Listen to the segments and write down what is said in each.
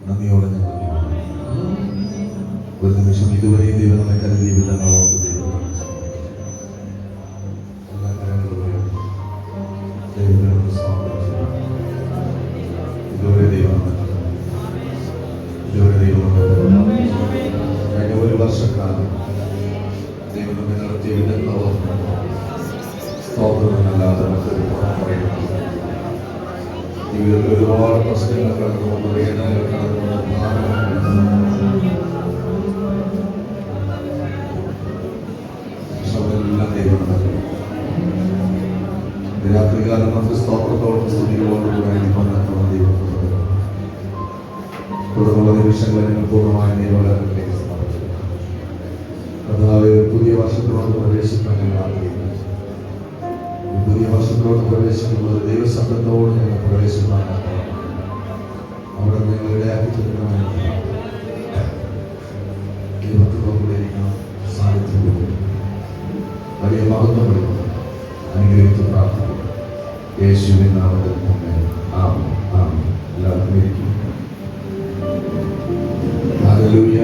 നന്ദിയോടെ ഞങ്ങൾ ഒരു നിമിഷം ഇതുവരെ ദൈവം നമ്മെ കരുതിയ വിധങ്ങൾ ഓർത്ത് ഇതുവരെ ദൈവം കഴിഞ്ഞ ഒരു വർഷക്കാലം ദൈവം നമ്മെ നടത്തിയ വിധങ്ങൾ ഓർത്ത് സ്തോത്രമല്ലാതെ മറ്റൊരു പറയുന്നത്. ജീവിതത്തിൽ ഒരുപാട് പ്രശ്നങ്ങൾ കടന്നുകൊണ്ട് വേദനകൾ കടന്നുകൊണ്ട് എല്ലാം ദൈവം നടക്കും. രാത്രികാലം നമുക്ക് സ്തോത്രത്തോടും സ്തുതികളോടും തുടർന്നുള്ള നിമിഷങ്ങളെ നിങ്ങൾ പൂർണ്ണമായ ദൈവകാലത്തിലേക്ക് സമർപ്പിച്ചു. കർത്താവേ, പുതിയ വർഷത്തിലോട്ട് പ്രവേശിക്കാൻ ഞങ്ങൾ ആഗ്രഹിക്കുന്നു. പുതിയ വർഷത്തിലോട്ട് പ്രവേശിക്കുമ്പോൾ ദൈവശബ്ദത്തോട് ഞങ്ങൾ പ്രവേശിക്കാൻ അവിടെ ഞങ്ങൾ ഇടയാക്കി തീർക്കണമെന്ന് ദൈവത്തിനോടുകൂടിയിരിക്കണം. സാന്നിധ്യം വലിയ മഹത്വപ്പെടുന്നു. അനുഗ്രഹിച്ച് പ്രാർത്ഥിക്കുന്നു. യേശുവിൻ നാമത്തിൽ ആമേൻ. ആമേൻ. എല്ലാവർക്കും ഇരിക്കും. ഹല്ലേലൂയ.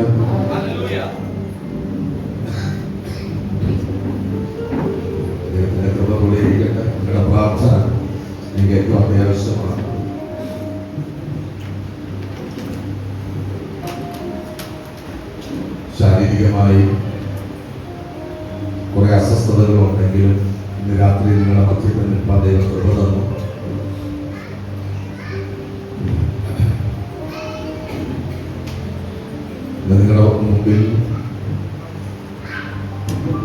ദൈവത്തിന്റെ കൃപ കൂടെ ഇരിക്കട്ടെ. നിങ്ങളുടെ പ്രാർത്ഥന എനിക്ക് ഏറ്റവും അത്യാവശ്യമാണ്. ശാരീരികമായി കുറെ അസ്വസ്ഥതകളുണ്ടെങ്കിലും ഇന്ന് രാത്രി നിങ്ങളുടെ മധ്യത്തിൽ നിൽപ്പാൻ ദൈവം കൃപ തന്നു. നിങ്ങളുടെ മുമ്പിൽ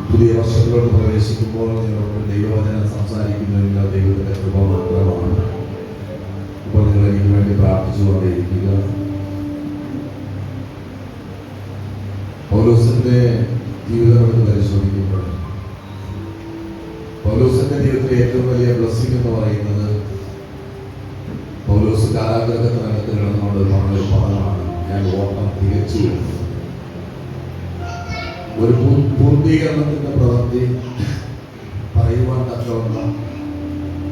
പുതിയ വർഷത്തിലോട്ട് പ്രവേശിക്കുമ്പോൾ നിങ്ങളോട് ദൈവവചനം സംസാരിക്കുന്നതിനുള്ള ദൈവത്തിന്റെ കൃപ മാത്രമാണ്. അപ്പോൾ നിങ്ങൾ എനിക്ക് വേണ്ടി പ്രാർത്ഥിച്ചുകൊണ്ടേയിരിക്കുക. പൗലോസിന്റെ ജീവിതം എടുത്ത് പരിശോധിക്കുമ്പോൾ പൗലോസിന്റെ ജീവിതത്തിലെ ഏറ്റവും വലിയ ബ്ലെസ്സിംഗ് എന്ന് പറയുന്നത് പൗലോസ് കാരാഗ്രഹത്തിനകത്ത് കിടന്നുകൊണ്ട് പറഞ്ഞൊരു പദമാണ്, ഞാൻ ഓട്ടം തികച്ചു. ഒരു പൂർത്തീകരണത്തിന്റെ പ്രവൃത്തി പറയുവാൻ തക്കവണ്ണം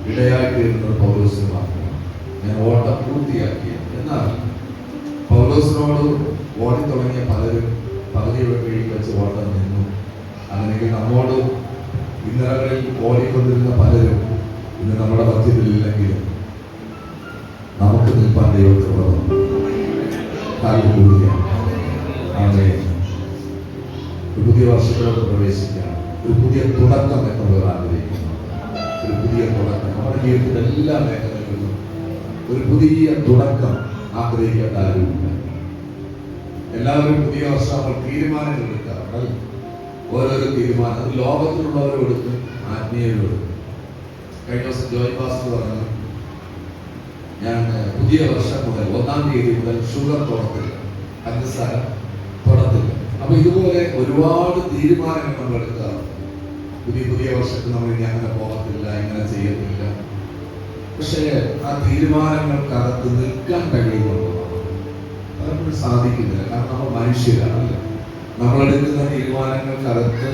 ഇടയായിത്തീരുന്നത് പൗലോസിന് മാത്രമാണ്. ഞാൻ ഓട്ടം പൂർത്തിയാക്കി. എന്നാൽ പൗലോസിനോട് ഓടിത്തുടങ്ങിയ പലരും പകുതിയുടെ കീഴിൽ വെച്ച് ഓട്ടം നിന്നു. അങ്ങനെയെങ്കിൽ നമ്മോട് ഇന്നലകളിൽ ഓടിക്കൊണ്ടിരുന്ന പലരും ഇന്ന് നമ്മുടെ മധ്യത്തിലില്ലെങ്കിലും നമുക്ക് നിൽപ്പാൻ ദൈവത്തെ പറഞ്ഞു. ഒരു പുതിയ വർഷത്തിലോട്ട് പ്രവേശിക്കുകയാണ്. ഒരു പുതിയ തുടക്കം എന്നുള്ളത് ആഗ്രഹിക്കുന്നു. ഒരു പുതിയ തുടക്കം നമ്മുടെ ജീവിതത്തിന്റെ എല്ലാ മേഖലകളിലും ഒരു പുതിയ തുടക്കം ആഗ്രഹിക്കേണ്ട ആരുമില്ല. എല്ലാവരും പുതിയ വർഷം നമ്മൾ തീരുമാനങ്ങൾ എടുക്കാറുണ്ട്. ഓരോരോ തീരുമാനം അത് ലോകത്തിലുള്ളവരും എടുക്കും, ആത്മീയരും എടുക്കും. കഴിഞ്ഞ ദിവസം ജോയ് പാസ്റ്റർ പറഞ്ഞു, ഞാൻ പുതിയ വർഷം മുതൽ 1-ാം തീയതി മുതൽ ഷുഗർ തൊടത്തില്ല, പഞ്ചസാര തൊടത്തില്ല. അപ്പൊ ഇതുപോലെ ഒരുപാട് തീരുമാനങ്ങൾ നമ്മൾ എടുക്കാറുണ്ട്. പുതിയ വർഷത്തിൽ നമ്മൾ ഇനി അങ്ങനെ പോകത്തില്ല, ഇങ്ങനെ ചെയ്യത്തില്ല. പക്ഷേ ആ തീരുമാനങ്ങൾക്കകത്ത് നിൽക്കാൻ കഴിയുന്നുണ്ടോ? പലപ്പോഴും സാധിക്കുന്നില്ല. കാരണം നമ്മൾ മനുഷ്യരാണല്ല. നമ്മളെടുക്കുന്ന തീരുമാനങ്ങൾക്കകത്ത്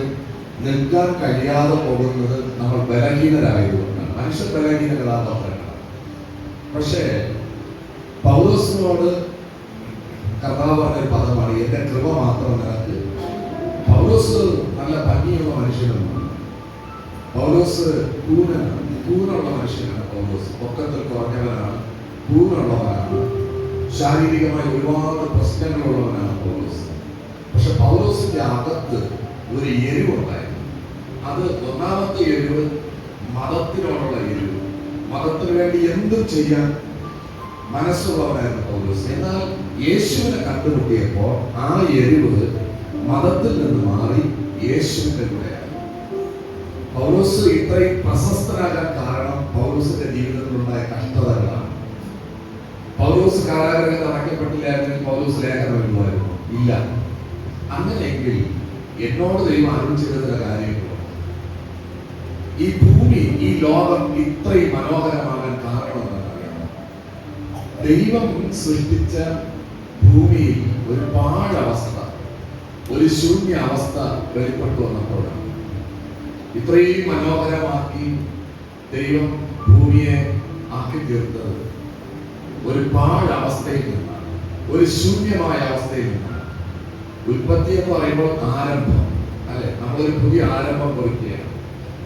നിൽക്കാൻ കഴിയാതെ പോകുന്നത് നമ്മൾ ബലഹീനരായതുകൊണ്ടാണ്. മനുഷ്യ ബലഹീന കഥാപാത്രങ്ങളാണ്. പക്ഷേ പൗലോസിനോട് കർത്താവ് പറഞ്ഞൊരു പദമാണ്, എന്റെ കൃപ മാത്രം നിനക്ക്. പൗലോസ് നല്ല ഭംഗിയുള്ള മനുഷ്യനൊന്നുമല്ല. പൗലോസ് കൂനുള്ള മനുഷ്യനാണ്. പൗലോസ് പൊക്കത്തിൽ കുറഞ്ഞവനാണ്, കൂനുള്ളവനാണ്, ശാരീരികമായി ഒരുപാട് പ്രശ്നങ്ങളുള്ളവനാണ് പൗലോസ്. പക്ഷെ പൗലോസിന്റെ അകത്ത് ഒരു എരിവുണ്ടായിരുന്നു. അത് ഒന്നാമത്തെ എരിവ് മതത്തിനോടുള്ള എരിവ്. മതത്തിന് വേണ്ടി എന്തും ചെയ്യാൻ മനസ്സുള്ളവനായിരുന്നു പൗലോസ്. എന്നാൽ യേശുവിനെ കണ്ടുമുട്ടിയപ്പോൾ ആ എരിവ് മതത്തിൽ നിന്ന് മാറി യേശുവിന്റെ കൂടെയാണ്. പൗലോസ് ഇത്രയും പ്രശസ്തനാകാൻ കാരണം പൗലോസിന്റെ ജീവിതത്തിലുണ്ടായ കഷ്ടതകളാണ്. പൗലോസ് കാരാഗ്രഹത്തിൽ അടയ്ക്കപ്പെട്ടില്ലായിരുന്നെങ്കിൽ പൗലോസ് ലേഖനം എഴുതുമായിരുന്നു? ഇല്ല. അങ്ങനെയെങ്കിൽ എന്നോട് ദൈവം അരുൾ ചെയ്ത കാര്യങ്ങളുണ്ട്. ഈ ഭൂമി, ഈ ലോകം ഇത്രയും മനോഹരമാകാൻ കാരണം എന്താണെന്നറിയാമോ? ദൈവം സൃഷ്ടിച്ച ഭൂമിയിൽ ഒരു പാഴവസ്ഥ, ഒരു ശൂന്യ അവസ്ഥ വെളിപ്പെട്ടു വന്നപ്പോഴാണ് ഇത്രയും മനോഹരമാക്കി ദൈവം ഭൂമിയെ ആക്കി തീർത്തത്. ഒരു പാഴവസ്ഥയിൽ നിന്നാണ്, ഒരു ശൂന്യമായ അവസ്ഥയിൽ നിന്ന്. ഉൽപ്പത്തി എന്ന് പറയുമ്പോൾ ആരംഭം, അല്ലെ? നമ്മളൊരു പുതിയ ആരംഭം കുറിക്കുകയാണ്.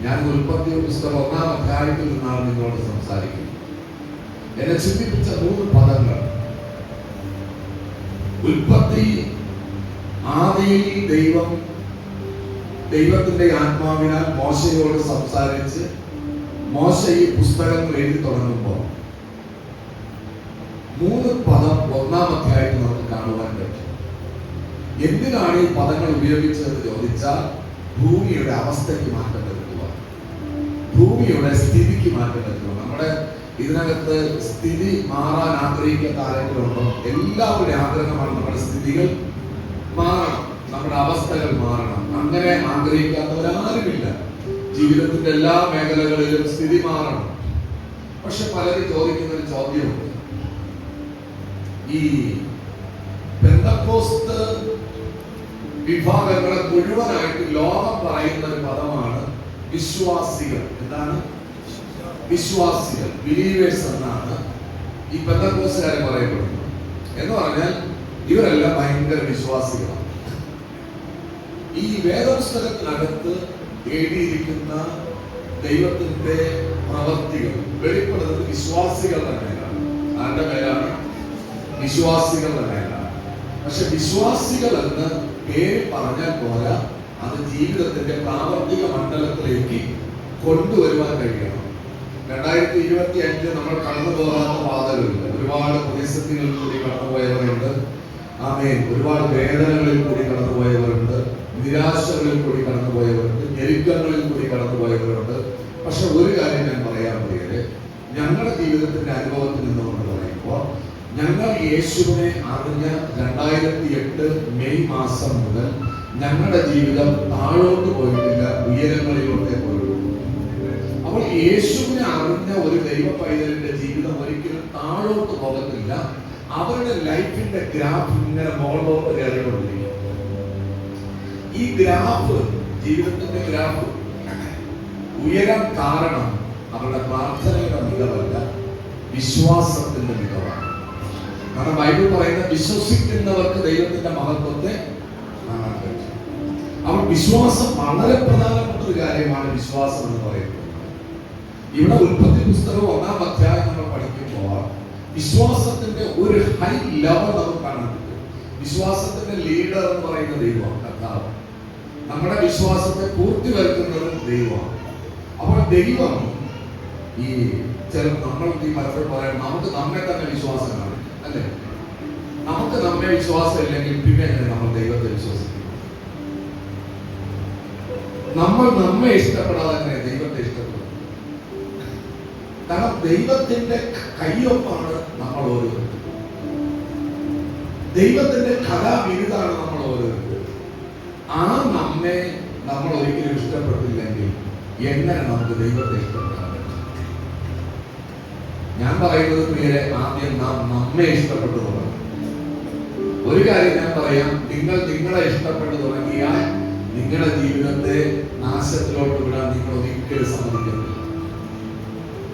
ഞാൻ ഉൽപ്പത്തി പുസ്തകം 1-ാം അധ്യായത്തിൽ നിന്നാണ് നിങ്ങളോട് സംസാരിക്കുന്നത്. എന്നെ ചിന്തിപ്പിച്ച 3 പദങ്ങൾ. ഉൽപ്പത്തി, ആദിയിൽ ദൈവത്തിന്റെ ആത്മാവിനാൽ മോശയോട് സംസാരിച്ച് മോശ ഈ പുസ്തകങ്ങൾ എഴുതി തുടങ്ങുമ്പോൾ 3 പദം 1-ാം അധ്യായത്തിൽ നമുക്ക് കാണുവാൻ പറ്റും. എന്തിനാണ് ഈ പദങ്ങൾ ഉപയോഗിച്ചതെന്ന് ചോദിച്ചാൽ, ഭൂമിയുടെ അവസ്ഥയ്ക്ക് മാറ്റം വരുത്തുക, ഭൂമിയുടെ സ്ഥിതിക്ക് മാറ്റം വരുത്തുക. നമ്മുടെ ഇതിനകത്ത് സ്ഥിതി മാറാൻ ആഗ്രഹിക്കുന്ന ആരെങ്കിലുണ്ടോ? എല്ലാവരുടെയും ആഗ്രഹമാണ് നമ്മുടെ സ്ഥിതികൾ മാറണം, നമ്മുടെ അവസ്ഥകൾ മാറണം. അങ്ങനെ ആഗ്രഹിക്കാത്തവരാരുമില്ല. ജീവിതത്തിന്റെ എല്ലാ മേഖലകളിലും സ്ഥിതി മാറണം. പക്ഷെ പലരും ചോദിക്കുന്ന ഒരു ചോദ്യമുണ്ട്. ഈ പെന്തക്കോസ്ത് വിഭാഗങ്ങളെ മുഴുവനായിട്ട് ലോകം പറയുന്ന ഒരു പദമാണ് വിശ്വാസികൾ. എന്താണ്? വിശ്വാസികൾ, ബിലീവേഴ്സ് എന്നാണ് ഈ പെന്തക്കോസ്തുകാരെ പറയപ്പെടുന്നത്. എന്ന് പറഞ്ഞാൽ ഇവരെല്ലാം ഭയങ്കര വിശ്വാസികളാണ്. ഈ വേദപുസ്തകത്തിനകത്ത് എഴുതിയിരിക്കുന്ന ദൈവത്തിന്റെ പ്രവൃത്തികൾ വെളിപ്പെടുന്നത് വിശ്വാസികളുടെ മേലാണ്. ആരുടെ മേലാണ്? വിശ്വാസികളുടെ മേലാണ്. പക്ഷെ വിശ്വാസികൾ എന്ന് പേര് പറഞ്ഞാൽ പോരാ, അത് ജീവിതത്തിന്റെ പ്രാവർത്തിക മണ്ഡലത്തിലേക്ക് കൊണ്ടുവരുവാൻ കഴിയണം. 2025 നമ്മൾ കടന്നു പോകാത്ത പാതകളുണ്ട്. ഒരുപാട് പ്രതിസന്ധികളിൽ കൂടി കടന്നുപോയവരുണ്ട്. ആമേൻ. ഒരുപാട് വേദനകളിൽ കൂടി കടന്നുപോയവരുണ്ട്, നിരാശകളിൽ കൂടി കടന്നുപോയവരുണ്ട്, ഞെരുക്കങ്ങളിൽ കൂടി കടന്നുപോയവരുണ്ട്. പക്ഷെ ഒരു കാര്യം ഞാൻ പറയാൻ പ്രിയരെ, ഞങ്ങളുടെ ജീവിതത്തിന്റെ അനുഭവത്തിൽ നിന്നുകൊണ്ട് പറയുമ്പോൾ, ഞങ്ങൾ യേശുവിനെ അറിഞ്ഞ 2008 മെയ് മാസം മുതൽ ഞങ്ങളുടെ ജീവിതം താഴോട്ട് പോയിട്ടില്ല, ഉയരങ്ങളിലോട്ടേ പോയിട്ടുള്ളൂ. അപ്പോൾ യേശുവിനെ അറിഞ്ഞ ഒരു ദൈവ പൈതലിന്റെ ജീവിതം ഒരിക്കലും താഴോട്ട് പോകത്തില്ല. അവരുടെ ലൈഫിന്റെ ഗ്രാഫ് ഇങ്ങനെ മുകളിലോട്ട് കയറിക്കൊണ്ടിരിക്കും. ഈ ഗ്രാഫ്, ജീവിതത്തിന്റെ ഗ്രാഫ് ഉയരാൻ കാരണം അവരുടെ പ്രാർത്ഥനയുടെ മികവല്ല, വിശ്വാസത്തിന്റെ മികവാണ്. കാരണം ബൈബിൾ പറയുന്ന വിശ്വസിക്കുന്നവർക്ക് ദൈവത്തിന്റെ മഹത്വത്തെ കാണാൻ പറ്റും. അപ്പോൾ വിശ്വാസം വളരെ പ്രധാനപ്പെട്ട ഒരു കാര്യമാണ്. വിശ്വാസം എന്ന് പറയുന്നത് ഇവിടെ ഉൽപ്പത്തി പുസ്തകം 1-ാം അധ്യായം നമ്മൾ പഠിക്കുമ്പോൾ വിശ്വാസത്തിന്റെ ഒരു ഹൈ ലെവൽ നമുക്ക് കാണാൻ പറ്റും. വിശ്വാസത്തിന്റെ ലീഡർ എന്ന് പറയുന്ന ദൈവമാണ്, കർത്താവ്. നമ്മുടെ വിശ്വാസത്തെ പൂർത്തി വരുത്തുന്നത് ദൈവമാണ്. അപ്പോൾ ദൈവം ഈ നമ്മൾ ഈ പലപ്പോഴും പറയാം, നമുക്ക് നമ്മെ തന്നെ വിശ്വാസം കാണും, അല്ലേ? നമുക്ക് നമ്മെ വിശ്വാസം ഇല്ലെങ്കിൽ പിന്നെ എങ്ങനെ നമ്മൾ ദൈവത്തെ വിശ്വസിക്കും? നമ്മൾ നമ്മെ ഇഷ്ടപ്പെടാതെ ദൈവത്തെ ഇഷ്ടപ്പെടും. കാരണം ദൈവത്തിന്റെ കയ്യൊപ്പാണ് നമ്മൾ ഓരോരുത്തരും. ദൈവത്തിന്റെ കലാവിരുതാണ് നമ്മൾ ഓരോരുത്തരും. ആ നമ്മെ നമ്മൾ ഒരിക്കലും ഇഷ്ടപ്പെട്ടില്ലെങ്കിൽ എങ്ങനെ നമുക്ക് ദൈവത്തെ ഇഷ്ടപ്പെടാൻ പറ്റും? ഞാൻ പറയുന്നത് പ്രിയരെ, ആദ്യം നാം നമ്മെ ഇഷ്ടപ്പെട്ടു തുടങ്ങും. ഒരു കാര്യം ഞാൻ പറയാം, നിങ്ങൾ നിങ്ങളെ ഇഷ്ടപ്പെട്ടു തുടങ്ങിയാൽ നിങ്ങളുടെ ജീവിതത്തെ നാശത്തിലോട്ട് വിടാൻ നിങ്ങൾ ഒരിക്കലും സമ്മതിക്കുന്നില്ല.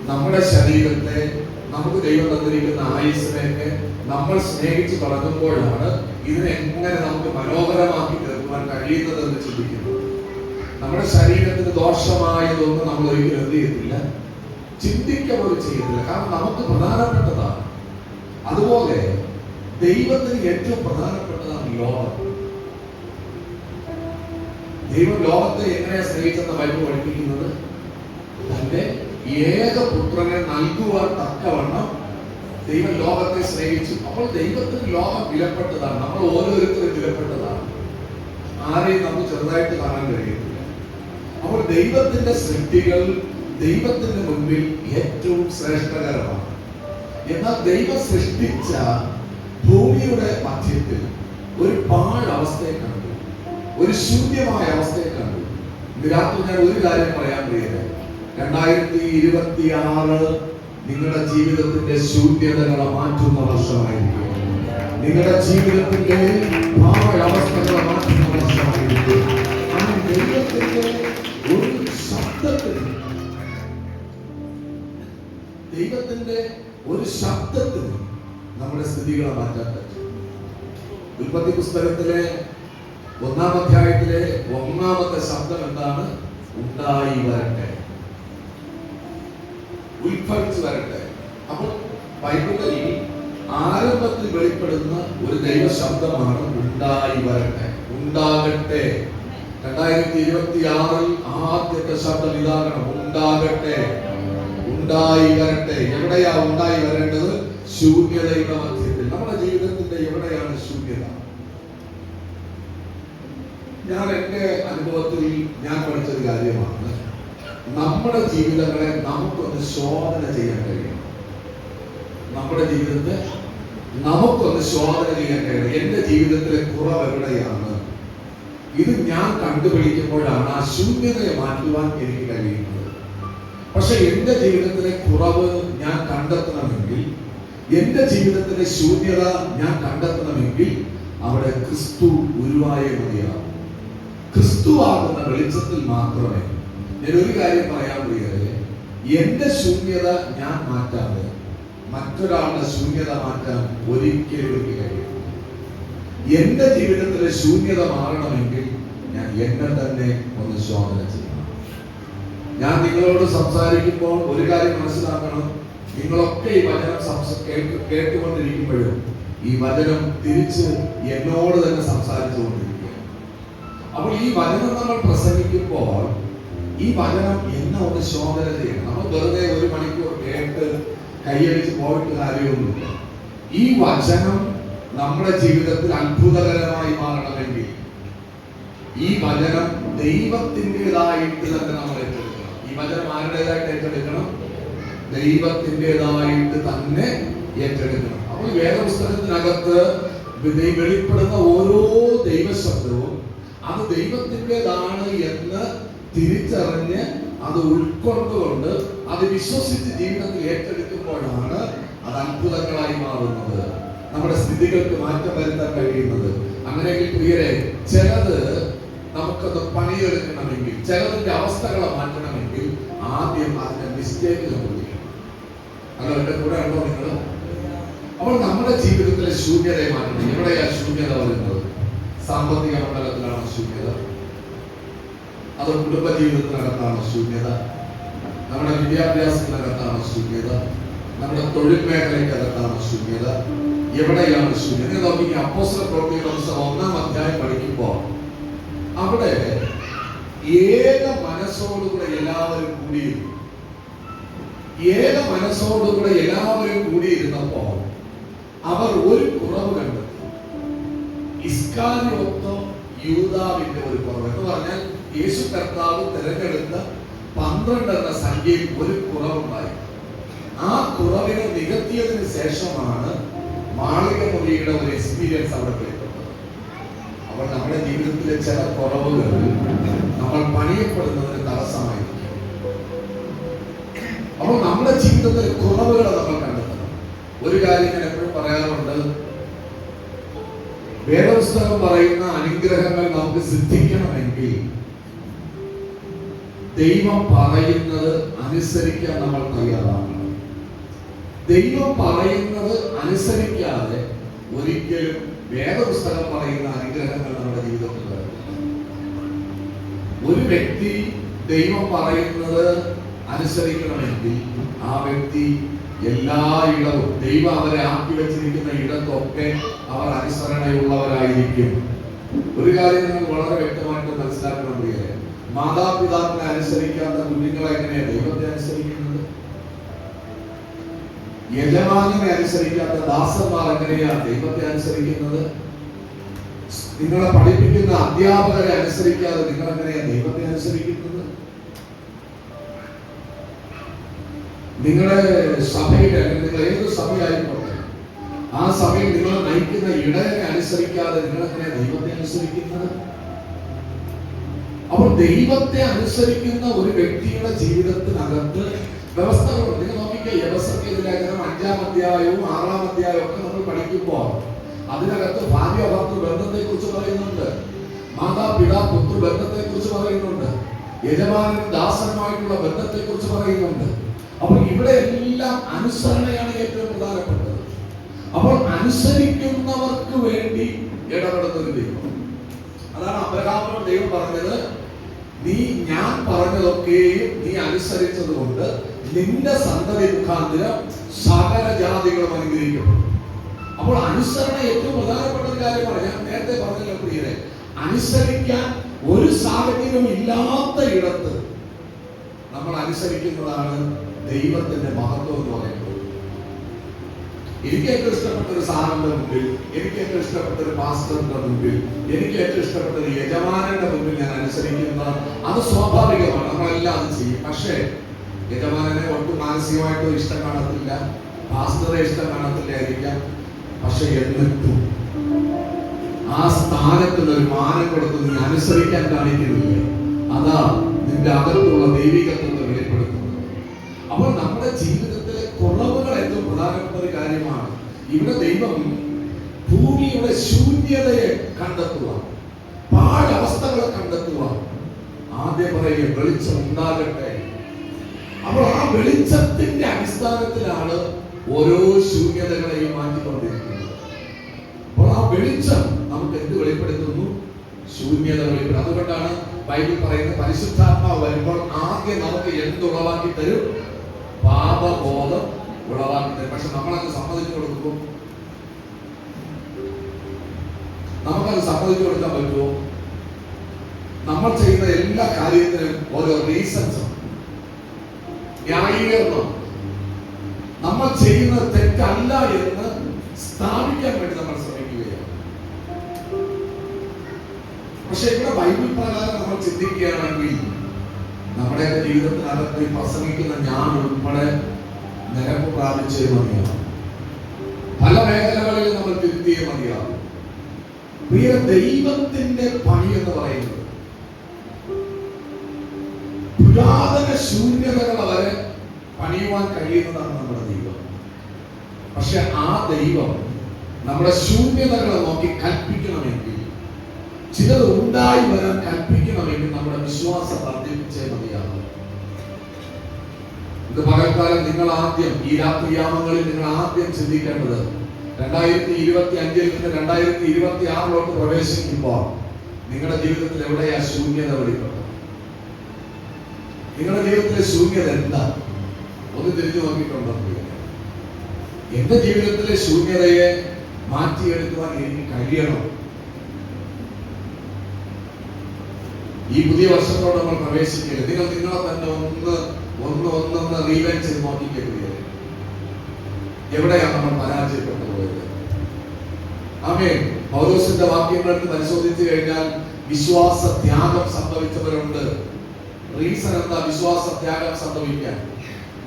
നമ്മുടെ ശരീരത്തെ, നമുക്ക് ദൈവം തന്നിരിക്കുന്ന ആയുസ്സിനെയൊക്കെ നമ്മൾ സ്നേഹിച്ച് തുടങ്ങുമ്പോഴാണ് ഇതിനെങ്ങനെ നമുക്ക് മനോഹരമാക്കി തീർക്കുവാൻ കഴിയുന്നതെന്ന് ചിന്തിക്കുന്നത്. നമ്മുടെ ശരീരത്തിന് ദോഷമായതൊന്നും നമ്മൾ ഒരിക്കലും എന്ത് ചെയ്യത്തില്ല, ചിന്തിക്കുക പോലും ചെയ്യത്തില്ല. കാരണം നമുക്ക് പ്രധാനപ്പെട്ടതാണ്. അതുപോലെ ദൈവത്തിന് ഏറ്റവും പ്രധാനപ്പെട്ടതാണ് ലോകം. ദൈവം ലോകത്തെ എങ്ങനെയാണ് സ്നേഹിച്ചെന്ന ബൈബിൾ പഠിപ്പിക്കുന്നത്? തന്റെ ഏകപുത്രനെ നൽകുവാൻ തക്കവണ്ണം ദൈവം ലോകത്തെ സ്നേഹിച്ചു. അപ്പോൾ ദൈവത്തിന് ലോകം വിലപ്പെട്ടതാണ്. നമ്മൾ ഓരോരുത്തരും വിലപ്പെട്ടതാണ്. ആരെയും നമുക്ക് ചെറുതായിട്ട് കാണാൻ കഴിയത്തില്ല. അപ്പോൾ ദൈവത്തിന്റെ സൃഷ്ടികൾ ദൈവത്തിന്റെ മുൻപിൽ ഏറ്റവും ശ്രേഷ്ഠകരമാണ്. എന്നാൽ ദൈവം സൃഷ്ടിച്ച ഭൂമിയുടെ മധ്യത്തിൽ ഒരു പാഴവസ്ഥയെ കണ്ടു, ഒരു ശൂന്യമായ അവസ്ഥയെ കണ്ടു. ഇന്ന് രാത്രി ഞാൻ ഒരു കാര്യം പറയാൻ പ്രിയരെ, 2026 നിങ്ങളുടെ ജീവിതത്തിന്റെ ശൂന്യതകളെ മാറ്റുന്ന വർഷമായിരിക്കും. നിങ്ങളുടെ ജീവിതത്തിന്റെ പാഴവസ്ഥകളെ മാറ്റുന്ന വർഷമായിരിക്കും. ആ ദൈവത്തിന്റെ ഒരു ശബ്ദത്തിന്, ദൈവത്തിന്റെ ഒരു ശബ്ദത്തിന് നമ്മുടെ സ്ഥിതികളെ മാറ്റാൻ പറ്റും. ഉൽപ്പത്തി പുസ്തകത്തിലെ 1-ാം അധ്യായത്തിലെ 1-ാമത്തെ ശബ്ദം എന്താണ്? ഉണ്ടായി വരട്ടെ, ഉത്ഭവിച്ചു വരട്ടെ. അപ്പോൾ ബൈബിളിൽ ആരംഭത്തിൽ വെളിപ്പെടുന്ന ഒരു ദൈവ ശബ്ദമാണ് ഉണ്ടായി വരട്ടെ, ഉണ്ടാകട്ടെ. 2026 ആദ്യത്തെ ശബ്ദം ഇതാകണം, ഉണ്ടാകട്ടെ, ഉണ്ടായി വരട്ടെ. എവിടെയാ ഉണ്ടായി വരേണ്ടത്? ശൂന്യതയുടെ മധ്യത്തിൽ. നമ്മുടെ ജീവിതത്തിന്റെ എവിടെയാണ് ശൂന്യത? ഞാൻ എന്റെ അനുഭവത്തിൽ ഞാൻ പഠിച്ചൊരു കാര്യമാണ്, നമ്മുടെ ജീവിതങ്ങളെ നമുക്കൊന്ന് ശോധന ചെയ്യാൻ കഴിയണം. നമ്മുടെ ജീവിതത്തെ നമുക്കൊന്ന് ശോധന ചെയ്യാൻ കഴിയണം. എന്റെ ജീവിതത്തിലെ കുറവ് എവിടെയാണ്? ഇത് ഞാൻ കണ്ടുപിടിക്കുമ്പോഴാണ് ആ ശൂന്യതയെ മാറ്റുവാൻ എനിക്ക് കഴിയുന്നത്. പക്ഷെ എന്റെ ജീവിതത്തിലെ കുറവ് ഞാൻ കണ്ടെത്തണമെങ്കിൽ, എന്റെ ജീവിതത്തിലെ ശൂന്യത ഞാൻ കണ്ടെത്തണമെങ്കിൽ അവിടെ ക്രിസ്തു ഉരുവായ മതിയാകും. ക്രിസ്തു ആകുന്ന വെളിച്ചത്തിൽ മാത്രമേ. ഞാൻ ഒരു കാര്യം പറയാൻ പ്രിയരെ, എന്റെ ശൂന്യത ഞാൻ മാറ്റാതെ മറ്റൊരാളുടെ ശൂന്യത മാറ്റാൻ ഒരിക്കലും എനിക്ക് കഴിയും. എന്റെ ജീവിതത്തിലെ ശൂന്യത മാറണമെങ്കിൽ ഞാൻ എന്നെ തന്നെ ഒന്ന് ശോധന ചെയ്യണം. ഞാൻ നിങ്ങളോട് സംസാരിക്കുമ്പോൾ ഒരു കാര്യം മനസ്സിലാക്കണം, നിങ്ങളൊക്കെ ഈ വചനം കേട്ടുകൊണ്ടിരിക്കുമ്പോഴും ഈ വചനം തിരിച്ച് എന്നോട് തന്നെ സംസാരിച്ചുകൊണ്ടിരിക്കുക. അപ്പോൾ ഈ വചനം നമ്മൾ പ്രസംഗിക്കുമ്പോൾ ഈ വചനം എന്നെ ഒന്ന് ശോധന ചെയ്യണം. നമ്മൾ വെറുതെ 1 മണിക്കൂർ കേട്ട് കൈയടിച്ച് പോയിട്ട് കാര്യമൊന്നുമില്ല. ഈ വചനം നമ്മുടെ ജീവിതത്തിൽ അത്ഭുതകരമായി മാറണമെങ്കിൽ ഈ വചനം ദൈവത്തിൻ്റെതായിട്ട് തന്നെ നമ്മൾ ഏറ്റെടുക്കണം. ഈ വചനം ആരുടേതായിട്ട് ഏറ്റെടുക്കണം? ദൈവത്തിൻ്റെതായിട്ട് തന്നെ ഏറ്റെടുക്കണം. അപ്പോൾ വേദപുസ്തകത്തിനകത്ത് വെളിപ്പെടുന്ന ഓരോ ദൈവശബ്ദവും അത് ദൈവത്തിൻ്റെതാണ് എന്ന് തിരിച്ചറിഞ്ഞ് അത് ഉൾക്കൊണ്ടുകൊണ്ട് അത് വിശ്വസിച്ച് ജീവിതത്തിൽ ഏറ്റെടുക്കുമ്പോഴാണ് അത് അത്ഭുതങ്ങളായി മാറുന്നത്, നമ്മുടെ സ്ഥിതികൾക്ക് മാറ്റം വരുത്താൻ കഴിയുന്നത്. അങ്ങനെയെങ്കിൽ പ്രിയരെ, ചിലത് നമുക്കത് പണിയെടുക്കണമെങ്കിൽ, ചിലതിന്റെ അവസ്ഥകളെ മാറ്റണമെങ്കിൽ ആദ്യം അതിന്റെ മിസ്റ്റേക്ക് കണ്ടുപിടിക്കണം. അങ്ങനെ എന്റെ കൂടെ ഉണ്ടോ നിങ്ങൾ? അപ്പോൾ നമ്മുടെ ജീവിതത്തിലെ ശൂന്യതയെ മാറ്റണം. എവിടെയാ ശൂന്യത വരുന്നത്? സാമ്പത്തിക മണ്ഡലത്തിലാണ് ശൂന്യത, അത് കുടുംബജീവിതത്തിനകത്താണ് ശൂന്യത, നമ്മുടെ വിദ്യാഭ്യാസത്തിനകത്താണ് ശൂന്യത, നമ്മുടെ തൊഴിൽ മേഖലയ്ക്കകത്താണ് ശൂന്യത. എവിടെയാണ് ശൂന്യത? നോക്കി, അപ്പോസ്തല പ്രവൃത്തികളുടെ പുസ്തകം 1-ാം അധ്യായം പഠിക്കുമ്പോൾ അവിടെ ഏക മനസ്സോടുകൂടെ എല്ലാവരും കൂടിയിരുന്നു. ഏക മനസ്സോടുകൂടെ എല്ലാവരും കൂടിയിരുന്നപ്പോൾ അവർ ഒരു കുറവ് കണ്ടെത്തി. ഇസ്കാരിയോത്തോ യൂദാവിന്റെ ഒരു കുറവ് എന്ന് പറഞ്ഞാൽ യേശു കർത്താവ് തിരഞ്ഞെടുത്ത 12 എന്ന സംഖ്യയിൽ ഒരു കുറവുണ്ടായി. ആ കുറവിനെ നികത്തിയതിന് ശേഷമാണ് മാളികമുറിയുടെ ഒരു എക്സ്പീരിയൻസ് അവിടെ കിട്ടുന്നത്. അപ്പോൾ നമ്മുടെ ജീവിതത്തിലെ ചില കുറവുകൾ നമ്മൾ പണിയപ്പെടുന്നതിന് തടസ്സമായിരിക്കും. അപ്പോൾ നമ്മുടെ ജീവിതത്തിലെ കുറവുകളെ നമ്മൾ കണ്ടെത്തണം. ഒരു കാര്യം ഞാൻ എപ്പോഴും പറയാറുണ്ട്, വേദപുസ്തകം പറയുന്ന അനുഗ്രഹങ്ങൾ നമുക്ക് സിദ്ധിക്കണമെങ്കിൽ ദൈവം പറയുന്നത് അനുസരിക്കാൻ നമ്മൾ തയ്യാറാണ്. ദൈവം പറയുന്നത് അനുസരിക്കാതെ ഒരിക്കലും വേദപുസ്തകം പറയുന്ന അനുഗ്രഹങ്ങൾ നമ്മുടെ ജീവിതത്തിൽ വരും. ഒരു വ്യക്തി ദൈവം പറയുന്നത് അനുസരിക്കണമെങ്കിൽ ആ വ്യക്തി എല്ലായിടവും ദൈവം അവരെ ആക്കി വെച്ചിരിക്കുന്ന ഇടത്തൊക്കെ അവർ അനുസരണയുള്ളവരായിരിക്കും. ഒരു കാര്യം നിങ്ങൾ വളരെ വ്യക്തമായിട്ട് മനസ്സിലാക്കണം പ്രിയരെ, മാതാപിതാക്കളെ അനുസരിക്കാത്ത കുഞ്ഞുങ്ങളെ എങ്ങനെയാണ് ദൈവത്തെ അനുസരിക്കുന്നത്? യജമാനെ അനുസരിക്കാത്ത ദാസന്മാർ എങ്ങനെയാണ് ദൈവത്തെ അനുസരിക്കുന്നത്? നിങ്ങളെ പഠിപ്പിക്കുന്ന അധ്യാപകരെ അനുസരിക്കാതെ നിങ്ങൾ എങ്ങനെയാണ് ദൈവത്തെ അനുസരിക്കുന്നത്? നിങ്ങളുടെ സഭയിൽ, നിങ്ങൾ ഏത് സഭയായിക്കോട്ടെ, ആ സഭയിൽ നിങ്ങൾ നയിക്കുന്ന ഇടനെ അനുസരിക്കാതെ നിങ്ങൾ എങ്ങനെയാണ് ദൈവത്തെ അനുസരിക്കുന്നത്? അപ്പോൾ ദൈവത്തെ അനുസരിക്കുന്ന ഒരു വ്യക്തിയുടെ ജീവിതത്തിനകത്ത് വ്യവസ്ഥകളുണ്ട്. നിങ്ങൾ നോക്കിക്കുക, യവസഖ്യ ലേഖനം 5-ാം അധ്യായവും 6-ാം അധ്യായവും ഒക്കെ നമ്മൾ പഠിക്കുമ്പോൾ അതിനകത്ത് ഭാര്യ ഭർത്തൃ ബന്ധത്തെ കുറിച്ച് പറയുന്നുണ്ട്, മാതാപിതാ പുത്ര ബന്ധത്തെ കുറിച്ച് പറയുന്നുണ്ട്, യജമാനും ദാസനുമായിട്ടുള്ള ബന്ധത്തെ കുറിച്ച് പറയുന്നുണ്ട്. അപ്പോൾ ഇവിടെ എല്ലാം അനുസരണയാണ് ഏറ്റവും പ്രധാനപ്പെട്ടത്. അപ്പോൾ അനുസരിക്കുന്നവർക്ക് വേണ്ടി ഇടപെടുന്ന ഒരു ദൈവം. അതാണ് അബ്രഹാമിനോട് ദൈവം പറഞ്ഞത്, നീ ഞാൻ പറഞ്ഞതൊക്കെയും നീ അനുസരിച്ചത് കൊണ്ട് നിന്റെ സന്തതി മുഖാന്തരം സകല ജാതികളും അനുഗ്രഹിക്കപ്പെടും. അപ്പോൾ അനുസരണ ഏറ്റവും പ്രധാനപ്പെട്ട ഒരു കാര്യമാണ്. ഞാൻ നേരത്തെ പറഞ്ഞല്ലോ പ്രിയരെ, അനുസരിക്കാൻ ഒരു സാഹചര്യം ഇല്ലാത്ത ഇടത്ത് നമ്മൾ അനുസരിക്കുന്നതാണ് ദൈവത്തിന്റെ മഹത്വം എന്ന് പറയുന്നത്. എനിക്ക് ഏറ്റവും ഇഷ്ടപ്പെട്ട ഒരു സാറിന്റെ മുമ്പിൽ, എനിക്ക് ഏറ്റവും ഇഷ്ടപ്പെട്ട ഒരു പാസ്റ്ററിന്റെ മുമ്പിൽ, എനിക്ക് ഏറ്റവും ഇഷ്ടപ്പെട്ട ഒരു യജമാനന്റെ മുമ്പിൽ ഞാൻ അനുസരിക്കുന്ന അത് സ്വാഭാവികമാണ്, നമ്മളെല്ലാം അത് ചെയ്യും. പക്ഷേ യജമാനനെ ഒട്ടും മാനസികമായിട്ടും ഇഷ്ടം കാണത്തില്ല, പാസ്റ്ററെ ഇഷ്ടം കാണത്തില്ലായിരിക്കാം. പക്ഷെ എന്നിട്ടും ആ സ്ഥാനത്തിന് ഒരു മാനം കൊടുത്ത് നീ അനുസരിക്കാൻ കാണിക്കുന്നില്ലേ, അതാ നിന്റെ അകത്തുള്ള ദൈവികത്വത്തെ വെളിപ്പെടുത്തുന്നത്. അപ്പോൾ നമ്മുടെ ജീവിതത്തിലെ കുറവുകൾ ഏറ്റവും പ്രധാനപ്പെട്ട ഒരു കാര്യമാണ്. ഇവിടെ ദൈവം ഭൂമിയുടെ ശൂന്യതയെ കണ്ടെത്തുക, പാഴവസ്ഥകളെ കണ്ടെത്തുക. ആദ്യം പറയുക വെളിച്ചം ഉണ്ടാകട്ടെ. അപ്പോൾ ആ വെളിച്ചത്തിന്റെ അടിസ്ഥാനത്തിലാണ് ഓരോ ശൂന്യതകളെയും മാറ്റിക്കൊണ്ടിരിക്കുന്നത്. അപ്പോൾ ആ വെളിച്ചം നമുക്ക് എന്ത് വെളിപ്പെടുത്തുന്നു? ശൂന്യത വെളിപ്പെടുത്തും. അതുകൊണ്ടാണ് ബൈബിൾ പറയുന്നത്, പരിശുദ്ധാത്മാവ് വരുമ്പോൾ ആദ്യം നമുക്ക് എന്ത് ഉളവാക്കി തരും? പാപബോധം ഉളവാക്കി തരും. പക്ഷെ നമ്മളത് സമ്മതിച്ചു കൊടുക്കുമ്പോൾ, നമുക്കത് സമ്മതിച്ചു കൊടുക്കാൻ പറ്റുമോ? നമ്മൾ ചെയ്യുന്ന എല്ലാ കാര്യത്തിനും ഓരോ റീസൺസ്, ന്യായീകരണം. നമ്മൾ ചെയ്യുന്നത് തെറ്റല്ല എന്ന് സ്ഥാപിക്കാൻ വേണ്ടി നമ്മൾ ശ്രമിക്കുകയാണ്. പക്ഷെ ഇവിടെ ബൈബിൾ പ്രകാരം നമ്മൾ ചിന്തിക്കുകയാണെങ്കിൽ നമ്മുടെ ജീവിതത്തിനകത്ത് പ്രസംഗിക്കുന്ന ഞാൻ ഉൾപ്പെടെ നിരപ്പ് പ്രാപിച്ചേ മതിയാവും. പല മേഖലകളിൽ നമ്മൾ തിരുത്തിയേ മതിയാവും. പ്രിയ, ദൈവത്തിന്റെ പണി എന്ന് പറയുന്നത് പുരാതന ശൂന്യതകളെ വരെ പണിയുവാൻ കഴിയുന്നതാണ് നമ്മുടെ ദൈവം. പക്ഷെ ആ ദൈവം നമ്മുടെ ശൂന്യതകളെ നോക്കി കൽപ്പിക്കണമെങ്കിൽ, ചിലത് ഉണ്ടായി വരാൻ കൽപ്പിക്കണമെങ്കിൽ നമ്മുടെ വിശ്വാസം വർദ്ധിപ്പിച്ചേ മതിയാകും. ഇത് പകൽക്കാലം നിങ്ങൾ ആദ്യം, ഈ രാത്രിയാമങ്ങളിൽ നിങ്ങൾ ആദ്യം ചിന്തിക്കേണ്ടത്, 2025 നിന്ന് 2026 പ്രവേശിക്കുമ്പോൾ നിങ്ങളുടെ ജീവിതത്തിൽ എവിടെയാ ശൂന്യത വെളിപ്പെട്ടത്? നിങ്ങളുടെ ജീവിതത്തിലെ ശൂന്യത എന്താ? ഒന്ന് തിരിഞ്ഞു നോക്കിയിട്ടുണ്ടോ? എന്റെ ജീവിതത്തിലെ ശൂന്യതയെ മാറ്റിയെടുക്കുവാൻ എനിക്ക് കഴിയണം. ഈ പുതിയ വർഷത്തോടെ നമ്മൾ പ്രവേശിക്കരുത്. നിങ്ങൾ നിങ്ങളെ തന്നെ ഒന്ന് റീവൈൻഡ് ചെയ്ത് നോക്കിക്കരുത്. എവിടെയാണ് നമ്മൾ പരാജയപ്പെട്ടു പോയത്? ആമേൻ. പൗലോസിന്റെ വാക്യങ്ങൾക്ക് പരിശോധിച്ചു കഴിഞ്ഞാൽ വിശ്വാസ ത്യാഗം സംഭവിച്ചവരുണ്ട്. റീസൺ എന്താ വിശ്വാസ ത്യാഗം സംഭവിക്കാൻ?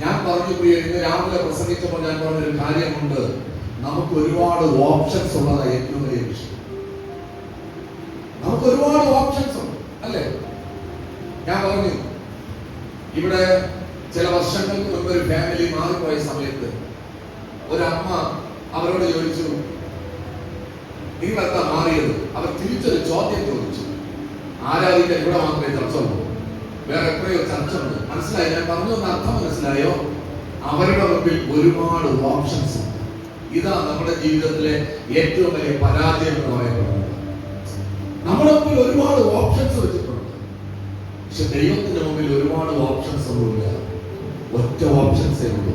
ഞാൻ പറഞ്ഞു പ്രിയ, ഇന്ന് രാവിലെ പ്രസംഗിച്ചപ്പോൾ ഞാൻ പറഞ്ഞൊരു കാര്യമുണ്ട്. നമുക്ക് ഒരുപാട് ഓപ്ഷൻസ് ഉള്ളതാണ് ഏറ്റവും വലിയ വിഷയം. നമുക്ക് ഒരുപാട് ഓപ്ഷൻസ് ഉണ്ട്, അല്ലേ? ഞാൻ പറഞ്ഞു, ഇവിടെ ചില വർഷങ്ങൾക്ക് മുൻപ് ഒരു ഫാമിലി മാറിപ്പോയ സമയത്ത് ഒരമ്മ അവരോട് ചോദിച്ചു, നിങ്ങളെന്താ മാറിയത്? അവർ തിരിച്ചൊരു ചോദ്യം ചോദിച്ചു. ആരാധിക്കാൻ ഇവിടെ മാത്രമേ ചർച്ച ഉള്ളൂ, വേറെ എത്രയോ ചർച്ച ഉണ്ട്. മനസ്സിലായി? ഞാൻ പറഞ്ഞൊന്ന് അർത്ഥം മനസ്സിലായോ? അവരുടെ മുമ്പിൽ ഒരുപാട് ഓപ്ഷൻസ് ഉണ്ട്. ഇതാ നമ്മുടെ ജീവിതത്തിലെ ഏറ്റവും വലിയ പരാജയം എന്ന് പറയപ്പെടുന്നത്. നമ്മുടെ മുമ്പിൽ ഒരുപാട് ഓപ്ഷൻസ് വെച്ചിട്ടുണ്ട്. പക്ഷെ ദൈവത്തിന്റെ മുമ്പിൽ ഒരുപാട് ഓപ്ഷൻസ് ഒന്നുമില്ല, ഒറ്റ ഓപ്ഷൻസേ ഉള്ളൂ.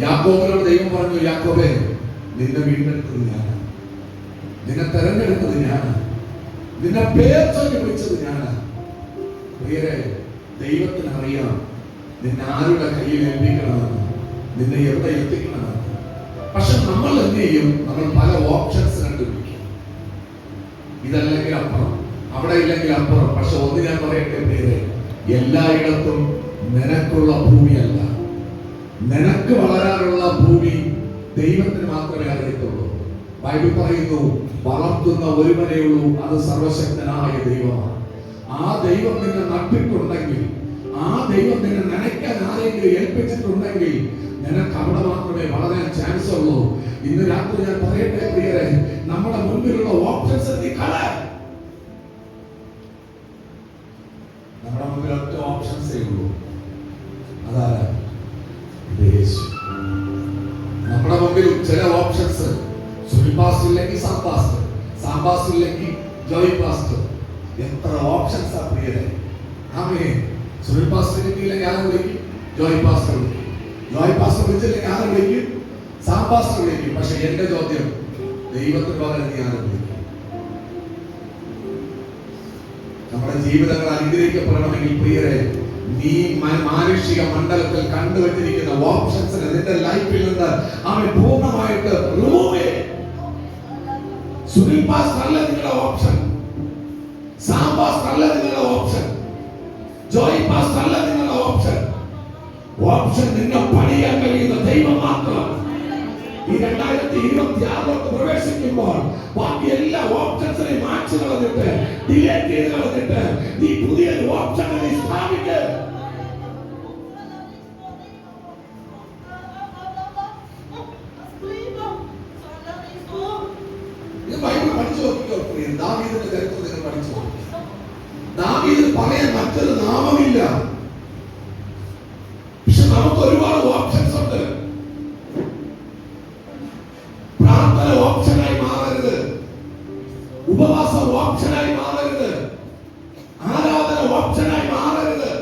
യാക്കോബിനോട് ദൈവം പറഞ്ഞു, യാക്കോബേ, നിന്നെ വീണ്ടെടുത്തത് ഞാനാണ്, നിന്നെ തെരഞ്ഞെടുത്തത് ഞാനാണ്, നിന്നെ പേർ ചൊല്ലി വിളിച്ചത് ഞാനാണ്. പ്രിയരെ, ദൈവത്തിന് അറിയാം നിന്നെ ആരുടെ കയ്യിൽ ഏൽപ്പിക്കണമെന്ന്, നിന്നെ എവിടെ എത്തിക്കണമെന്ന്. പക്ഷെ നമ്മൾ എന്ത് ചെയ്യും? നമ്മൾ പല ഓപ്ഷൻസ് കണ്ടുപിടിക്കും. ഇതല്ലെങ്കിൽ അപ്പുറം, അവിടെ ഇല്ലെങ്കിൽ അപ്പുറം. പക്ഷെ ഒന്ന് ഞാൻ പറയട്ടെ പ്രിയരെ, എല്ലായിടത്തും നിനക്കുള്ള ഭൂമിയല്ല, നിനക്ക് വളരാനുള്ള ഭൂമി ദൈവത്തിന് മാത്രമേ അറിയത്തുള്ളൂ. ബൈബിൾ പറയുന്നു, വളർത്തുന്ന ഒരുവനേ ഉള്ളൂ, അത് സർവശക്തനായ ദൈവമാണ്. ആ ദൈവം നിന്നെ നട്ടിട്ടുണ്ടെങ്കിൽ, ആ ദൈവം നിന്നെ നനയ്ക്കാൻ ആരെങ്കിലും ഏൽപ്പിച്ചിട്ടുണ്ടെങ്കിൽ നിനക്ക് അവിടെ മാത്രമേ വളരാൻ ചാൻസ് ഉള്ളൂ. ഇന്ന് രാത്രി ഞാൻ പറയട്ടെ പ്രിയരെ, നമ്മുടെ മുൻപിലുള്ള ഓപ്ഷൻസ് നമ്മുടെ മുമ്പിൽ ഒറ്റ ഓപ്ഷൻസേ ഉള്ളൂ. അതാരാ? യേശു. നമ്മുടെ മുമ്പിൽ ചില ഓപ്ഷൻസ്, സുൽപാസ്റ്റർ ഇല്ലെങ്കിൽ സബ്പാസ്റ്റർ, സാംബാസിലേക്ക് ജോയ് പാസ്റ്റർ, എത്ര ഓപ്ഷൻസ് ആ പ്രിയരെ. ആമേൻ. സുനിൽ പാസ്റ്റർ കിട്ടിയില്ലെങ്കിൽ ആരെ വിളിക്കും? ജോയ് പാസ്റ്റർ വിളിക്കും. ജോയ് പാസ്റ്റർ വിളിച്ചില്ലെങ്കിൽ ആരെ വിളിക്കും? സാംബാസ്റ്റർ വിളിക്കും. പക്ഷെ എന്റെ ചോദ്യം, ദൈവത്തിന് പകരം നീ ആരെ വിളിക്കും? നമ്മുടെ ജീവിതങ്ങൾ അനുഗ്രഹിക്കപ്പെടണമെങ്കിൽ പ്രിയരെ, നീ മാനുഷിക മണ്ഡലത്തിൽ കണ്ടുവച്ചിരിക്കുന്ന ഓപ്ഷൻസിനെ നിന്റെ ലൈഫിൽ നിന്ന് അവൻ പൂർണ്ണമായിട്ട് റിമൂവ് ചെയ്യും. സുനിൽ പാസ്റ്റർ അല്ല നിങ്ങളുടെ ഓപ്ഷൻ, സാം പാസ്റ്റർ അല്ല നിങ്ങളുടെ ഓപ്ഷൻ, ജോയ് പാസ്റ്റർ അല്ല നിങ്ങളുടെ ഓപ്ഷൻ. ഓപ്ഷൻ നിന്നെ പണിയാൻ കഴിയുന്ന ദൈവം മാത്രമാണ്. ഈ 2026 പ്രവേശിക്കുമ്പോൾ ബാക്കി എല്ലാ ഓപ്ഷൻസിനെയും മാറ്റി കളഞ്ഞിട്ട്, ഡിലേറ്റ് ചെയ്ത് കളഞ്ഞിട്ട് നീ പുതിയൊരു ഓപ്ഷൻ സ്ഥാപിക്കുക. ബൈബിൾ പഠിച്ചു നോക്കിയോ? ദാവീദിന്റെ ചരിത്രം നിങ്ങൾ പഠിച്ചു നോക്കി. ദാവീദിന് പറയാൻ മറ്റൊരു നാമമില്ല. പക്ഷെ നമുക്ക് ഒരുപാട് ഓപ്ഷൻസ് ഉണ്ട്. പ്രാർത്ഥന ഓപ്ഷനായി മാറരുത്, ഉപവാസം ഓപ്ഷനായി മാറരുത്, ആരാധന ഓപ്ഷനായി മാറരുത്.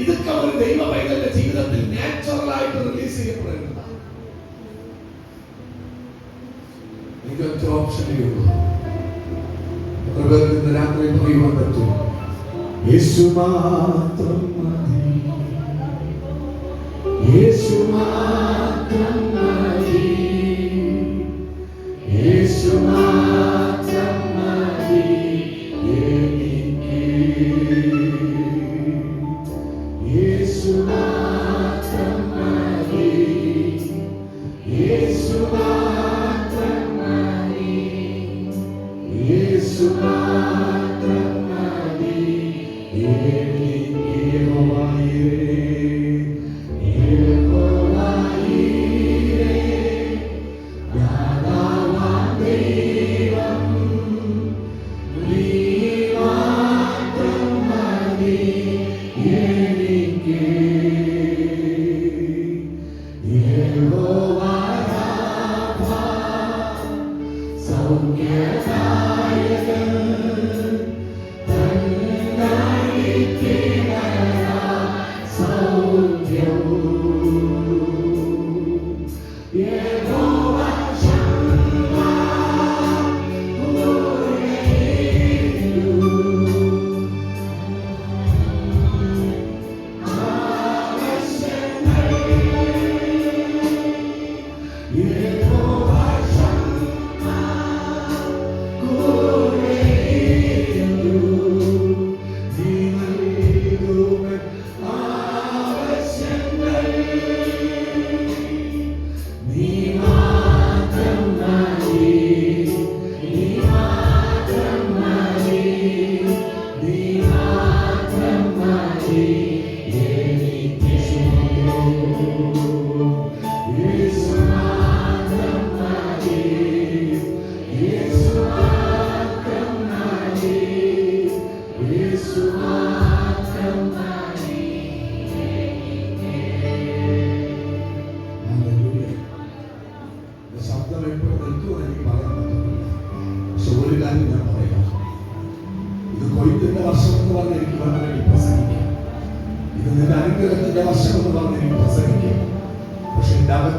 ഇതൊക്കെ ഒരു ദൈവ പൈതലിന്റെ ജീവിതത്തിൽ നാച്ചുറൽ ആയിട്ട് റിലീസ് ചെയ്യപ്പെടേണ്ടതാണ്. ഇതൊക്കെ ഓപ്ഷനേ ഉള്ളൂ. എത്ര പേർക്ക് ഇന്ന് രാത്രി പറയുവാൻ പറ്റും? യേശു മാത്രം മതി, യേശു മാത്രം മതി, യേശു മാത്രം മതി എനിക്ക്, യേശു മാത്രം മതി, യേശു മാത്രം മതി, യേശു മാത്രം മതി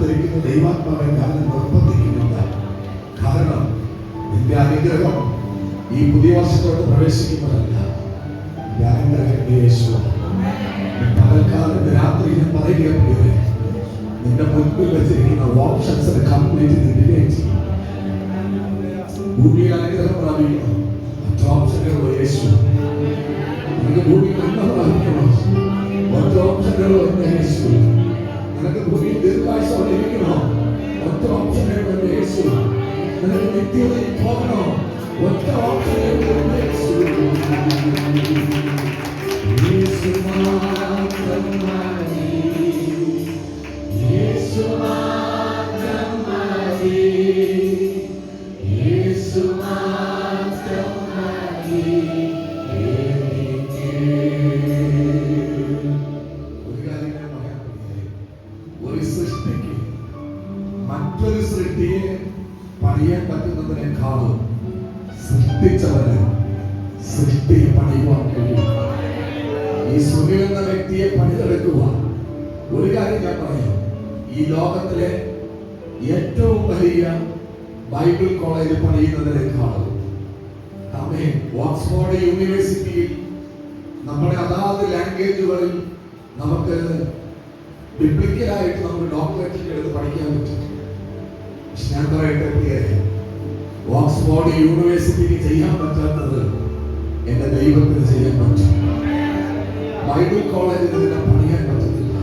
എനിക്ക്. ദൈവാത്മാവെ കാലം നിർബന്ധിക്കുന്നില്ല. കാരണം നിന്റെ അനുഗ്രഹം ഈ പുതിയ വർഷത്തോട് പ്രവേശിക്കുന്നതല്ല. നിന്റെ അനുഗ്രഹം യേശുവാണ്. പകൽക്കാലം രാത്രി ഞാൻ പറയുകയാണ്, നിന്റെ മുൻപിൽ വെച്ചിരിക്കുന്ന ഓപ്ഷൻസിന് കംപ്ലീറ്റ് ഡിലേറ്റ് ചെയ്യും. ഭൂമിയിൽ അനുഗ്രഹം പ്രാപിക്കണം, മറ്റു ഓപ്ഷനുകളോ യേശു. നിനക്ക് ഭൂമിയിൽ നന്മ പ്രാപിക്കണം, മറ്റു ഓപ്ഷനുകളോ യേശു. നിനക്ക് ഭൂമിയിൽ ദീർഘായുസ്സോടെ ഇരിക്കണോ, ഒറ്റ ഓപ്ഷനുകളോ യേശു. നിനക്ക് നിത്യതയിൽ പോകണോ, ഒറ്റ ഓപ്ഷനുകളോ യേശു. യേശു മാത്രം മതി, യേശു മാത്രം മതി, യേശു മാത്രം മതി എനിക്ക്. ഒരു കാര്യം ഞാൻ പറയാൻ പറ്റില്ലേ, ഒരു സൃഷ്ടിക്ക് മറ്റൊരു സൃഷ്ടിയെ പണിയാൻ പറ്റുന്നതിനേക്കാളും സൃഷ്ടിച്ചവന് സൃഷ്ടിയെ പണിയുവാൻ കഴിയും. ഈ സുനിൽ എന്ന വ്യക്തിയെ പണിതെടുക്കുവാൻ ഒരു കാര്യം ഞാൻ പറയാം. ഈ ലോകത്തിലെ ഏറ്റവും വലിയ ബൈബിൾ കോളേജ് പണിയുന്നതിനേക്കാളും ഓക്സ്ഫോർഡ് യൂണിവേഴ്സിറ്റിയിൽ നമ്മുടെ അതാത് ലാംഗ്വേജുകളിൽ നമുക്ക് ബിബ്ലിക്കലായിട്ട് നമുക്ക് ഡോക്ടറേറ്റ് എടുത്ത് പഠിക്കാൻ പറ്റും. ഞാൻ പറയട്ടെ, ഓക്സ്ഫോർഡ് യൂണിവേഴ്സിറ്റിക്ക് ചെയ്യാൻ പറ്റാത്തത് എന്റെ ദൈവത്തിന് ചെയ്യാൻ പറ്റും. ബൈബിൾ കോളേജിൽ നിന്നെ പണിയാൻ പറ്റത്തില്ല,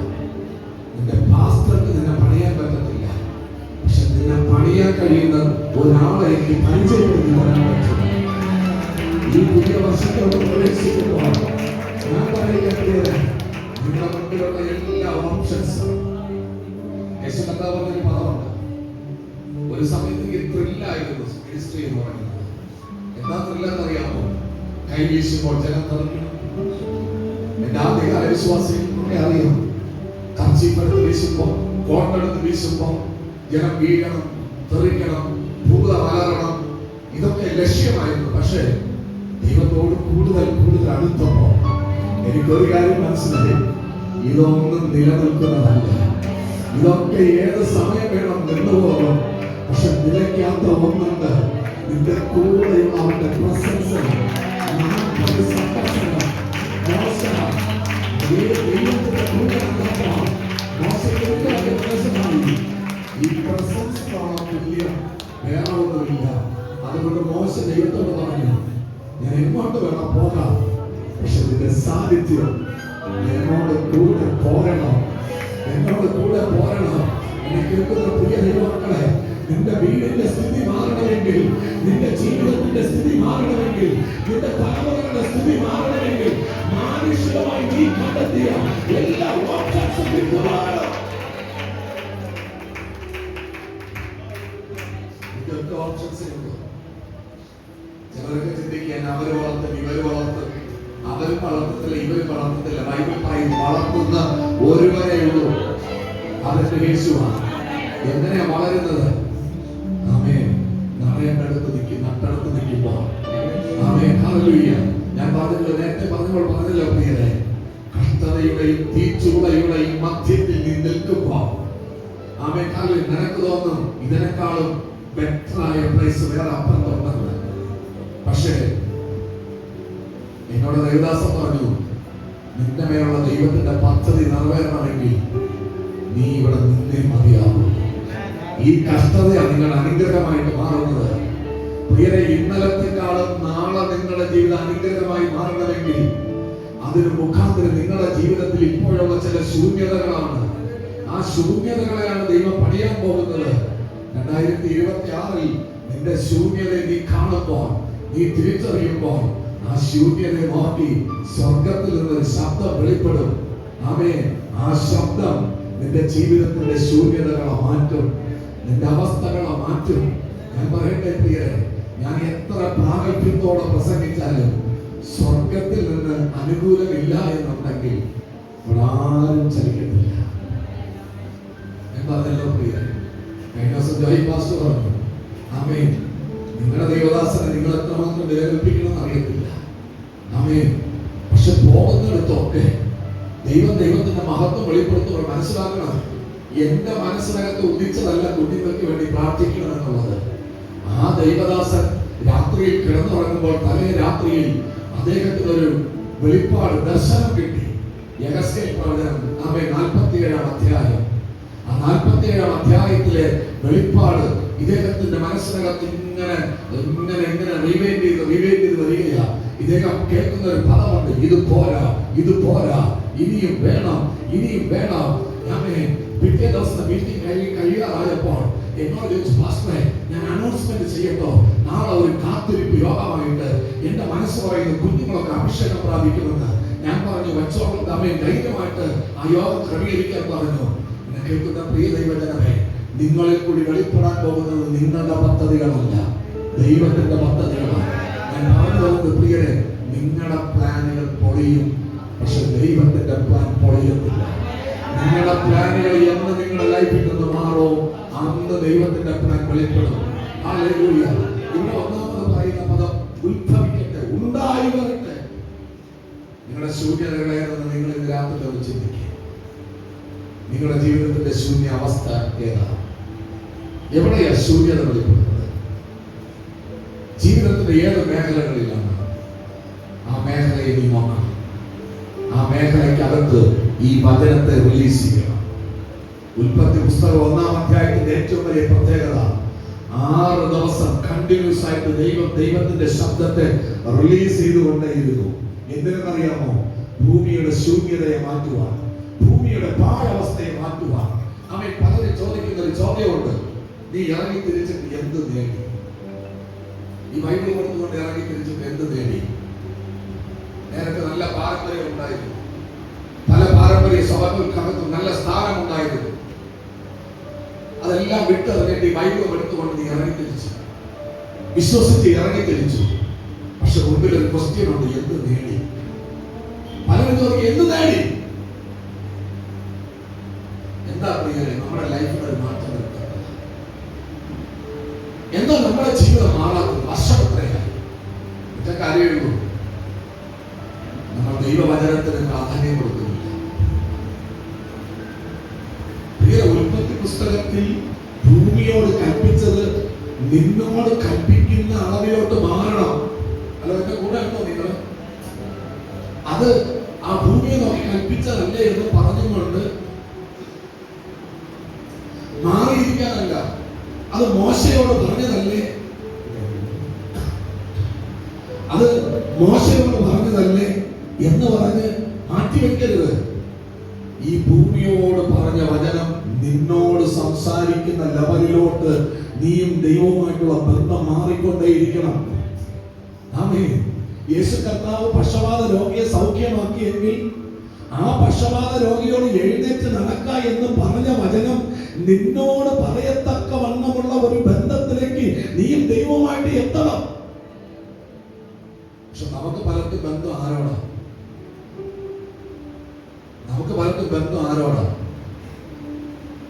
നിന്റെ പാസ്റ്റർക്ക് നിന്നെ പണിയാൻ പറ്റത്തില്ല. പക്ഷെ നിന്നെ പണിയാൻ കഴിയുന്ന ഒരാളെ എനിക്ക് പരിചയപ്പെടുത്തി തരാൻ പറ്റും. ഈ പുതിയ വർഷത്തോട് പ്രവേശിക്കുമ്പോൾ ഞാൻ പറയുന്നത് നിങ്ങളുടെ മുമ്പിലുള്ള എല്ലാ ഓപ്ഷൻസും യേശുദാവൊരു പദമുണ്ട്. ഒരു സമയത്ത് എനിക്ക് ത്രില്ലായിരുന്നു മിനിസ്ട്രി എന്ന് പറയുന്നത്. എന്താ ത്രില്ലെന്ന് അറിയാമോ? കൈ വീശുമ്പോൾ ജനം തെറിക്കണം. എന്റെ ആദ്യകാല വിശ്വാസികൾക്കൊക്കെ അറിയാം, കർച്ചീപ്പെടുത്ത് വീശുമ്പോ, കോട്ടെടുത്ത് വീശുമ്പോ ജനം വീഴണം, തെറിക്കണം, ഭൂതം അലറണം. ഇതൊക്കെ ലക്ഷ്യമായിരുന്നു. പക്ഷേ ദൈവത്തോട് കൂടുതൽ കൂടുതൽ അടുത്തപ്പോ എനിക്കൊരു കാര്യം മനസ്സിലായി, ഇതൊന്നും നിലനിൽക്കുന്നതല്ല. ഇതൊക്കെ ഏത് സമയം വേണം നിന്നുപോകും. പക്ഷെ നിലയ്ക്കാത്ത ഒന്നുണ്ട്, നിന്റെ കൂടെയുള്ള അവന്റെ പ്രസൻസ്. ഈ പ്രസൻസ് വേറെ ഒന്നുമില്ല. അതുകൊണ്ട് മോശ ദൈവത്തോട് പറഞ്ഞു, ഞാൻ എങ്ങോട്ട് വേണം പോകാം, പക്ഷെ നിന്റെ സാന്നിധ്യം എന്നോട് കൂടെ പോരണം, എന്നോട് കൂടെ പോരണം. എന്നെ കേൾക്കുന്ന പ്രിയ ദൈവമക്കളെ, നിന്റെ വീടിന്റെ സ്ഥിതി മാറണമെങ്കിൽ, നിന്റെ ജീവിതത്തിന്റെ സ്ഥിതി മാറണമെങ്കിൽ, നിന്റെ തലമുറകളുടെ സ്ഥിതി മാറണമെങ്കിൽ, മാനുഷികമായി നീ കണ്ടെത്തിയ എല്ലാ ഓപ്ഷൻസും വിട്ടുമാറണം. ഇതൊക്കെ ഓപ്ഷൻസ് ഉണ്ട്. ചിലരൊക്കെ ചിന്തിക്കാൻ അവര് വളർത്തും, ഇവര് വളർത്തും, അവരും വളർത്തത്തില്ല, ഇവരും വളർത്തത്തില്ല. ബൈബിൾ പറയും വളർത്തുന്ന ഒരുവരേ ഉള്ളൂ, അവരുടെ യേശുവാണ്. എങ്ങനെയാ വളരുന്നത്? ആമേൻ. നട്ടടുത്ത് നിൽക്കുമ്പോ ആമേൻ. ഹല്ലേലൂയ. ഞാൻ പറഞ്ഞല്ലോ, നേരത്തെ പറഞ്ഞല്ലോ പ്രിയരെ, കഷ്ടതയുടെയും തീച്ചുളയുടെയും മധ്യത്തിൽ നീ നിൽക്കുമ്പോ ആമേൻ, ഹല്ലേലൂയ, നിനക്ക് തോന്നും ഇതിനേക്കാളും ബെറ്ററായ പ്ലേസ് വേറെ അപ്പുറത്തുണ്ടെന്ന്. പക്ഷേ എന്നോട് ദേവദാസൻ പറഞ്ഞു, നിന്റെ മേലുള്ള ദൈവത്തിന്റെ പദ്ധതി നിറവേറണമെങ്കിൽ നീ ഇവിടെ നിന്നേ മതിയാവും. ഈ കഷ്ടതയാണ് നിങ്ങളുടെ അനുഗ്രഹമായിട്ട് മാറുന്നത്. പ്രിയരെ, ഇന്നലത്തെക്കാളും നാളെ നിങ്ങളുടെ ജീവിതം അനുഗ്രഹമായി മാറണമെങ്കിൽ അതിന് മുഖാന്തരം നിങ്ങളുടെ ജീവിതത്തിൽ ഇപ്പോഴുള്ള ചില ശൂന്യതകളാണ്. ആ ശൂന്യതകളെയാണ് ദൈവം പണിയാൻ പോകുന്നത്. 2026 നിന്റെ ശൂന്യതയെ നീ കാണുമ്പോൾ, നീ തിരിച്ചറിയുമ്പോൾ, ആ ശൂന്യതയെ നോക്കി സ്വർഗത്തിൽ നിന്നൊരു ശബ്ദം വെളിപ്പെടും. ആമേൻ. ആ ശബ്ദം നിന്റെ ജീവിതത്തിന്റെ ശൂന്യതകളെ മാറ്റും, നിന്റെ അവസ്ഥകളെ മാറ്റും. ഞാൻ പറയട്ടെ പ്രിയരെ, ഞാൻ എത്ര പ്രാഗൽഭ്യത്തോടെ പ്രസംഗിച്ചാലും സ്വർഗത്തിൽ നിന്ന് അനുകൂലമില്ല എന്നുണ്ടെങ്കിൽ ആരും ചലിക്കത്തില്ല. ഞാൻ പറഞ്ഞല്ലോ പ്രിയരെ, കഴിഞ്ഞ ദിവസം ജോയി പാസ്റ്റർ പറഞ്ഞു, ആമേൻ, നിങ്ങളുടെ ദൈവദാസനെ നിങ്ങൾ എത്രമാത്രം വിലകൽപ്പിക്കണമെന്ന് അറിയത്തില്ല. ആമേൻ. പക്ഷെ പോകുന്നിടത്തൊക്കെ ദൈവത്തിന്റെ മഹത്വം വെളിപ്പെടുത്തുമ്പോൾ മനസ്സിലാക്കണം, എന്റെ മനസ്സിനകത്ത് ഉദിച്ചതല്ല കുഞ്ഞുങ്ങൾക്ക് വേണ്ടി പ്രാർത്ഥിക്കണം എന്നുള്ളത്. ആ ദൈവദാസൻ രാത്രിയിൽ കിടന്നുറങ്ങുമ്പോൾ തലേ രാത്രിയിൽ അദ്ദേഹത്തിന് ഒരു വെളിപ്പാട്, ദർശനം കിട്ടി. യെഹെസ്കേൽ പ്രവചനം 47-ാം അധ്യായം. ആ 47-ാം അധ്യായത്തിലെ വെളിപ്പാട് ഇദ്ദേഹത്തിന്റെ മനസ്സിനകത്ത് ഇങ്ങനെ റിവൈൻഡ് ചെയ്ത് വരികയാ. ഇദ്ദേഹം കേൾക്കുന്ന ഒരു പദമുണ്ട്, ഇത് പോരാ, ഇത് പോരാ, ഇനിയും വേണം, ഇനിയും വേണം. പിറ്റേ ദിവസം മീറ്റിംഗ് കഴിയാറായപ്പോൾ എന്നോട് ചോദിച്ചു, പാസ്റ്ററെ, ഞാൻ അനൗൺസ്മെന്റ് ചെയ്യട്ടോ, നാളെ ഒരു കാത്തിരിപ്പ് യോഗമായിട്ട് എന്റെ മനസ്സ് പറയുന്ന കുഞ്ഞുങ്ങളൊക്കെ അഭിഷേകം പ്രാപിക്കുമെന്ന്. ഞാൻ പറഞ്ഞു, വെച്ചോളം തമ്മിൽ ധൈര്യമായിട്ട് ആ യോഗം ക്രമീകരിക്കാൻ പറഞ്ഞു. എന്നെ കേൾക്കുന്ന പ്രിയ ദൈവജനമേ, നിങ്ങളിൽ കൂടി വെളിപ്പെടാൻ പോകുന്നത് നിങ്ങളുടെ പദ്ധതികളല്ല, ദൈവത്തിന്റെ പദ്ധതികളാണ്. ഞാൻ പറഞ്ഞു പോകുന്നത് പ്രിയരെ, നിങ്ങളുടെ പ്ലാനുകൾ പൊളിയും, പക്ഷെ ദൈവത്തിന്റെ പ്ലാൻ പൊളിയത്തില്ല. നിങ്ങളുടെ പ്ലാനുകൾ എന്ന് നിങ്ങളുടെ ലൈഫിൽ നിന്ന് മാറോ അന്ന് ദൈവത്തിന്റെ പ്ലാൻ വെളിപ്പെടും. ഹല്ലേലൂയ. ഇവിടെ ഒന്നാമത് പറയുന്ന പദം ഉത്ഭവിക്കട്ടെ, ഉണ്ടായി വരട്ടെ. നിങ്ങളുടെ ശൂന്യതകളേതെന്ന് നിങ്ങൾ ഇന്ന് രാത്രി ഒന്ന് ചിന്തിക്കുക. നിങ്ങളുടെ ജീവിതത്തിന്റെ ശൂന്യ അവസ്ഥ ഏതാണ്? എവിടെയാ ശൂന്യത വെളിപ്പെടുന്നത്? ജീവിതത്തിന്റെ ഏത് മേഖലകളിലാണ്? ആ മേഖലയെ നീ നോക്കണം. ആ മേഖലയ്ക്കകത്ത് ഈ വചനത്തെ റിലീസ് ചെയ്യണം. ഉൽപ്പത്തി പുസ്തകം 1-ാം അധ്യായത്തിന്റെ ഏറ്റവും വലിയ പ്രത്യേകത 6 ദിവസം കണ്ടിന്യൂസ് ആയിട്ട് ദൈവത്തിന്റെ ശബ്ദത്തെ റിലീസ് ചെയ്തുകൊണ്ടേയിരുന്നു. എന്തിനെന്നറിയാമോ? ഭൂമിയുടെ ശൂന്യതയെ മാറ്റുവാൻ, ഭൂമിയുടെ പാഴവസ്ഥയെ മാറ്റുവാൻ. അവൻ പലരും ചോദിക്കുന്ന ഒരു ചോദ്യമുണ്ട്, നീ ഇറങ്ങി തിരിച്ചിട്ട് എന്ത് നേടി? ഈ ബൈബിൾ കൊടുത്തുകൊണ്ട് ഇറങ്ങി തിരിച്ചിട്ട് എന്ത് നേടി? നേരത്തെ നല്ല പാരമ്പര്യം ഉണ്ടായിരുന്നു, പല പാരമ്പര്യ സഭകൾക്കകത്തും നല്ല സ്ഥാനം ഉണ്ടായിരുന്നു. അതെല്ലാം വിട്ടെറിഞ്ഞിട്ട് ഈ ബൈബിൾ എടുത്തുകൊണ്ട് നീ ഇറങ്ങി തിരിച്ചു, വിശ്വസിച്ച് ഇറങ്ങി തിരിച്ചു. പക്ഷെ മുമ്പിൽ ഒരു ക്വസ്റ്റ്യൻ ഉണ്ട്, എന്ത് നേടി? പലരും ചോദിക്കും, എന്ത് നേടി? എന്താ പ്രിയരെ, നമ്മുടെ ലൈഫിൽ ഒരു മാറ്റം വരുത്തുന്നത്? എന്താ നമ്മുടെ ജീവിതം മാറാത്തത്? വർഷം എത്രയായി? ഒറ്റ കാര്യമുള്ളൂ, നമ്മൾ ദൈവവചനത്തിന് പ്രാധാന്യം കൊടുക്കുന്നില്ല. പ്രിയ, ഉൽപ്പത്തി പുസ്തകത്തിൽ ഭൂമിയോട് കൽപ്പിച്ചത് നിന്നോട് കൽപ്പിക്കുന്ന അളവിലോട്ട് മാറണം. അല്ല, എന്റെ കൂടെ ഉണ്ടോ നിങ്ങൾ? അത് ആ ഭൂമിയെ നോക്കി കൽപ്പിച്ചതല്ലേ എന്ന് പറഞ്ഞുകൊണ്ട് മാറിയിരിക്കാനല്ല, അത് മോശയോട് പറഞ്ഞതല്ലേ, അത് മോശയോട് പറഞ്ഞതല്ലേ എന്ന് പറഞ്ഞ് മാറ്റിവെക്കരുത്. ഈ ഭൂമിയോട് പറഞ്ഞ വചനം നിന്നോട് സംസാരിക്കുന്ന ലെവലിലോട്ട് നീയും ദൈവവുമായിട്ടുള്ള ബന്ധം മാറിക്കൊണ്ടേയിരിക്കണം. ആമേൻ. യേശു കർത്താവ് പക്ഷവാത രോഗിയെ സൗഖ്യമാക്കിയെങ്കിൽ ആ പക്ഷവാത രോഗിയോട് എഴുന്നേറ്റ് നടക്ക എന്ന് പറഞ്ഞ വചനം നിന്നോട് പറയത്തക്ക വണ്ണമുള്ള ഒരു ബന്ധത്തിലേക്ക് നീയും ദൈവവുമായിട്ട് എത്തണം. പക്ഷെ നമുക്ക് പലർക്കും ബന്ധം ആരോടാ? നമുക്ക് പലർക്കും ബന്ധം ആരോടാ?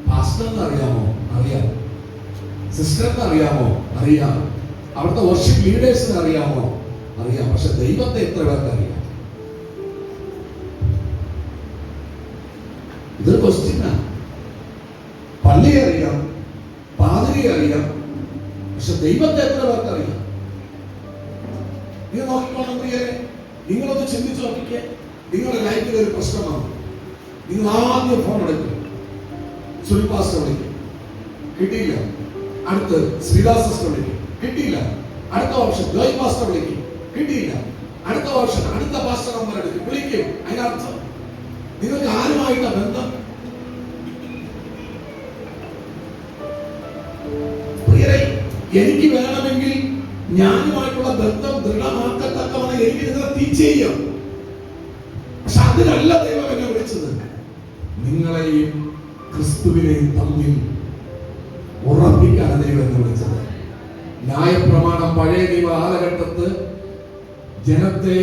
പാസ്റ്ററിന് അറിയാമോ? അറിയാം. സിസ്റ്ററിന് അറിയാമോ? അറിയാം. അവിടുത്തെ വർഷിപ്പ് ലീഡേഴ്സിന് അറിയാമോ? അറിയാം. പക്ഷെ ദൈവത്തെ എത്ര പേർക്ക് അറിയാം? ഇതൊരു ക്വസ്റ്റ്യനാ. പള്ളിയെ അറിയാം, പാതിരിയെ അറിയാം, പക്ഷെ ദൈവത്തെ എത്ര പേർക്ക് അറിയാം? നിങ്ങൾ നോക്കിക്കോണം പ്രിയരെ, നിങ്ങളൊന്ന് ചിന്തിച്ചു നോക്കിക്കേ. നിങ്ങളുടെ ലൈഫിൽ ഒരു പ്രശ്നമാണ്, നിങ്ങൾ ആദ്യം ഫോൺ എടുക്കും, സുൽപാസ്റ്റർ വിളിക്കും, കിട്ടിയില്ല. അടുത്ത് ശ്രീദാസ് സിസ്റ്റർ വിളിക്കും, കിട്ടിയില്ല. അടുത്ത ഓപ്ഷൻ ജോയ് പാസ്റ്റർ വിളിക്കും, കിട്ടിയില്ല. അടുത്ത ഓപ്ഷൻ അടുത്ത പാസ്റ്റർ നമ്പർ എടുക്കും, വിളിക്കും. അതിനർത്ഥം നിങ്ങൾക്ക് ആരുമായിട്ടാ ബന്ധം? പ്രിയരെ, എനിക്ക് വേണമെങ്കിൽ ഞാനുമായിട്ടുള്ള ബന്ധം ദൃഢമാക്കത്തക്കവണ്ണം എനിക്ക് നിങ്ങളെ ടീച്ച് ചെയ്യും. പക്ഷെ അതിനല്ല ദൈവം എന്നെ വിളിച്ചത്. നിങ്ങളെയും ക്രിസ്തുവിനെയും തമ്മിൽ ഉറപ്പിക്കാൻ ദൈവം എന്നെ വിളിച്ചത്. ന്യായപ്രമാണം പഴയ നിയമ കാലഘട്ടത്ത് ജനത്തെ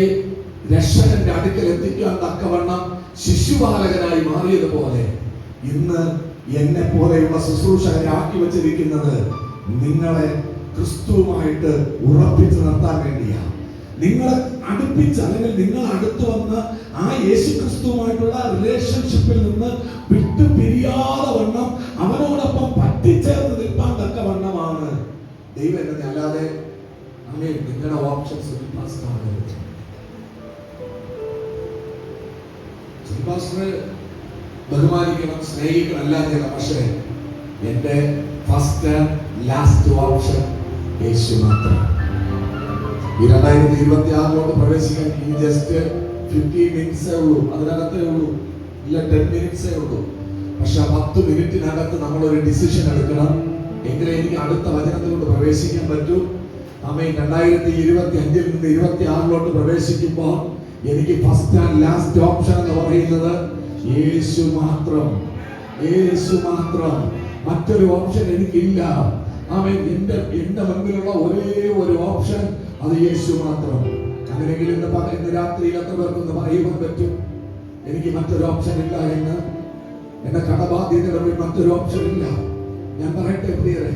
രക്ഷകന്റെ അടുക്കൽ എത്തിക്കാൻ തക്കവണ്ണം ശിശുപാലകനായി മാറിയതുപോലെ ഇന്ന് എന്നെ പോലെയുള്ള ശുശ്രൂഷകരെ ആക്കി വച്ചിരിക്കുന്നത് നിങ്ങളെ ക്രിസ്തുവുമായിട്ട് ഉറപ്പിച്ച് നിർത്താൻ വേണ്ടിയാണ്. നിങ്ങളെ അടുപ്പിച്ച് അല്ലെങ്കിൽ നിങ്ങൾ അടുത്ത് വന്ന് ആ യേശു ക്രിസ്തുവുമായിട്ടുള്ള റിലേഷൻഷിപ്പിൽ നിന്ന് വിട്ടു പിരിയാതെ വണ്ണം അവനോടൊപ്പം പറ്റിച്ചേർന്ന് നിൽപ്പാൻ തക്ക വണ്ണമാണ് ദൈവം എന്നത്. അല്ലാതെ അങ്ങനെ നിങ്ങളുടെ ഓപ്ഷൻസ് ബഹുമാനിക്കണം, സ്നേഹിക്കണം, എല്ലാം ചെയ്യണം. പക്ഷേ എന്റെ ഫസ്റ്റ് ആൻഡ് ലാസ്റ്റ് ഓപ്ഷൻ യേശു മാത്രം. ഈ 2026 പ്രവേശിക്കാൻ ഈ ജസ്റ്റ് 15 മിനിറ്റ്സേ ഉള്ളൂ, അതിനകത്തേ ഉള്ളൂ, ഇല്ല 10 മിനിറ്റ്സേ ഉള്ളൂ. പക്ഷെ 10 മിനിറ്റിനകത്ത് നമ്മളൊരു ഡിസിഷൻ എടുക്കണം. എങ്കിലേ എനിക്ക് അടുത്ത വചനത്തിലോട്ട് പ്രവേശിക്കാൻ പറ്റൂ. ആമേൻ. 2025 നിന്ന് 26 പ്രവേശിക്കുമ്പോൾ എനിക്ക് ഫസ്റ്റ് ആൻഡ് ലാസ്റ്റ് ഓപ്ഷൻ എന്ന് പറയുന്നത് യേശു മാത്രം. യേശു മാത്രം. മറ്റൊരു ഓപ്ഷൻ എനിക്കില്ല. ആമേൻ. എന്റെ മുമ്പിലുള്ള ഒരേ ഒരു ഓപ്ഷൻ അത് യേശു മാത്രം. അങ്ങനെയെങ്കിൽ ഇന്ന് രാത്രിയിൽ എത്ര പേർക്കൊന്ന് പറയുവാൻ പറ്റും എനിക്ക് മറ്റൊരു ഓപ്ഷൻ ഇല്ല എന്ന്? എന്റെ കടബാധ്യതയുടെ മറ്റൊരു ഓപ്ഷൻ ഇല്ല. ഞാൻ പറയട്ടെ പ്രിയരെ,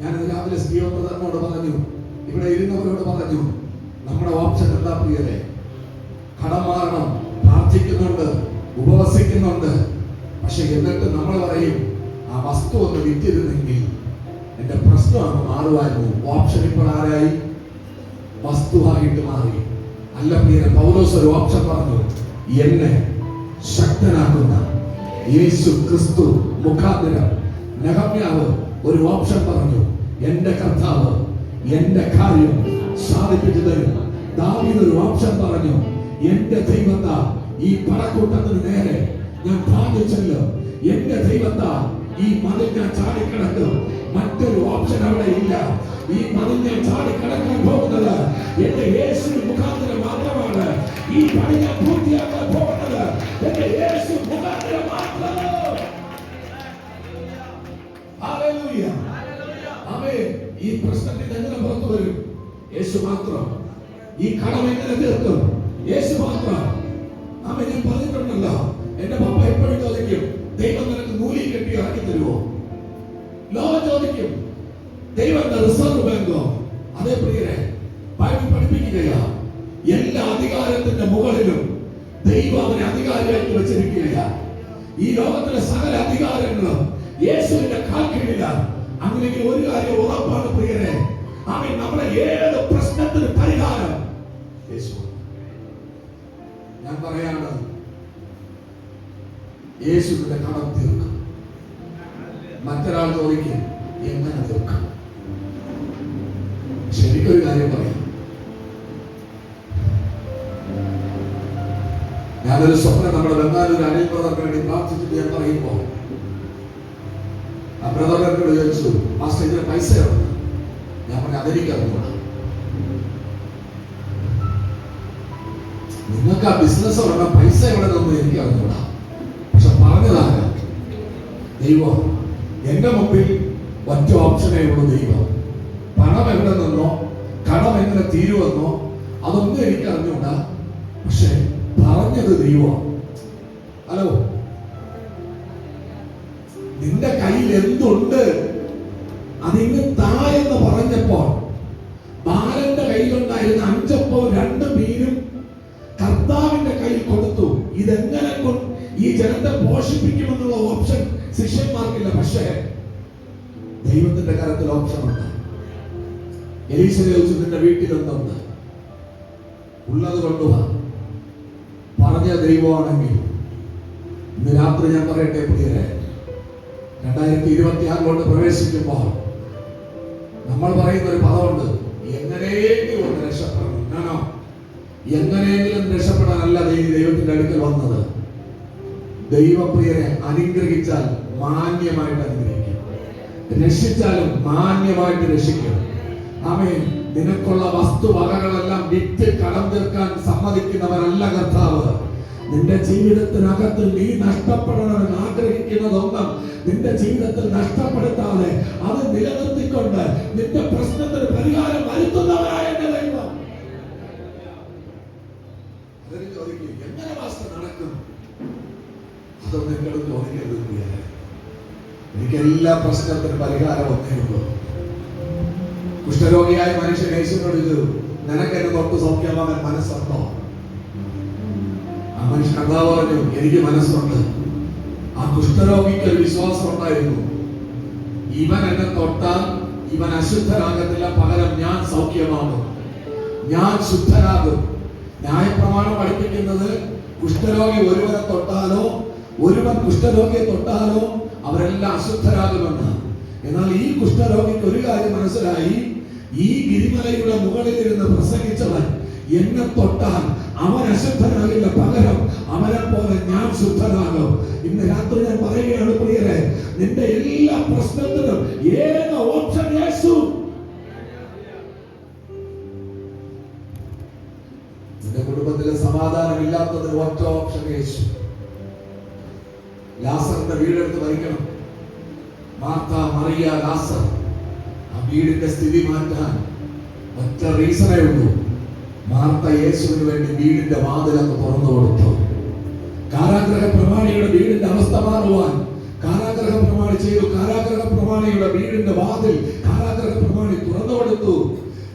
ഞാൻ രാവിലെ സ്ത്രീയോട് പറഞ്ഞു, ഇവിടെ ഇരുന്നവരോട് പറഞ്ഞു, നമ്മുടെ ഓപ്ഷൻ എന്താ പ്രിയരെ? കടം മാറണം, പ്രാർത്ഥിക്കുന്നുണ്ട്, ഉപവസിക്കുന്നുണ്ട്. പക്ഷെ എന്നിട്ട് നമ്മൾ പറയും ആ വസ്തു ഒന്ന് വിറ്റിരുന്നെങ്കിൽ എന്റെ പ്രശ്നം അങ്ങ് മാറുമായിരുന്നു. ഓപ്ഷൻ ഇപ്പോൾ ആരായി? വസ്തുവായിട്ട് മാറി. അല്ല പ്രിയരെ, പൗലോസ് ഒരു ഓപ്ഷൻ പറഞ്ഞു, എന്നെ ശക്തനാക്കുന്ന യേശു ക്രിസ്തു മുഖാന്തരം. നെഹമ്യാവ് ഒരു ഓപ്ഷൻ പറഞ്ഞു, എന്റെ കർത്താവ് എന്റെ കാര്യം സാധിപ്പിച്ചു തരും. ദാവീദ് ഒരു ഓപ്ഷൻ പറഞ്ഞു, എന്റെ ദൈവത്താ ഈ പടക്കൂട്ടത്തിന് നേരെ ഞാൻ പ്രാർത്ഥിച്ചല്ലോ, എന്റെ ദൈവത്താ ഈ മതിൽ ഞാൻ ചാടിക്കിടക്കും. മറ്റൊരു ഓപ്ഷൻ അവിടെ ഇല്ല. ഈ മതിൽ ഞാൻ ചാടിക്കിടക്കാൻ പോകുന്നത് എന്റെ യേശു മുഖാന്തരം മാത്രമാണ്. ഈ പണി ഞാൻ പൂർത്തിയാക്കാൻ പോകുന്നത് എന്റെ യേശു മുഖാന്തരം മാത്രം. ഹല്ലേലൂയ, ആമേൻ. ഈ പ്രശ്നത്തിൽ എങ്ങനെ പുറത്തു വരും? യേശു മാത്രം. ഈ കടം എങ്ങനെ തീർക്കും? യേശു മാത്രം. ആമേൻ. ഞാൻ പറഞ്ഞിട്ടുണ്ടല്ലോ, എന്റെ പപ്പ എപ്പോഴും ചോദിക്കും, ദൈവം നിനക്ക് നൂലി കെട്ടി ഇറക്കി തരുമോ? ലോകം ചോദിക്കും, ദൈവം റിസർവ് ബാങ്കോ? അതേ പ്രിയരെ, ബൈബിൾ പഠിപ്പിക്കുകയാ, എല്ലാ അധികാരത്തിന്റെ മുകളിലും ദൈവം അവനെ അധികാരിയാക്കി വെച്ചിരിക്കുകയാ. ഈ ലോകത്തിലെ സകല അധികാരങ്ങളും യേശുവിന്റെ കാൽ കീഴിലാണ്. അങ്ങനെയെങ്കിൽ ഒരു കാര്യം ഉറപ്പാണ് പ്രിയരെ, അവൻ നമ്മുടെ ഏത് പ്രശ്നത്തിന് പരിഹാരം യേശു. ഞാൻ പറയാണ്, യേശുവിന്റെ കടം തീർക്കും. മറ്റൊരാൾ ചോദിക്കും, എങ്ങനെ തീർക്കും? ശരിക്കൊരു കാര്യം പറയാം. ഞാനൊരു സ്വപ്നം നമ്മുടെ ബംഗാളൂർ അനിൽ ബ്രദർക്ക് വേണ്ടി പ്രാർത്ഥിച്ചിട്ട് ഞാൻ പറയുമ്പോ ആ ബ്രദറിനോട് ചോദിച്ചു, മാസ്റ്റർ ഇതിന് പൈസ എവിടെ? ഞാൻ പറഞ്ഞു, അതെനിക്കറിഞ്ഞൂടാ. നിങ്ങൾക്ക് ആ ബിസിനസ് ഉള്ള പൈസ എവിടെ നിന്നും എനിക്ക് അറിഞ്ഞൂടാ. പക്ഷെ പറഞ്ഞതാണ് ദൈവം. എന്റെ മുമ്പിൽ ഒറ്റ ഓപ്ഷനേ ഉള്ളൂ, ദൈവം. പണം എവിടെ നിന്നോ, കടം എങ്ങനെ തീരുവെന്നോ അതൊന്നും എനിക്ക് അറിഞ്ഞൂടാ. പക്ഷെ പറഞ്ഞത് ദൈവം. ഹലോ, നിന്റെ കയ്യിൽ എന്തുണ്ട് അതിന് താ എന്ന് പറഞ്ഞപ്പോൾ ബാലന്റെ കയ്യിലുണ്ടായിരുന്ന 5 അപ്പവും 2 മീനും കർത്താവിന്റെ കയ്യിൽ കൊടുത്തു. ഇതെങ്ങനെ ഈ ജനത്തെ പോഷിപ്പിക്കുമെന്നുള്ള ഓപ്ഷൻ ശിഷ്യന്മാർക്കില്ല. പക്ഷേ ദൈവത്തിന്റെ കരത്തിൽ ഓപ്ഷൻ ഉണ്ട്. എലീശ ചോദിച്ചു, നിന്റെ വീട്ടിൽ എന്തുണ്ട്? ഉള്ളത് കൊണ്ടുവാ. പറഞ്ഞ ദൈവമാണെങ്കിൽ ഇന്ന് രാത്രി ഞാൻ പറയട്ടെ പ്രിയരെ, 2026 പ്രവേശിക്കുമ്പോൾ നമ്മൾ പറയുന്ന ഒരു പദമുണ്ട്, എങ്ങനെയെങ്കിലും ഒന്ന് രക്ഷപ്പെടണം. ഞാനോ എങ്ങനെയെങ്കിലും രക്ഷപ്പെടാനല്ല ദൈവത്തിന്റെ അടുക്കൽ വന്നത്. ദൈവപ്രിയരെ അനുഗ്രഹിച്ചാൽ മാന്യമായിട്ട് അനുഗ്രഹിക്കും, രക്ഷിച്ചാലും മാന്യമായിട്ട് രക്ഷിക്കും. ആമേൻ. നിനക്കുള്ള വസ്തുവകകളെല്ലാം വിറ്റ് കടം തീർക്കാൻ സമ്മതിക്കുന്നവരല്ല കർത്താവ്. നിന്റെ ജീവിതത്തിനകത്ത് നീ നഷ്ടപ്പെടണമെന്ന് ആഗ്രഹിക്കുന്നതൊന്നും നിന്റെ ജീവിതത്തിൽ നഷ്ടപ്പെടുത്താതെ അത് നിലനിർത്തിക്കൊണ്ട് നിന്റെ പ്രശ്നത്തിന് പരിഹാരം വരുത്തുന്നവരായ ദൈവം. അതിന് ചോദിക്കും, എങ്ങനെ മാസ്റ്റർ നടക്കും? അതൊന്നും എന്നോട് തോന്നിക്കരുത്. എനിക്ക് എല്ലാ പ്രശ്നത്തിനും പരിഹാരം ഒന്നേ ഉള്ളൂ. കുഷ്ഠരോഗിയായ മനുഷ്യൻ യേശുവിനോട് ചോദിച്ചു, നിനക്ക് എന്നെ തൊട്ട് സൗഖ്യമാകാൻ മനസ്സുണ്ടോ? ആ മനുഷ്യൻ എന്താ പറഞ്ഞു, എനിക്ക് മനസ്സുണ്ട്. ആ കുഷ്ഠരോഗിക്ക് ഒരു വിശ്വാസം ഉണ്ടായിരുന്നു, ഇവൻ എന്നെ തൊട്ടാൽ ഇവൻ അശുദ്ധരാകത്തില്ല, പകരം ഞാൻ സൗഖ്യമാകും, ഞാൻ ശുദ്ധരാകും. ന്യായപ്രമാണം പഠിപ്പിക്കുന്നത് കുഷ്ഠരോഗി ഒരുവനെ തൊട്ടാലോ ഒരുവൻ കുഷ്ഠരോഗിയെ തൊട്ടാലോ അവരെല്ലാം അശുദ്ധരാകുമെന്ന്. എന്നാൽ ഈ കുഷ്ഠരോഗിക്ക് ഒരു കാര്യം മനസ്സിലായി, ഈ ഗിരിമലയുടെ മുകളിൽ ഇരുന്ന് പ്രസംഗിച്ചവൻ എന്നെ തൊട്ടാൽ അവൻ അശുദ്ധനാകില്ല, പകരം അവനെ പോലെ ഞാൻ ശുദ്ധനാകും. ഇന്ന് രാത്രി ഞാൻ പറയുകയാണ് പ്രിയരെ, നിന്റെ എല്ലാ പ്രശ്നത്തിനും ഏക ഓപ്ഷൻ യേശു. നിന്റെ കുടുംബത്തിലെ സമാധാനമില്ലാത്തതിന് ഒറ്റ ഓപ്ഷൻ യേശു. ലാസറിന്റെ വീടെടുത്ത് ഭരിക്കണം. മാർത്ത, മറിയ, ലാസർ. ആ വീടിന്റെ സ്ഥിതി മാറ്റാൻ ഒറ്റ റീസണേ ഉള്ളൂ. മാർത്ത യേശുവിന് വേണ്ടി വീടിന്റെ വാതിലൊന്ന് തുറന്നു കൊടുത്തു. കാരാഗ്രഹ പ്രമാണിയുടെ വീടിന്റെ അവസ്ഥ മാറുവാൻ കാരാഗ്രഹ പ്രമാണി ചെയ്തു. കാരാഗ്രഹ പ്രമാണിയുടെ വീടിന്റെ വാതിൽ കാരാഗ്രഹ പ്രമാണി തുറന്നു കൊടുത്തു.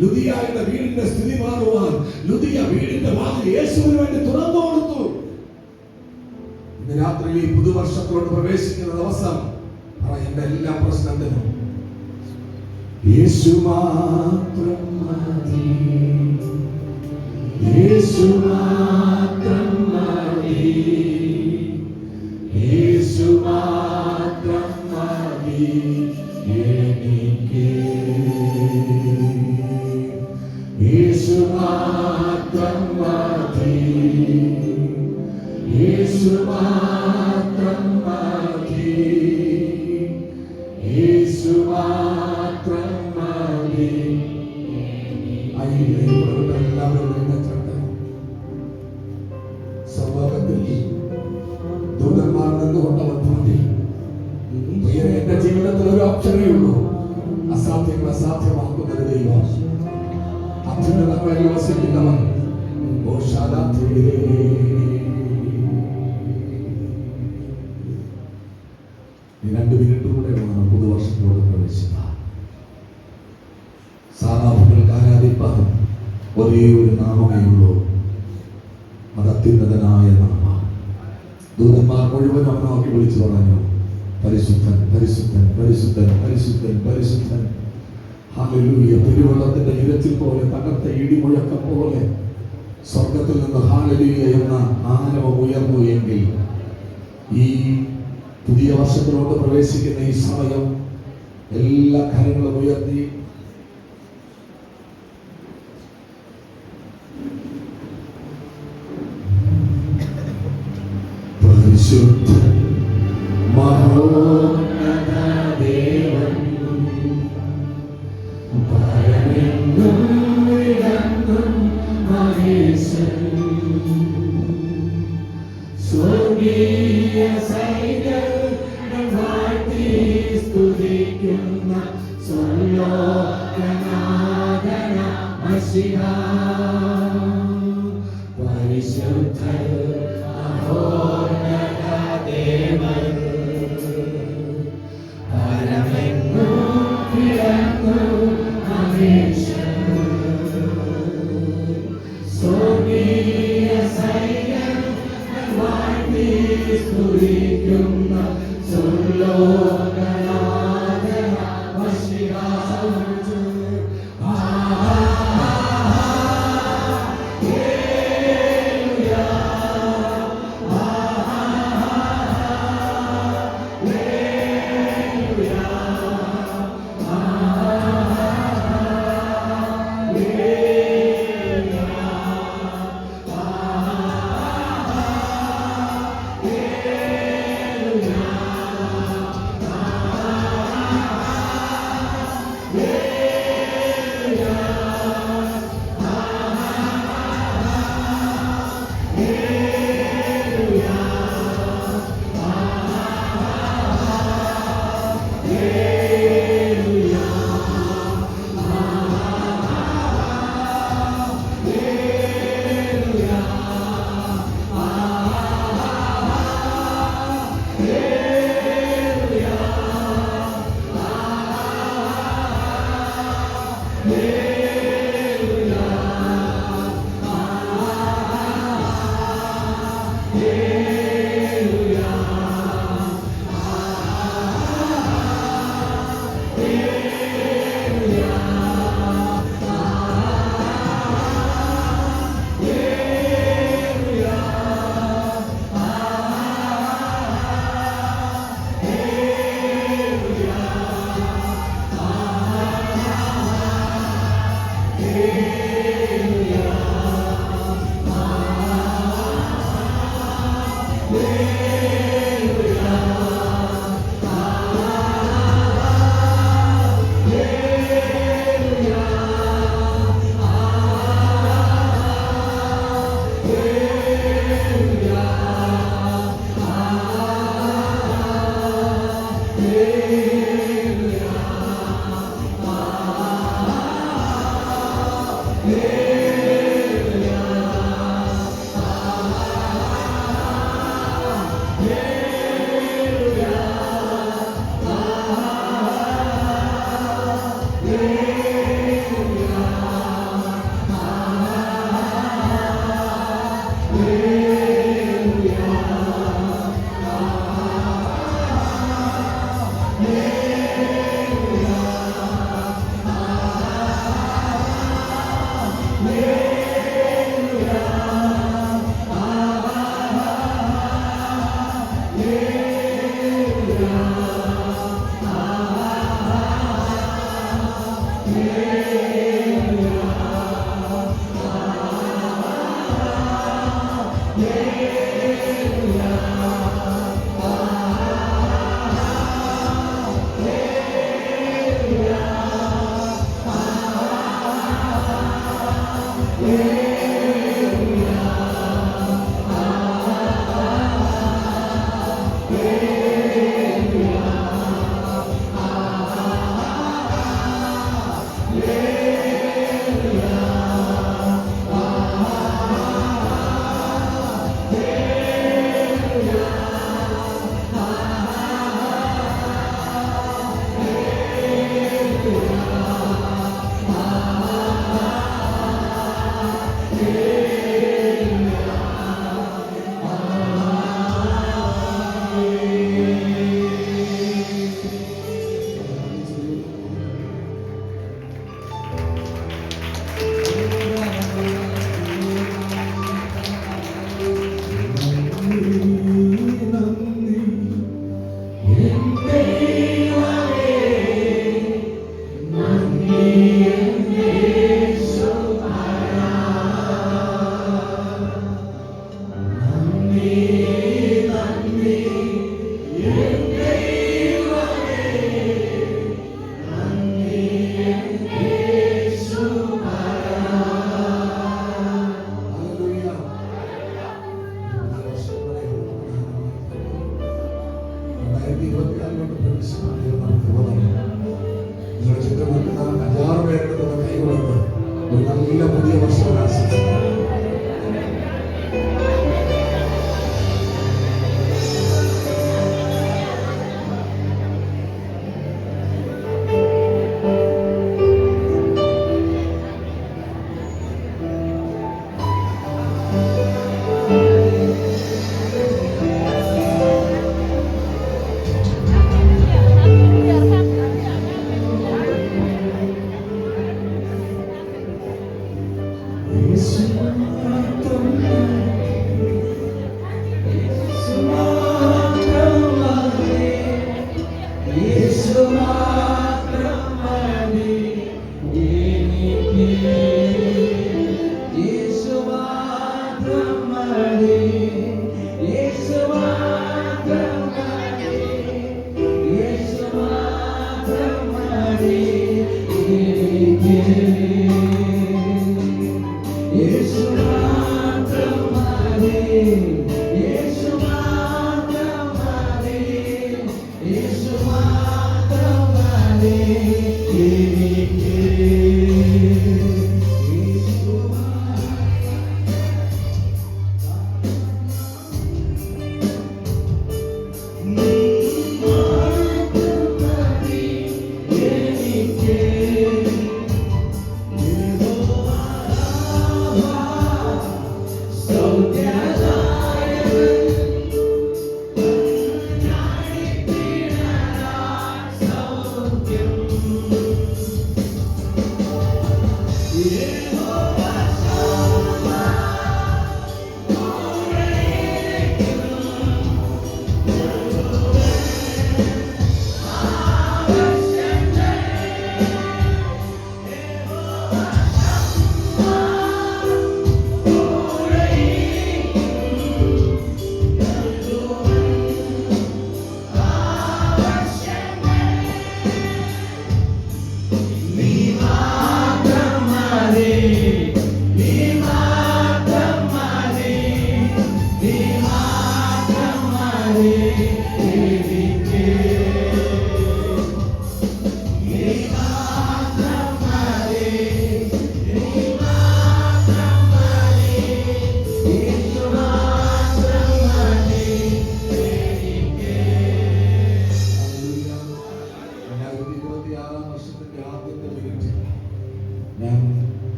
ലുദിയ ഉണ്ടായിരുന്ന വീടിന്റെ സ്ഥിതി മാറുവാൻ ലുദിയ വീടിന്റെ വാതിൽ യേശുവിന് വേണ്ടി തുറന്നു കൊടുത്തു. ഇന്ന് രാത്രി ഈ പുതുവർഷത്തോട് പ്രവേശിക്കുന്ന ദിവസം എന്റെ എല്ലാ പ്രശ്നത്തിനും യേശു മാത്രം മതി, യേശു മാത്രം മതി, യേശു മാത്രം മതി എനിക്ക്, യേശു മാത്രം മതി, യേശു മാത്രം മതി, യേശു മാത്രം മതി. സ്വഭാവത്തിൽ ദൂതന്മാർ നിന്നുകൊണ്ടവൻ പാടി, എന്റെ ജീവിതത്തിൽ ഒരു ഓപ്ഷനേ ഉള്ളൂ, അസാധ്യങ്ങൾ അസാധ്യമാക്കുന്നൊരു ദൈവം, അത്യുന്നതങ്ങളിൽ വസിക്കുന്നവൻ. ഈ 2 മിനിറ്റിലൂടെ വേണം പുതുവർഷത്തോട് പ്രവേശിക്കാൻ. സാധാരണങ്ങൾക്ക് ആരാധിപ്പാൻ ഒരേ ഒരു നാമമേ ഉള്ളൂ, അത് അത്യുന്നതനായ നാമം. ദൂതന്മാർ മുഴുവൻ അവനോക്കി വിളിച്ചു പറഞ്ഞു, പരിശുദ്ധൻ പരിശുദ്ധൻ പരിശുദ്ധൻ പരിശുദ്ധൻ പരിശുദ്ധൻ. ഹല്ലേലൂയ. പെരുവെള്ളത്തിന്റെ ഇരച്ചിൽ പോലെ, തകർത്ത ഇടിമുഴക്കം പോലെ സ്വർഗത്തിൽ നിന്ന് ഹല്ലേലൂയ എന്ന ആരവം ഉയർന്നു എങ്കിൽ ഈ പുതിയ വർഷത്തിലോട്ട് പ്രവേശിക്കുന്ന ഈ സമയം എല്ലാ കാര്യങ്ങളും ഉയർത്തി പരിശുദ്ധൻ മഹോന്നത ദേവൻ പരമെന്നും വിളങ്ങും മഹേശൻ, സ്വർഗീയ സൈന്യങ്ങൾ വാഴ്ത്തി സ്തുതിക്കുന്ന സർവ്വലോകനാഥന മശിഹ. പരിശുദ്ധൻ മഹോന്നത ദേവൻ പരമെന്നും വിളങ്ങും മഹേശൻ, സ്വർഗീയ സൈന്യങ്ങൾ വാഴ്ത്തി സ്തുതിക്കുന്ന സർവ്വലോകനാഥന മശിഹ. നല്ല പുതിയ വർഷം ആശംസിക്കുന്നു.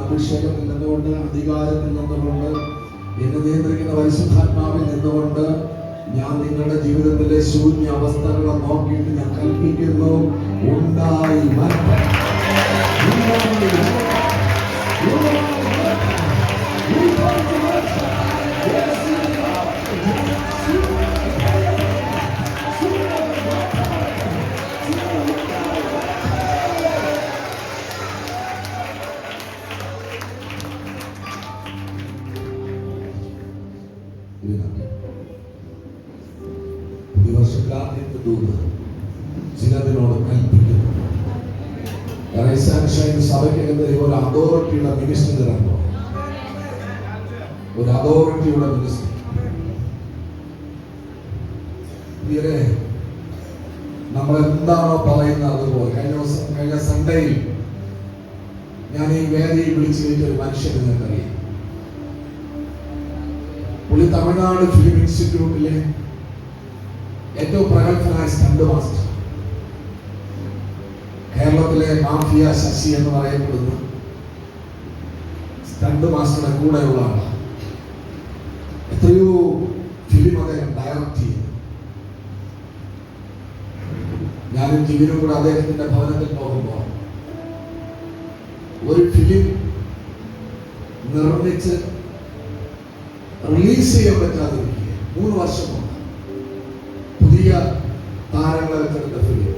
അഭിഷേകത്തിൽ നിന്നുകൊണ്ട്, അധികാരത്തിൽ നിന്നുകൊണ്ട്, എന്നെ നിയന്ത്രിക്കുന്ന പരിശുദ്ധാത്മാവിൽ നിന്നുകൊണ്ട് ഞാൻ നിങ്ങളുടെ ജീവിതത്തിലെ ശൂന്യ അവസ്ഥകളെ നോക്കിയിട്ട് ഞാൻ കൽപ്പിക്കുന്നു, ഉണ്ടായി സഭയ്ക്കകത്ത് ഒരു അതോറിറ്റിയുടെ മിനിസ്റ്റർ തരാൻ, ഒരു അതോറിറ്റിയുടെ മിനിസ്റ്റർ. നമ്മൾ എന്താണോ പറയുന്നത് അതുപോലെ. കഴിഞ്ഞ സൺഡേയിൽ ഞാൻ ഈ വേദിയിൽ വിളിച്ചു കഴിഞ്ഞ ഒരു മനുഷ്യൻ നിങ്ങൾക്കറിയാം. പുള്ളി തമിഴ്നാട് ഫിലിം ഇൻസ്റ്റിറ്റ്യൂട്ടിലെ ഏറ്റവും പ്രഗത്ഭനായ സ്റ്റണ്ട് മാസ്റ്റർ, കേരളത്തിലെ മാഫിയ ശശി എന്ന് പറയപ്പെടുന്ന സ്റ്റണ്ട് മാസ്റ്ററുടെ കൂടെയുള്ള ആളാണ്. എത്രയോ ഫിലിം അദ്ദേഹം ഡയറക്റ്റ് ചെയ്തു. ഞാനും ജിവിനും കൂടെ അദ്ദേഹത്തിന്റെ ഭവനത്തിൽ പോകുമ്പോൾ ഒരു ഫിലിം നിർമ്മിച്ച് റിലീസ് ചെയ്യാൻ പറ്റാതിരിക്കുക 3 വർഷം കൊണ്ട് പുതിയ താരങ്ങളെ വെച്ചെടുത്ത ഫിലിം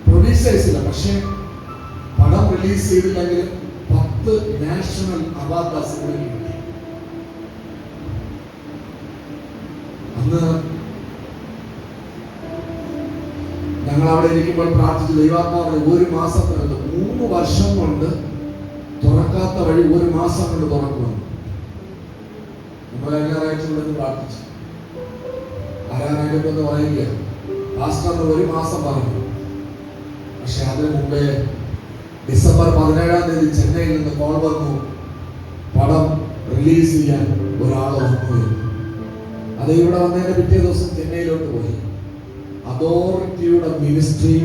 പ്രൊഡ്യൂസേഴ്സില്ല. പക്ഷെ പടം റിലീസ് ചെയ്തില്ലെങ്കിലും 10 നാഷണൽ അവാർഡ് അസിംഗ്ലി കിട്ടി. അന്ന് ഞങ്ങൾ അവിടെ ഇരിക്കുമ്പോൾ പ്രാർത്ഥിച്ചു, ദൈവാത്മാവിനെ 1 മാസത്തിനകത്ത് 3 വർഷം കൊണ്ട് തുറക്കാത്ത വഴി 1 മാസം കൊണ്ട് തുറക്കുമെന്ന് നമ്മളെല്ലാ ആഴ്ചകളിലും പ്രാർത്ഥിച്ചു. ആരാധനയ്ക്കൊന്ന് പറയുക പാസ്റ്റർ 1 മാസം പറഞ്ഞു. പക്ഷെ അതിനു മുമ്പേ ഡിസംബർ 17-ാം തീയതി ചെന്നൈയിൽ നിന്ന് കോൾ വന്നു, പടം റിലീസ് ചെയ്യാൻ ഒരാൾ വന്നു. അത് ഇവിടെ വന്നതിന്റെ പിറ്റേ ദിവസം ചെന്നൈയിലോട്ട് പോയി. അതോറിറ്റിയുടെ മിനിസ്ട്രി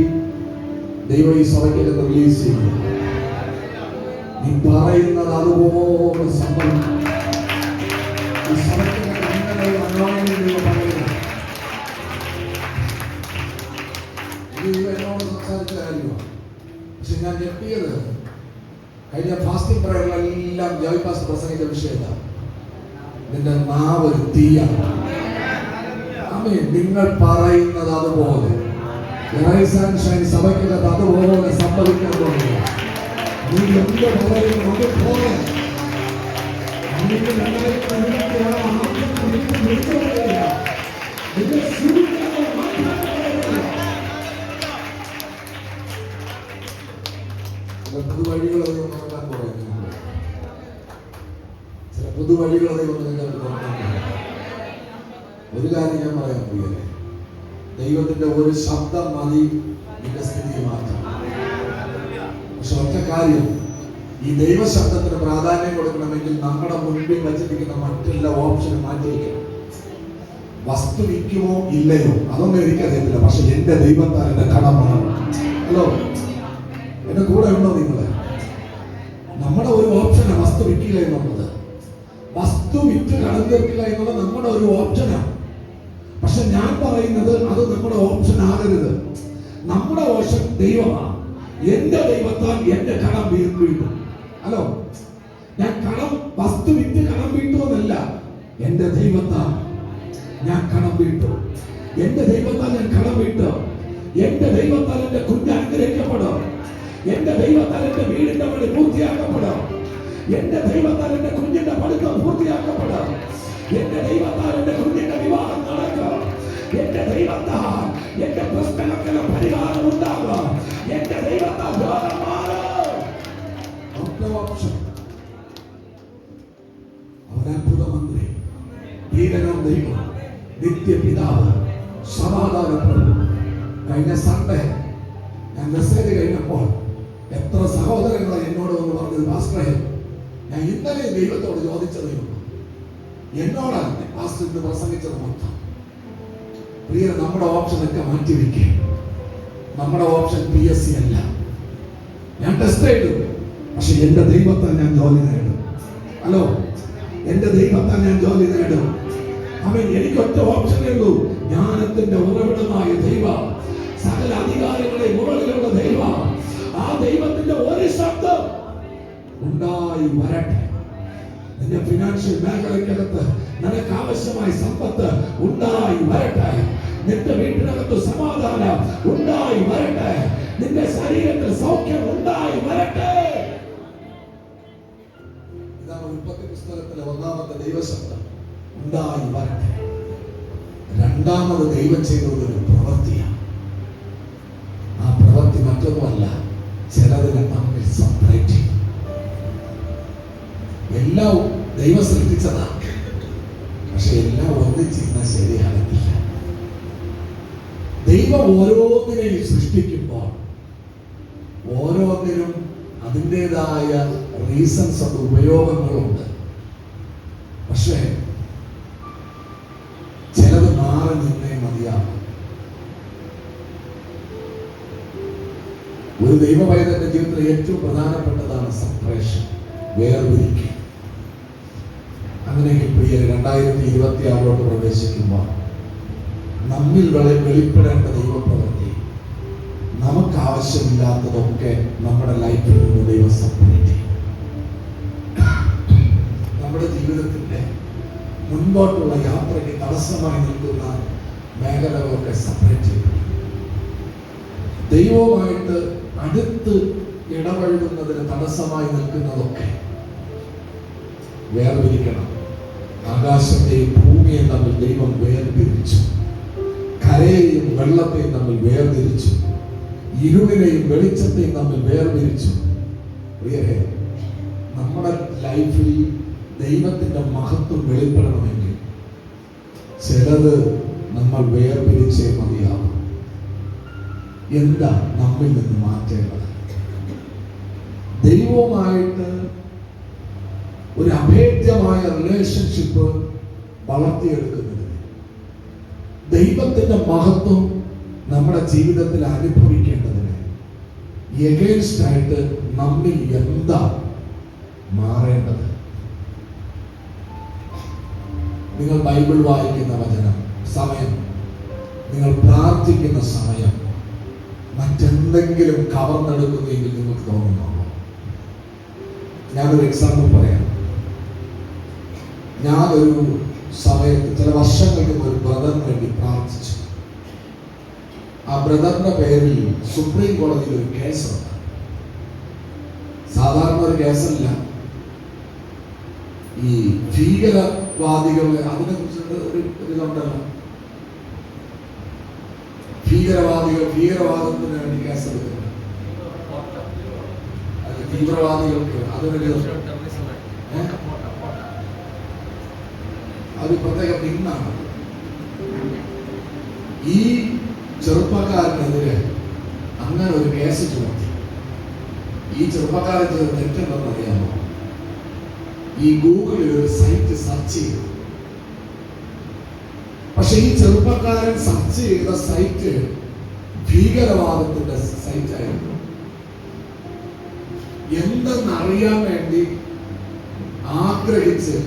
ദൈവം ഈ സഭയ്ക്ക് റിലീസ് ചെയ്തു. നീ പറയുന്നത് അതുപോലെ സംഭവിക്കും. ഈ സഭയ്ക്ക് എന്നോട് സംസാരിച്ച കാര്യമാണ്. പക്ഷെ ഞാൻ ഞെട്ടിയത് കഴിഞ്ഞ ഫാസ്റ്റിംഗ് പ്രയറിലെല്ലാം ജോയ് പാസ്റ്റർ പ്രസംഗിച്ച വിഷയമില്ല. നിന്റെ നാവ് ഒരു തീയാണ്. നിങ്ങൾ പറയുന്നത് അതുപോലെ സഭയ്ക്കകത്ത് അതുപോലെ സംഭവിക്കാൻ തുടങ്ങി. നീ എന്ത് പറയുന്നു അതുപോലെ പുതുവഴികൾ നോക്കാൻ പറയുന്നു. ചില പുതുവഴികൾ ഒരു കാര്യം ഞാൻ പറയാൻ പ്രിയരെ, ദൈവത്തിന്റെ ഒരു ശബ്ദം മതി നിന്റെ സ്ഥിതി മാറ്റാം. പക്ഷെ ഒറ്റ കാര്യം, ഈ ദൈവശബ്ദത്തിന് പ്രാധാന്യം കൊടുക്കണമെങ്കിൽ നമ്മുടെ മുൻപിൽ വച്ചിരിക്കുന്ന മറ്റെല്ലാ ഓപ്ഷനും മാറ്റിയിരിക്കണം. വസ്തു വിൽക്കുമോ ഇല്ലയോ അതൊന്നും എനിക്കറിയത്തില്ല. പക്ഷെ എന്റെ ദൈവത്താൽ എന്റെ കടമാണ്. ഹലോ, എന്റെ കൂടെ ഉണ്ടോ നിങ്ങള്? നമ്മുടെ ഒരു ഓപ്ഷനാണ് വസ്തു വിൽക്കുക എന്നുള്ളത്. വസ്തു വിറ്റ് കടം തീർക്കുക എന്നുള്ളത് നമ്മുടെ ഒരു ഓപ്ഷനാണ്. പക്ഷെ ഞാൻ പറയുന്നത് അത് നമ്മുടെ ഓപ്ഷൻ ആകരുത്. നമ്മുടെ ഓപ്ഷൻ ദൈവമാണ്. എന്റെ ദൈവത്താൽ എന്റെ കടം വീട്ടും. ഹലോ, ഞാൻ കടം വസ്തു വിറ്റ് കടം വീട്ടുമെന്നല്ല, എന്റെ ദൈവത്താൽ ഞാൻ കടം വീട്ടും. എന്റെ ദൈവത്താൽ ഞാൻ കടം വീട്ടും. എന്റെ ദൈവത്താൽ എന്റെ കുഞ്ഞ് അനുഗ്രഹിക്കപ്പെടും. എന്റെ ദൈവത്താൽ എന്റെ വീടിന്റെ പണി പൂർത്തിയാക്കപ്പെടും. എന്റെ ദൈവത്താൽ എന്റെ കുഞ്ഞിന്റെ പഠിത്തം പൂർത്തിയാക്കപ്പെടും. എന്റെ ദൈവത്താൽ എന്റെ കുഞ്ഞിന്റെ വിവാഹം നടക്കും. എന്റെ ദൈവത്താൽ എന്റെ പ്രശ്നങ്ങൾക്ക് പരിഹാരം ഉണ്ടാകും. എന്റെ ദൈവത്താൽ അത്ഭുതമന്ത്രി, ധീരനാം ദൈവം, നിത്യപിതാവ്, സമാധാന പ്രഭു. കഴിഞ്ഞ സൺഡേ ഞാൻ മെസ്സേജ് കഴിഞ്ഞപ്പോൾ എത്ര സഹോദരങ്ങളെ എന്നോട് വന്ന് പറഞ്ഞത്, പാസ്റ്ററെ ഞാൻ ഇന്നലെ ദൈവത്തോട് ചോദിച്ചതേ ഉള്ളൂ, എന്നോടാണ് പാസ്റ്റർ ഇന്ന് പ്രസംഗിച്ചത് മൊത്തം. പ്രിയ, നമ്മുടെ ഓപ്ഷനൊക്കെ മാറ്റിവെക്കുക. നമ്മുടെ ഓപ്ഷൻ PSC അല്ല. ഞാൻ ടെസ്റ്റ് ചെയ്തു, പക്ഷെ എന്റെ ദൈവത്താൽ ഞാൻ ജോലി നേടും. ഹലോ, എന്റെ ദൈവത്താൽ ഞാൻ ജോലി നേടും. അവൻ എനിക്കൊറ്റ ഓപ്ഷനേ ഉള്ളൂ. ജ്ഞാനത്തിന്റെ ഉറവിടമായ ദൈവ, സകല അധികാരങ്ങളെ മുകളിലുള്ള ദൈവ, ആ ദൈവത്തിന്റെ ഒരു ശബ്ദം ഉണ്ടായി വരട്ടെ. നിന്റെ ഫിനാൻഷ്യൽ മേഖലയ്ക്കകത്ത് നിനക്ക് ആവശ്യമായ സമ്പത്ത് ഉണ്ടായി വരട്ടെ. നിന്റെ വീട്ടിനകത്ത് സമാധാനം ഉണ്ടായി വരട്ടെ. നിന്റെ ശരീരത്തിൽ സൗഖ്യം ഉണ്ടായി വരട്ടെ. ഇതാണ് ഉൽപ്പത്തി പുസ്തകത്തിലെ 1-ാമത്തെ ദൈവശബ്ദം, ഉണ്ടായി വരട്ടെ. 2-ാമത് ദൈവം ചെയ്ത ഒരു പ്രവൃത്തിയാണ്. ആ പ്രവൃത്തി മറ്റൊന്നുമല്ല, ചിലതിനെ തമ്മിൽ സെപ്പറേറ്റ് ചെയ്യും. എല്ലാം ദൈവം സൃഷ്ടിച്ചതാണ്, പക്ഷെ എല്ലാം ഒന്നിച്ചിരുന്നാൽ ശരിയാകത്തില്ല. ദൈവം ഓരോന്നിനെയും സൃഷ്ടിക്കുമ്പോൾ ഓരോന്നിനും അതിൻ്റെതായ റീസൺസ് ഉണ്ട്, ഉപയോഗങ്ങളുണ്ട്. പക്ഷേ ചിലത് മാറി നിന്നേ മതിയാകും. ഒരു ദൈവപൈതന്റെ ജീവിതത്തിൽ ഏറ്റവും പ്രധാനപ്പെട്ടതാണ് സെപ്പറേഷൻ, വേർതിരിക്കുക. അങ്ങനെയെങ്കിൽ പ്രിയരെ, 2026 പ്രവേശിക്കുമ്പോൾ നമ്മിൽ വെളിപ്പെടേണ്ട ദൈവപ്രവൃത്തി, നമുക്ക് ആവശ്യമില്ലാത്തതൊക്കെ നമ്മുടെ ലൈഫിൽ നിന്ന് ദൈവം സെപ്പറേറ്റ് ചെയ്യും. നമ്മുടെ ജീവിതത്തിന്റെ മുൻപോട്ടുള്ള യാത്രയ്ക്ക് തടസ്സമായി നിൽക്കുന്ന മേഖലകളൊക്കെ സെപ്പറേറ്റ് ചെയ്യും. ദൈവവുമായിട്ട് അടുത്ത് ഇടപഴകുന്നതിന് തടസ്സമായി നിൽക്കുന്നതൊക്കെ വേർതിരിക്കണം. ആകാശത്തെയും ഭൂമിയെയും തമ്മിൽ ദൈവം വേർതിരിച്ചു. കരയെയും വെള്ളത്തെയും തമ്മിൽ വേർതിരിച്ചു. ഇരുളിനെയും വെളിച്ചത്തെയും തമ്മിൽ വേർതിരിച്ചു. പ്രിയരെ, നമ്മുടെ ലൈഫിൽ ദൈവത്തിന്റെ മഹത്വം വെളിപ്പെടണമെങ്കിൽ ചിലത് നമ്മൾ വേർതിരിച്ചേ മതിയാവും. എന്താ നമ്മിൽ നിന്ന് മാറ്റേണ്ടത്? ദൈവവുമായിട്ട് ഒരു അഭേദ്യമായ റിലേഷൻഷിപ്പ് വളർത്തിയെടുക്കുന്നതിന്, ദൈവത്തിന്റെ മഹത്വം നമ്മുടെ ജീവിതത്തിൽ അനുഭവിക്കേണ്ടതിന് എഗെയിൻസ്റ്റ് ആയിട്ട് നമ്മിൽ എന്താ മാറേണ്ടത്? നിങ്ങൾ ബൈബിൾ വായിക്കുന്ന വചനം, സമയം, നിങ്ങൾ പ്രാർത്ഥിക്കുന്ന സമയം മറ്റെന്തെങ്കിലും കവർന്നെടുക്കുന്നെങ്കിൽ നിങ്ങൾക്ക് തോന്നുന്നുണ്ടോ? ഞാനൊരു എക്സാമ്പിൾ പറയാം. ഞാനൊരു സമയത്ത് ചില വർഷങ്ങൾക്ക് ഒരു ബ്രദറിന് വേണ്ടി പ്രാർത്ഥിച്ചു. ആ ബ്രദറിന്റെ പേരിൽ സുപ്രീം കോടതിയിൽ ഒരു കേസുണ്ട്. സാധാരണ ഒരു കേസല്ല. ഈ ഭീകരവാദികൾ, അതിനെ കുറിച്ച് ഒരു ഇതുണ്ടല്ലോ, ഭീകരവാദത്തിന് വേണ്ടി കേസെടുക്കുന്നത്, തീവ്രവാദികൾക്ക് അതൊരു അത് പ്രത്യേക പിന്നാണ്. ഈ ചെറുപ്പക്കാരനെതിരെ അങ്ങനെ ഒരു കേസ് ചുമത്തി. ഈ ചെറുപ്പക്കാരൻ ചെയ്ത തെറ്റെന്തെന്നറിയാമോ? ഈ ഗൂഗിളിൽ ഒരു സൈറ്റ് സെർച്ച് ചെയ്തു. പക്ഷെ ഈ ചെറുപ്പക്കാരൻ സെർച്ച് ചെയ്ത സൈറ്റ് ഭീകരവാദത്തിന്റെ സൈറ്റായിരുന്നു. എന്തെന്നറിയാൻ വേണ്ടി ആഗ്രഹിച്ച്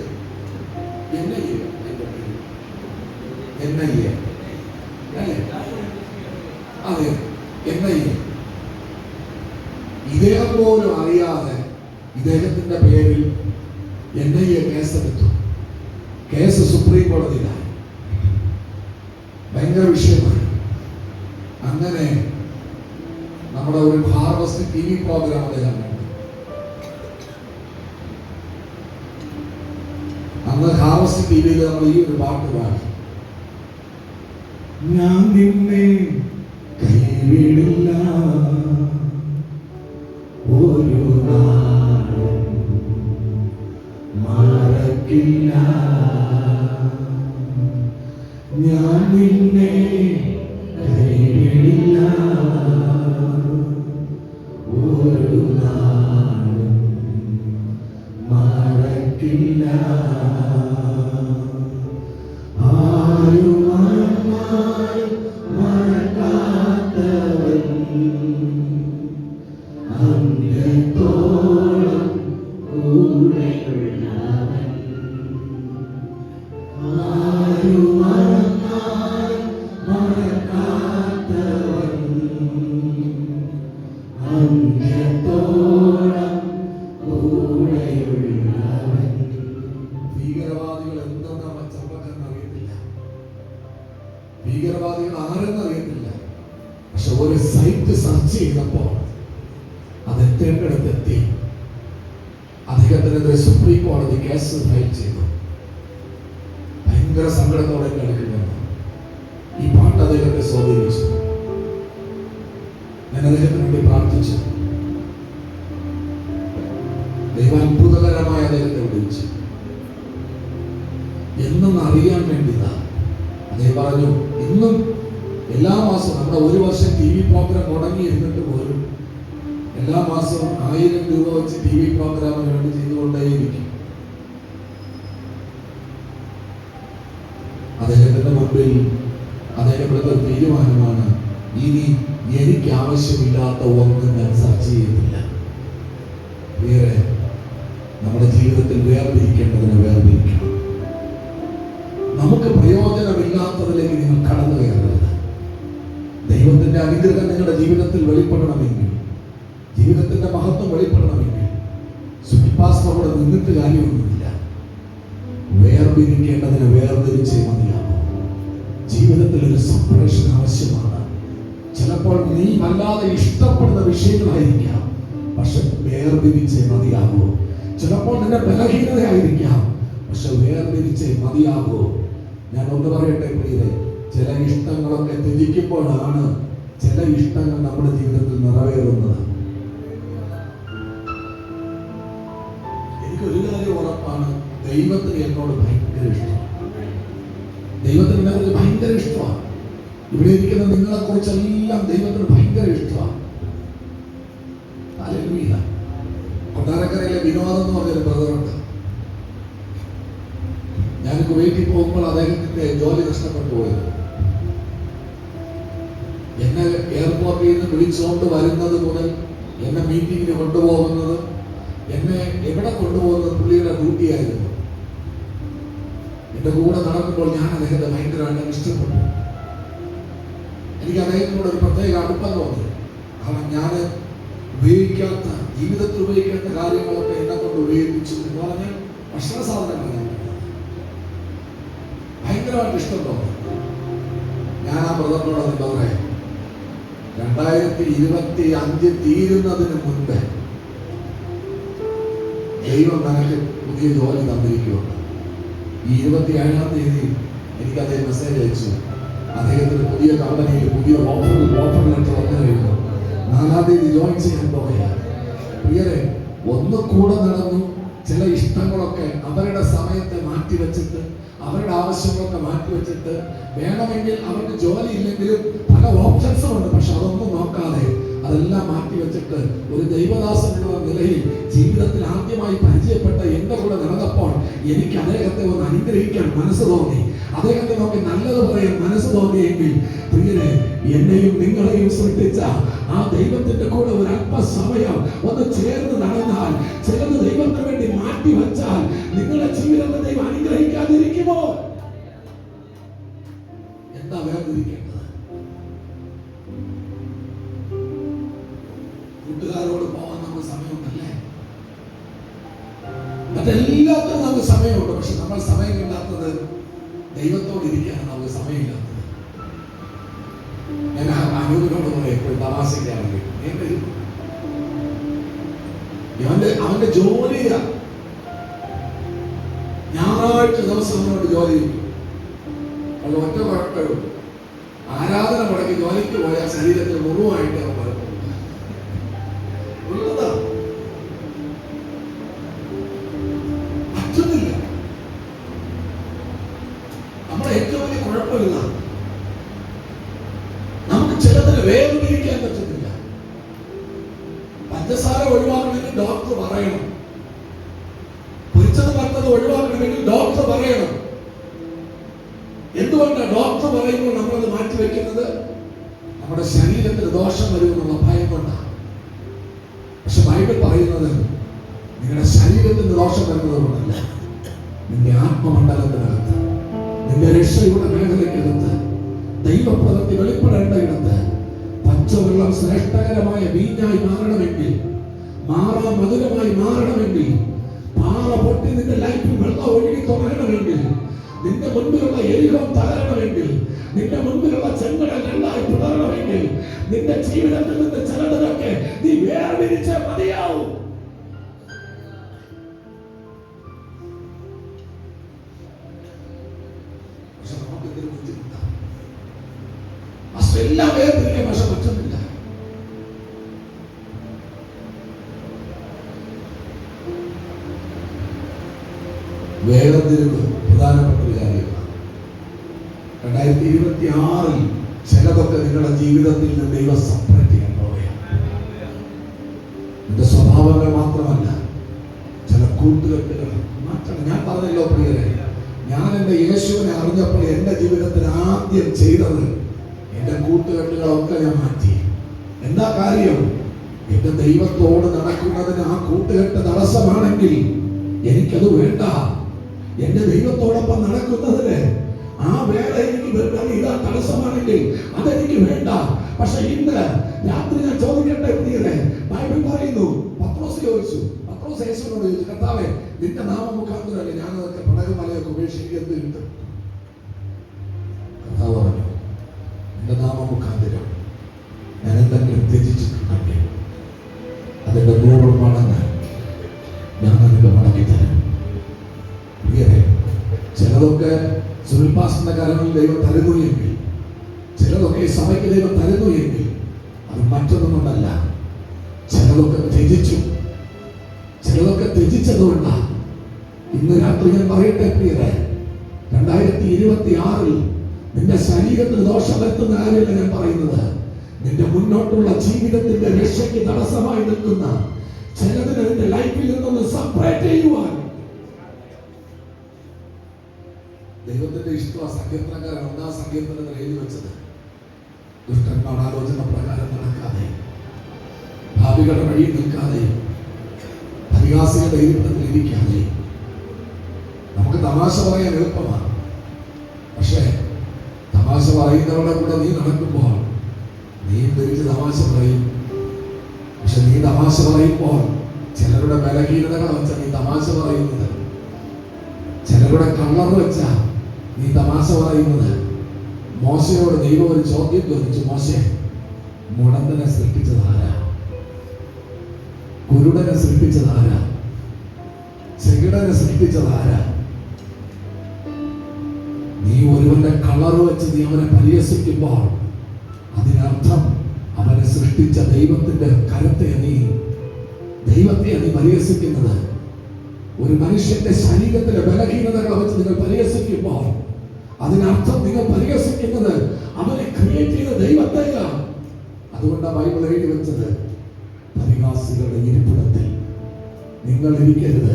അതെ, ഇദ്ദേഹം പോലും അറിയാതെ ഇദ്ദേഹത്തിന്റെ പേരിൽ NIA കേസെടുത്തു. കേസ് സുപ്രീം കോടതിയിലായി. ഭയങ്കര വിഷയമായി. അങ്ങനെ നമ്മുടെ ഒരു ഹാർവസ്റ്റ് TV പ്രോഗ്രാം അദ്ദേഹം കണ്ടു. അന്ന് ഹാർവസ്റ്റ് TVയിൽ നമ്മൾ ഈ ഒരു പാട്ട് പാടി, ഞാൻ നിന്നെ കൈവിടില്ല ഒരു നാളും മറക്കില്ല, ഞാൻ നിന്നെ കൈവിടില്ല ഒരു നാളും മറക്കില്ല, ആരും മറക്കാത്തവൻ അന്ത്യത്തോളം കൂടെയുള്ളവൻ, ആരും മറക്കാത്തവൻ അന്ത്യത്തോളം കൂടെയുള്ളവൻ. ഭീകരവാദികൾ എന്തെന്ന് ചെറുപ്പക്കാരന് അറിയത്തില്ല, ഭീകരവാദികൾ ആരെന്നറിയത്തില്ല. പക്ഷെ ഒരു സൈറ്റ് സെർച്ച് ചെയ്തപ്പോൾ അത് എത്തേണ്ടിടത്തെത്തി. അദ്ദേഹത്തിനെതിരെ സുപ്രീം കോടതി കേസ് ഫയൽ ചെയ്തു. ഭയങ്കര സങ്കടത്തോടെ കേൾക്കുന്നത് ഈ പാട്ട് അദ്ദേഹത്തെ സ്വാധീനിച്ചു. ഞാൻ അദ്ദേഹത്തിന് വേണ്ടി പ്രാർത്ഥിച്ചു. അത്ഭുതകരമായ അദ്ദേഹത്തെ വിളിച്ചു എന്നൊന്ന് അറിയാൻ വേണ്ടിതാ. അദ്ദേഹം പറഞ്ഞു, ഇന്നും എല്ലാ മാസവും നമ്മുടെ 1 വർഷം TV പ്രോഗ്രാം മുടങ്ങിയിരുന്നിട്ട് പോലും എല്ലാ മാസവും 1000 രൂപ വെച്ച് TV പ്രോഗ്രാമിന് വേണ്ടി ചെയ്തുകൊണ്ടേയിരിക്കും. അദ്ദേഹത്തിന്റെ മുമ്പിൽ അദ്ദേഹപ്പെടുന്ന തീരുമാനമാണ്, ഇനി എനിക്ക് ആവശ്യമില്ലാത്ത ഒന്നും ഞാൻ സെർച്ച് ചെയ്യുന്നില്ല. വേറെ നമ്മുടെ ജീവിതത്തിൽ വേർതിരിക്കേണ്ടതിന് വേർതിരിക്കണം. നമുക്ക് പ്രയോജനമില്ലാത്തതിലേക്ക് നിങ്ങൾ കടന്നു കയറരുത്. ദൈവത്തിന്റെ അനുഗ്രഹം നിങ്ങളുടെ ജീവിതത്തിൽ വെളിപ്പെടണമെങ്കിൽ, ജീവിതത്തിന്റെ മഹത്വം വെളിപ്പെടണമെങ്കിൽ സുഖിപ്പാസ്തോടെ നിന്നിട്ട് കാര്യമൊന്നുമില്ല. വേർതിരിക്കേണ്ടതിന് വേർതിരിച്ചേ മതിയാകും. ജീവിതത്തിൽ ഒരു സെപ്പറേഷൻ ആവശ്യമാണ്. ചിലപ്പോൾ നീ വല്ലാതെ ഇഷ്ടപ്പെടുന്ന വിഷയങ്ങളായിരിക്കാം, പക്ഷെ വേർതിരിച്ചേ മതിയാകൂ. ചിലപ്പോൾ നിന്റെ ബലഹീനതയായിരിക്കാം, പക്ഷെ വേർതിരിച്ചേ മതിയാകൂ. ഞാൻ ഒന്ന് പറയട്ടെ പ്രിയരെ, ചില ഇഷ്ടങ്ങളൊക്കെ ത്യജിക്കുമ്പോഴാണ് ചില ഇഷ്ടങ്ങൾ നമ്മുടെ ജീവിതത്തിൽ നിറവേറുന്നത്. എനിക്കൊരു കാര്യം ഉറപ്പാണ്, ദൈവത്തിന് എന്നോട് ഭയങ്കര ഇഷ്ടമാണ്. ദൈവത്തിന് എന്നെ ഭയങ്കര ഇഷ്ടമാണ്. ഇവിടെ ഇരിക്കുന്ന നിങ്ങളെ കുറിച്ചെല്ലാം ദൈവത്തിന് ഭയങ്കര ഇഷ്ടമാണ്. ഹല്ലേലൂയ. കൊട്ടാരക്കരയിലെ വിനോദം എന്ന് പറഞ്ഞൊരു ബ്രദറുണ്ട്. ഞാൻ കുവൈറ്റിൽ പോകുമ്പോൾ അദ്ദേഹത്തിന്റെ ജോലി നഷ്ടപ്പെട്ടു പോയത്. എന്നെ എയർപോർട്ടിൽ നിന്ന് വിളിച്ചുകൊണ്ട് വരുന്നത് മുതൽ എന്നെ മീറ്റിങ്ങിന് കൊണ്ടുപോകുന്നത്, എന്നെ എവിടെ കൊണ്ടുപോകുന്നത് പുള്ളിയുടെ ഡ്യൂട്ടിയായിരുന്നു. എന്റെ കൂടെ നടക്കുമ്പോൾ ഞാൻ അദ്ദേഹത്തെ ഭയങ്കരമായിട്ട് ഇഷ്ടപ്പെട്ടു. എനിക്ക് അദ്ദേഹത്തിനോട് ഒരു പ്രത്യേക അടുപ്പം തോന്നി. കാരണം ഞാൻ ഉപയോഗിക്കാത്ത, ജീവിതത്തിൽ ഉപയോഗിക്കാത്ത കാര്യങ്ങളൊക്കെ എന്നെ കൊണ്ട് ഉപയോഗിച്ചു എന്ന് പറഞ്ഞാൽ ഭക്ഷണ സാധനങ്ങൾ ഭയങ്കരമായിട്ട് ഇഷ്ടം തോന്നി. ഞാൻ ആ ബ്രദറിനോട് എന്താ പറയാ, 2025 തീരുന്നതിന് മുൻപ് ദൈവം എനിക്ക് പുതിയ ജോലി തന്നിരിക്കുകയാണ്. ഈ 27-ാം തീയതി എനിക്ക് അദ്ദേഹം മെസ്സേജ് അയച്ചു. അദ്ദേഹത്തിന് പുതിയ കമ്പനിയിൽ പുതിയ ഓഫർ ലെറ്റർ വന്നു കഴിഞ്ഞു. 4-ാം തീയതി ജോയിൻ ചെയ്യാൻ പോകുകയാണ്. പ്രിയരെ, ഒന്ന് കൂടെ നടന്നു. ചില ഇഷ്ടങ്ങളൊക്കെ അവരുടെ സമയത്തെ മാറ്റിവെച്ചിട്ട്, അവരുടെ ആവശ്യങ്ങളൊക്കെ മാറ്റിവെച്ചിട്ട്, വേണമെങ്കിൽ അവർക്ക് ജോലി ഇല്ലെങ്കിലും പല ഓപ്ഷൻസും ഉണ്ട്, പക്ഷെ അതൊന്നും നോക്കാതെ അതെല്ലാം മാറ്റിവെച്ചിട്ട് ഒരു ദൈവദാസൻ എന്നുള്ള നിലയിൽ ജീവിതത്തിൽ ആദ്യമായി പരിചയപ്പെട്ട എന്റെ കൂടെ നടന്നപ്പോൾ എനിക്ക് അദ്ദേഹത്തെ ഒന്ന് അനുഗ്രഹിക്കാൻ മനസ്സ് തോന്നി. അദ്ദേഹത്തെ നോക്കി നല്ലത് പറയാൻ മനസ്സ് തോന്നിയെങ്കിൽ പ്രിയരെ, എന്നെയും നിങ്ങളെയും സൃഷ്ടിച്ച ആ ദൈവത്തിന്റെ കൂടെ ഒരു അല്പസമയം ഒന്ന് ചേർന്ന് നടന്നാൽ, ചിലത് ദൈവത്തിന് വേണ്ടി മാറ്റിവെച്ചാൽ നിങ്ങളുടെ ജീവിതത്തെ ദൈവം അനുഗ്രഹിക്കാതിരിക്കുമോ? എന്താ വേർതിരിക്കേണ്ടത്? കൂട്ടുകാരോട് പോകാൻ നമുക്ക് സമയമുണ്ടല്ലേ? മറ്റെല്ലാത്തിനും നമുക്ക് സമയമുണ്ട്, പക്ഷെ നമ്മൾ സമയമില്ലാത്തത് ദൈവത്തോട് ഇരിക്കാനാണ് നമുക്ക് സമയമില്ലാത്തത്. ഞാൻ അനൂപിനോട് പറയും എപ്പോഴും തമാശയ്ക്കാണെങ്കിൽ, അവന്റെ ജോലിയാ. ഞായറാഴ്ച ദിവസം അവനോട് ജോലി ചെയ്യും. അത് ഒറ്റ കുഴപ്പമുള്ളൂ, ആരാധന മുടക്കി ജോലിക്ക് പോയാൽ ശരീരത്തിൽ മുറിവായിട്ട് അവൻ പലപ്പോഴും ഉള്ളതാ. പറ്റുന്നില്ല. നമ്മുടെ ഏറ്റവും വലിയ കുഴപ്പമില്ല, നമുക്ക് ചിലതിന് വേർതിരിക്കാൻ പറ്റുന്നില്ല. പഞ്ചസാര ഒഴിവാക്കണമെങ്കിൽ ഡോക്ടർ പറയണം, പൊരിച്ചത് പറഞ്ഞത് ഒഴിവാക്കണമെങ്കിൽ ഡോക്ടർ പറയണം. എന്തുകൊണ്ടാണ് ഡോക്ടർ പറയുമ്പോൾ നമ്മളത് മാറ്റിവെക്കുന്നത്? നമ്മുടെ ശരീരത്തിന് ദോഷം വരുമെന്നുള്ള ഭയം കൊണ്ടാണ്. പക്ഷെ ബൈബിൾ പറയുന്നത് നിങ്ങളുടെ ശരീരത്തിന് ദോഷം വരുന്നത് കൊണ്ടല്ല, നിന്റെ ആത്മമണ്ഡലത്തിനകത്ത്, നിന്റെ രക്ഷയുടെ മേഖലയ്ക്കകത്ത്, ദൈവപ്രവൃത്തി വെളിപ്പെടേണ്ട ഇടത്ത് പച്ചവെള്ളം ശ്രേഷ്ഠകരമായ വീഞ്ഞായി മാറണമെങ്കിൽ, മാറാ മധുരമായി മാറണമെങ്കിൽ, പാറ പൊട്ടി നിന്റെ ലൈഫിൽ വെള്ളം ഒഴുകി തുടങ്ങണമെങ്കിൽ, നിന്റെ മുൻപിലുള്ള എരികം തകരണമെങ്കിൽ, നിന്റെ മുൻപിലുള്ള ചെങ്കടൽ രണ്ടായി പിളരണമെങ്കിൽ, നിന്റെ ജീവിതത്തിൽ നിന്ന് ചിലതൊക്കെ നീ വേർതിരിച്ച് മതിയാവും. പക്ഷെ നമുക്ക് ഇതിന് ബുദ്ധിമുട്ടാണ്. എല്ലാം വേർതിരിക്കാൻ പക്ഷെ പറ്റുന്നില്ല. വേർതിരിവ് പ്രധാനപ്പെട്ട ഒരു കാര്യമാണ്. 2026 ചിലതൊക്കെ നിങ്ങളുടെ ജീവിതത്തിൽ നിന്ന് ദൈവം സെപ്പറേറ്റ് ചെയ്യാൻ പോവുകയാണ്. നിന്റെ സ്വഭാവങ്ങൾ മാത്രമല്ല, ചില കൂട്ടുകെട്ടുകൾ മാറ്റണം. ഞാൻ പറഞ്ഞല്ലോ പ്രിയരെ, ഞാൻ എൻ്റെ യേശുവിനെ അറിഞ്ഞപ്പോൾ എൻ്റെ ജീവിതത്തിൽ ആദ്യം ചെയ്തത് എൻ്റെ കൂട്ടുകെട്ടുകളൊക്കെ ഞാൻ മാറ്റി. എന്താ കാര്യം? എൻ്റെ ദൈവത്തോട് നടക്കുന്നതിന് ആ കൂട്ടുകെട്ട് തടസ്സമാണെങ്കിൽ എനിക്കത് വേണ്ട. എൻ്റെ ദൈവത്തോടൊപ്പം നടക്കുന്നതിന് ആ വേല എനിക്ക് ഇതാ തടസ്സമാണെങ്കിൽ അതെനിക്ക് വേണ്ട. പക്ഷെ ഇന്ന് രാത്രി ഞാൻ ചോദിക്കട്ടെ പ്രിയരെ, ബൈബിൾ പറയുന്നു, പത്രോസ് ചോദിച്ചു, പത്രോസ് യേശുവിനോട് ചോദിച്ചു, കർത്താവേ, നിന്റെ നാമം മുഖാന്തരമല്ലേ ഞാൻ അതൊക്കെ പടകുമലയൊക്കെ ഉപേക്ഷിക്കുന്നത് കിട്ടും? കർത്താവ് പറഞ്ഞു, നിന്റെ നാമം മുഖാന്തരം ഞാൻ എന്തെങ്കിലും ത്യജിച്ചിട്ടുണ്ടെങ്കിൽ അതിന്റെ 100 മടങ്ങ് ഞാൻ നിനക്ക് മടക്കി തരാം. പ്രിയരെ, ചിലതൊക്കെ സുൽപാസന കാലങ്ങളിൽ ദൈവം തരുന്നു എങ്കിൽ, ചിലതൊക്കെ സഭയ്ക്ക് ദൈവം തരുന്നു എങ്കിൽ അത് മറ്റൊന്നും കൊണ്ടല്ല. ചിലതൊക്കെ ത്യജിച്ചു, ചിലതൊക്കെ ത്യജിച്ചതുകൊണ്ടാണ്. ഇന്ന് രാത്രി ഞാൻ പറയട്ടെ പ്രിയരെ, 2026 നിന്റെ ശരീരത്തിന് ദോഷം വരുത്തുന്ന കാര്യമല്ല ഞാൻ പറയുന്നത്. നിന്റെ മുന്നോട്ടുള്ള ജീവിതത്തിന്റെ രക്ഷയ്ക്ക് തടസ്സമായി നിൽക്കുന്ന ചിലതിനെ നിന്റെ ലൈഫിൽ നിന്നൊന്ന് സെപ്പറേറ്റ് ചെയ്യുവാൻ ദൈവത്തിന്റെ ഇഷ്ടം. സങ്കീർത്തനക്കാരൻ 1-ാം സങ്കീർത്തനത്തിൽ എഴുതി വെച്ചത്, ദുഷ്ടന്മാർ ആലോചന പ്രകാരം നടക്കാതെ, ഭാവികളുടെ വഴി നിൽക്കാതെ, പരിഹാസികളുടെ ഇരിപ്പിടത്തിൽ ഇരിക്കാതെ. നമുക്ക് തമാശ പറയാൻ എളുപ്പമാണ്, പക്ഷേ തമാശ പറയുന്നവരുടെ കൂടെ നീ നടക്കുമ്പോൾ നീ തിരിച്ച് തമാശ പറയും. പക്ഷെ നീ തമാശ പറയുമ്പോൾ ചിലരുടെ ബലഹീനതകൾ വെച്ച നീ തമാശ പറയുന്നത്, ചിലരുടെ കളർ വെച്ച നീ തമാശ പറയുന്നത്. മോശയോട് ദൈവം ഒരു ചോദ്യം ചോദിച്ചു, മോശെ, മുടന്തനെ സൃഷ്ടിച്ചതാരാ? കുരുടനെ സൃഷ്ടിച്ചതാരാ? ചെകിടനെ സൃഷ്ടിച്ചതാരാ? നീ ഒരുവന്റെ കളർ വെച്ച് നീ അവനെ പരിഹസിക്കുമ്പോൾ അതിനർത്ഥം അവനെ സൃഷ്ടിച്ച ദൈവത്തിന്റെ കരത്തെ ദൈവത്തെ നീ പരിഹസിക്കുന്നത്. ഒരു മനുഷ്യന്റെ ശരീരത്തിലെ ബലഹീനതകളെ വെച്ച് നിങ്ങൾ പരിഹസിക്കുമ്പോൾ അതിനർത്ഥം നിങ്ങൾ പരിഹസിക്കുന്നത് അവനെ ക്രിയേറ്റ് ചെയ്ത ദൈവത്തെയാണ്. അതുകൊണ്ടാണ് ബൈബിൾ എഴുതി വെച്ചത്, പരിഹാസികളുടെ ഇരിപ്പിടത്തിൽ നിങ്ങൾ ഇരിക്കരുത്.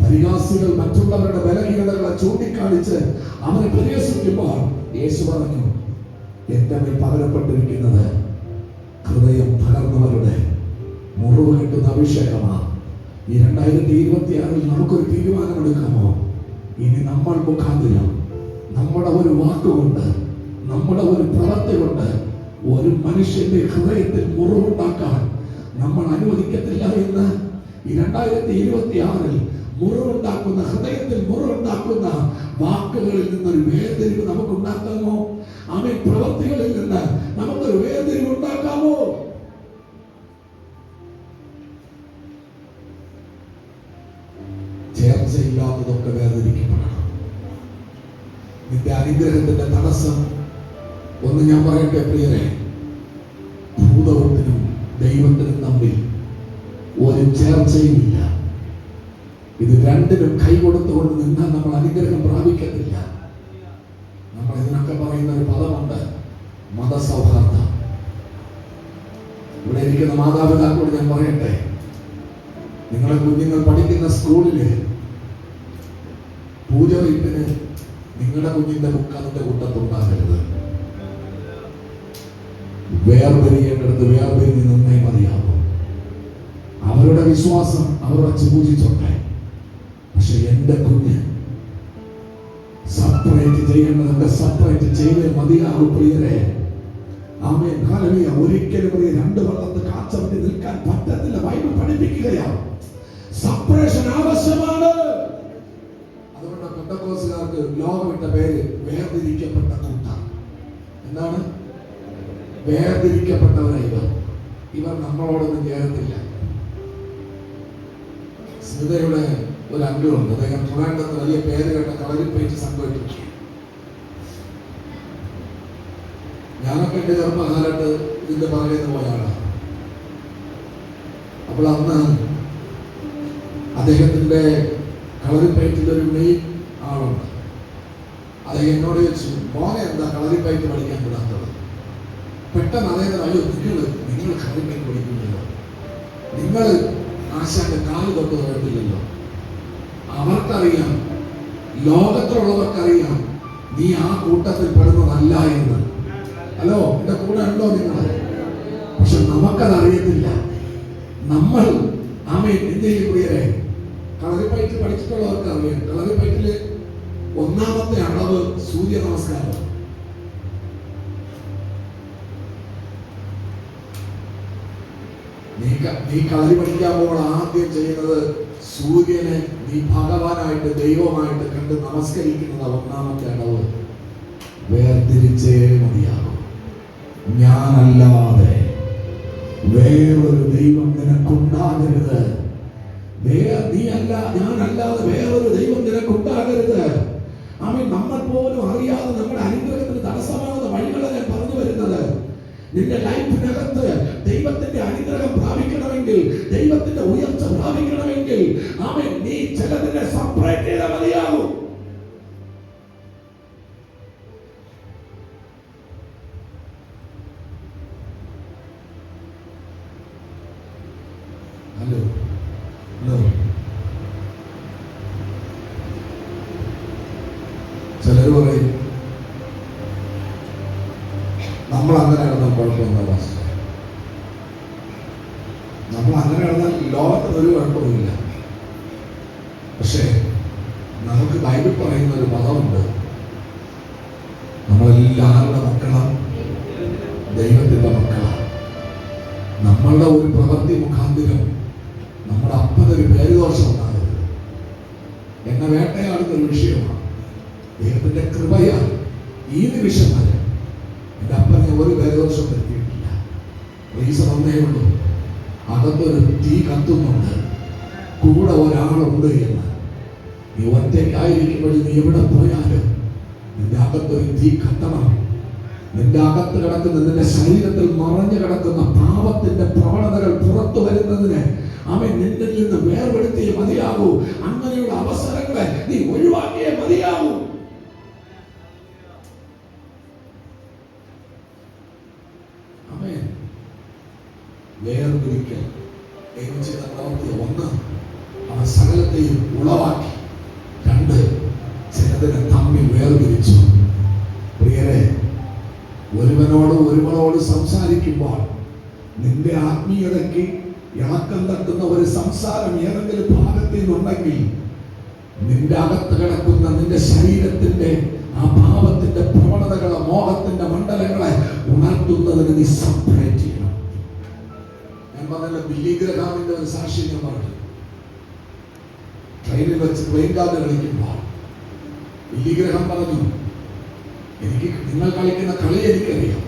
പരിഹാസികൾ മറ്റുള്ളവരുടെ ബലഹീനതകളെ ചൂണ്ടിക്കാണിച്ച് അവനെ പരിഹസിക്കുമ്പോൾ യേശു പറഞ്ഞു, എന്റെ മേൽ പകരപ്പെട്ടിരിക്കുന്നത് ഹൃദയം തകർന്നവരുടെ മുറിവ് കിട്ടുന്ന അഭിഷേകമാണ്. ഈ 2026 നമുക്കൊരു തീരുമാനമെടുക്കാമോ? ഇനി നമ്മൾ മുഖാന്തരം, നമ്മുടെ ഒരു വാക്കുകൊണ്ട്, നമ്മുടെ ഒരു പ്രവൃത്തി കൊണ്ട് ഒരു മനുഷ്യന്റെ ഹൃദയത്തിൽ മുറിവുണ്ടാക്കാൻ നമ്മൾ അനുവദിക്കത്തില്ല എന്ന്. ഈ 2026 മുറിവുണ്ടാക്കുന്ന, ഹൃദയത്തിൽ മുറിവുണ്ടാക്കുന്ന വാക്കുകളിൽ നിന്നൊരു വേർതിരിവ് നമുക്കുണ്ടാക്കാമോ? ആമേൻ. പ്രവൃത്തികളിൽ നിന്ന് നമുക്കൊരു വേർതിരിവ് ഉണ്ടാക്കാമോ? ചേർച്ചയില്ലാത്തതൊക്കെ വേർതിരിക്കപ്പെടണം. നിന്റെ അനുഗ്രഹത്തിന്റെ തടസ്സം ഒന്ന് ഞാൻ പറയട്ടെ പ്രിയരെ, ഭൂതത്തിനും ദൈവത്തിനും തമ്മിൽ ഒരു ചേർച്ചയുമില്ല. ഇത് രണ്ടിനും കൈകൊടുത്തുകൊണ്ട് നിന്നാൽ നമ്മൾ അനുഗ്രഹം പ്രാപിക്കത്തില്ല. നമ്മൾ ഇതിനൊക്കെ പറയുന്ന ഒരു പദമുണ്ട്, മതസൗഹാർദ്ദം. ഇവിടെ ഇരിക്കുന്ന മാതാപിതാക്കളോട് ഞാൻ പറയട്ടെ, നിങ്ങളെ കുഞ്ഞുങ്ങൾ പഠിക്കുന്ന സ്കൂളില് പൂജവയ്പ്പിന് നിങ്ങളുടെ കുഞ്ഞിന്റെ ബുക്ക് അതിന്റെ കൂട്ടത്തുണ്ടാകരുത്. വേർപിരിയേണ്ടടുത്ത് വേർപിരിഞ്ഞ് നന്നായി മതിയാകും. അവരുടെ വിശ്വാസം അവർ വച്ച് പൂജിച്ചോട്ടെ. പക്ഷെ എന്റെ കുഞ്ഞ് സെപ്പറേറ്റ് ചെയ്യേണ്ടതൊക്കെ സെപ്പറേറ്റ് ചെയ്തേ മതിയാകും പ്രിയരെ. ആമേൻ, ഹല്ലേലൂയ. ഒരിക്കലും പ്രിയ 2 വള്ളത്ത് കാച്ചവണ്ടി നിൽക്കാൻ പറ്റത്തില്ല. ബൈബിൾ പഠിപ്പിക്കുകയാണ്, സെപ്പറേഷൻ ആവശ്യമാണ്. അതുകൊണ്ട് പെന്തക്കോസ്തുകാർക്ക് ലോകമിട്ട പേര് വേർതിരിക്കപ്പെട്ട കൂട്ടം. എന്താണ്? വേർതിരിക്കപ്പെട്ടവരെ. ഇവർ നമ്മളോടൊന്നും ചേരത്തില്ല. സ്മിതയുടെ ഒരു അംഗമുണ്ട്, അദ്ദേഹം ട്രിവാൻഡ്രത്ത് വലിയ പേര് കേട്ട കളരിപ്പയറ്റ് സംഘടിപ്പിച്ചു. ഞാനൊക്കെ എന്റെ ചെറുപ്പകാലത്ത് ഇതിന്റെ പറയുന്ന പോലെയാണ്. അപ്പോൾ അന്ന് അദ്ദേഹത്തിന്റെ കളരിപ്പയറ്റിലൊരു മെയിൻ ആളുണ്ട്. അത് എന്നോട് ചോദിച്ചു, മോനെ എന്താ കളരിപ്പയറ്റ് പഠിക്കാൻ വിടാത്തത്? പെട്ടെന്ന് അതേപോലെ, അയ്യോ നിങ്ങൾ കളരിപ്പയറ്റ് പഠിക്കുന്നില്ലല്ലോ, നിങ്ങൾ ആശാന്റെ കാല് തൊട്ട് തൊഴത്തില്ലല്ലോ. അവർക്കറിയാം, ലോകത്തിലുള്ളവർക്കറിയാം നീ ആ കൂട്ടത്തിൽ പെടുന്നതല്ല എന്ന്. ഹലോ, എന്റെ കൂടെ ഉണ്ടോ നിങ്ങൾ? പക്ഷെ നമുക്കതറിയത്തില്ല. നമ്മൾ ഇന്ത്യയിൽ പ്രിയരെ, കളരിപ്പയറ്റ് പഠിച്ചിട്ടുള്ളവർക്ക് അറിയാം, കളരിപ്പയറ്റില് ഒന്നാമത്തെ അളവ് സൂര്യ നമസ്കാരം. നീ കളരി പഠിക്കാൻ പോകുമ്പോൾ ആദ്യം ചെയ്യുന്നത് സൂര്യനെ നീ ഭഗവാനായിട്ട് ദൈവമായിട്ട് കണ്ട് നമസ്കരിക്കുന്നത് ഒന്നാമത്തെ അളവ്. വേർതിരിച്ചേ മതിയാകും. ഞാനല്ലാതെ വേറൊരു ദൈവം നിനക്കുണ്ടാകരുത്. ഞാനല്ലാതെ വേറൊരു ദൈവം നിനക്കുണ്ടാകരുത്. നമ്മൾ പോലും അറിയാതെ നമ്മുടെ അനുഗ്രഹത്തിന് തടസ്സമാകുന്ന വഴികളെ ഞാൻ പറഞ്ഞു വരുന്നത്. നിന്റെ ലൈഫിനകത്ത് ദൈവത്തിന്റെ അനുഗ്രഹം പ്രാപിക്കണമെങ്കിൽ, ദൈവത്തിന്റെ ഉയർച്ച പ്രാപിക്കണമെങ്കിൽ നീ ചിലതിനെ സെപ്പറേറ്റ് ചെയ്താൽ മതിയാകും. ഹലോ ഹലോ, ചിലർ പറയും നമ്മൾ അങ്ങനെ കിടന്നാൽ കുഴപ്പമൊന്നുമില്ല. നമ്മൾ അങ്ങനെ കിടന്നാൽ ലോകത്തിന് ഒരു കുഴപ്പമില്ല. പക്ഷേ നമുക്ക് ബൈബിൾ പറയുന്ന ഒരു പദമുണ്ട്, നമ്മളെല്ലാവരുടെ മക്കളാണ്, ദൈവത്തിന്റെ മക്കളാണ്. നമ്മളുടെ ഒരു പ്രവൃത്തി മുഖാന്തരം നമ്മുടെ അപ്പനൊരു പേരുദോഷം ഉണ്ടാകരുത്. എന്നെ വേട്ടയാടുന്ന ഒരു വിഷയമാണ്. ദൈവത്തിന്റെ കൃപയാൽ ഈ നിമിഷം വരെ എൻ്റെ അപ്പനെ ഒരു പേരുദോഷം വരുത്തിയിട്ടില്ല. ഒന്നേ ഉള്ളൂ, അകത്തൊരു തീ കത്തുന്നുണ്ട്, കൂടെ ഒരാളുണ്ട് എന്ന്. നീ ഒറ്റയ്ക്കായിരിക്കുമ്പോഴും നീ എവിടെ പോയാലും നിന്റെ അകത്തൊരു തീ കത്തണം. നിന്റെ അകത്ത് കിടക്കുന്ന, നിന്റെ ശരീരത്തിൽ മറഞ്ഞു കിടക്കുന്ന പാപത്തിന്റെ പ്രവണതകൾ പുറത്തു വരുന്നതിന് നിന്നിൽ നിന്ന് വേർപെടുത്തിയേ മതിയാകൂ. അങ്ങനെയുള്ള അവസരങ്ങളെ നീ ഒഴിവാക്കിയേ മതിയാകൂ. വേർതിരിക്കൽ എന്ന് ചെയ്ത പ്രവൃത്തി ഒന്ന്, അവൻ സകലത്തെയും ഉളവാക്കി. രണ്ട്, ചിലതിനെ തമ്മിൽ വേർതിരിച്ചു. പ്രിയരെ, ഒരുവനോട് സംസാരിക്കുമ്പോൾ നിന്റെ ആത്മീയതയ്ക്ക് ഇളക്കം തട്ടുന്ന ഒരു സംസാരം ഏതെങ്കിലും ഭാഗത്തിൽ നിന്നുണ്ടെങ്കിൽ നിന്റെ അകത്ത് കിടക്കുന്ന നിന്റെ ശരീരത്തിന്റെ ആ പാപത്തിന്റെ പ്രവണതകളെ, മോഹത്തിന്റെ മണ്ഡലങ്ങളെ ഉണർത്തുന്നതിന് നീ സെപ്പറേറ്റ് ചെയ്യണം. ഞാൻ പറഞ്ഞ ബില്ലി ഗ്രഹാമിന്റെ ഒരു സാക്ഷി ഞാൻ പറഞ്ഞു. ട്രെയിനിൽ വെച്ച് പ്ലെയിൻ കാർഡ് കളിക്കുമ്പോൾ ബില്ലി ഗ്രഹാം പറഞ്ഞു, എനിക്ക് നിങ്ങൾ കളിക്കുന്ന കളി എനിക്കറിയാം,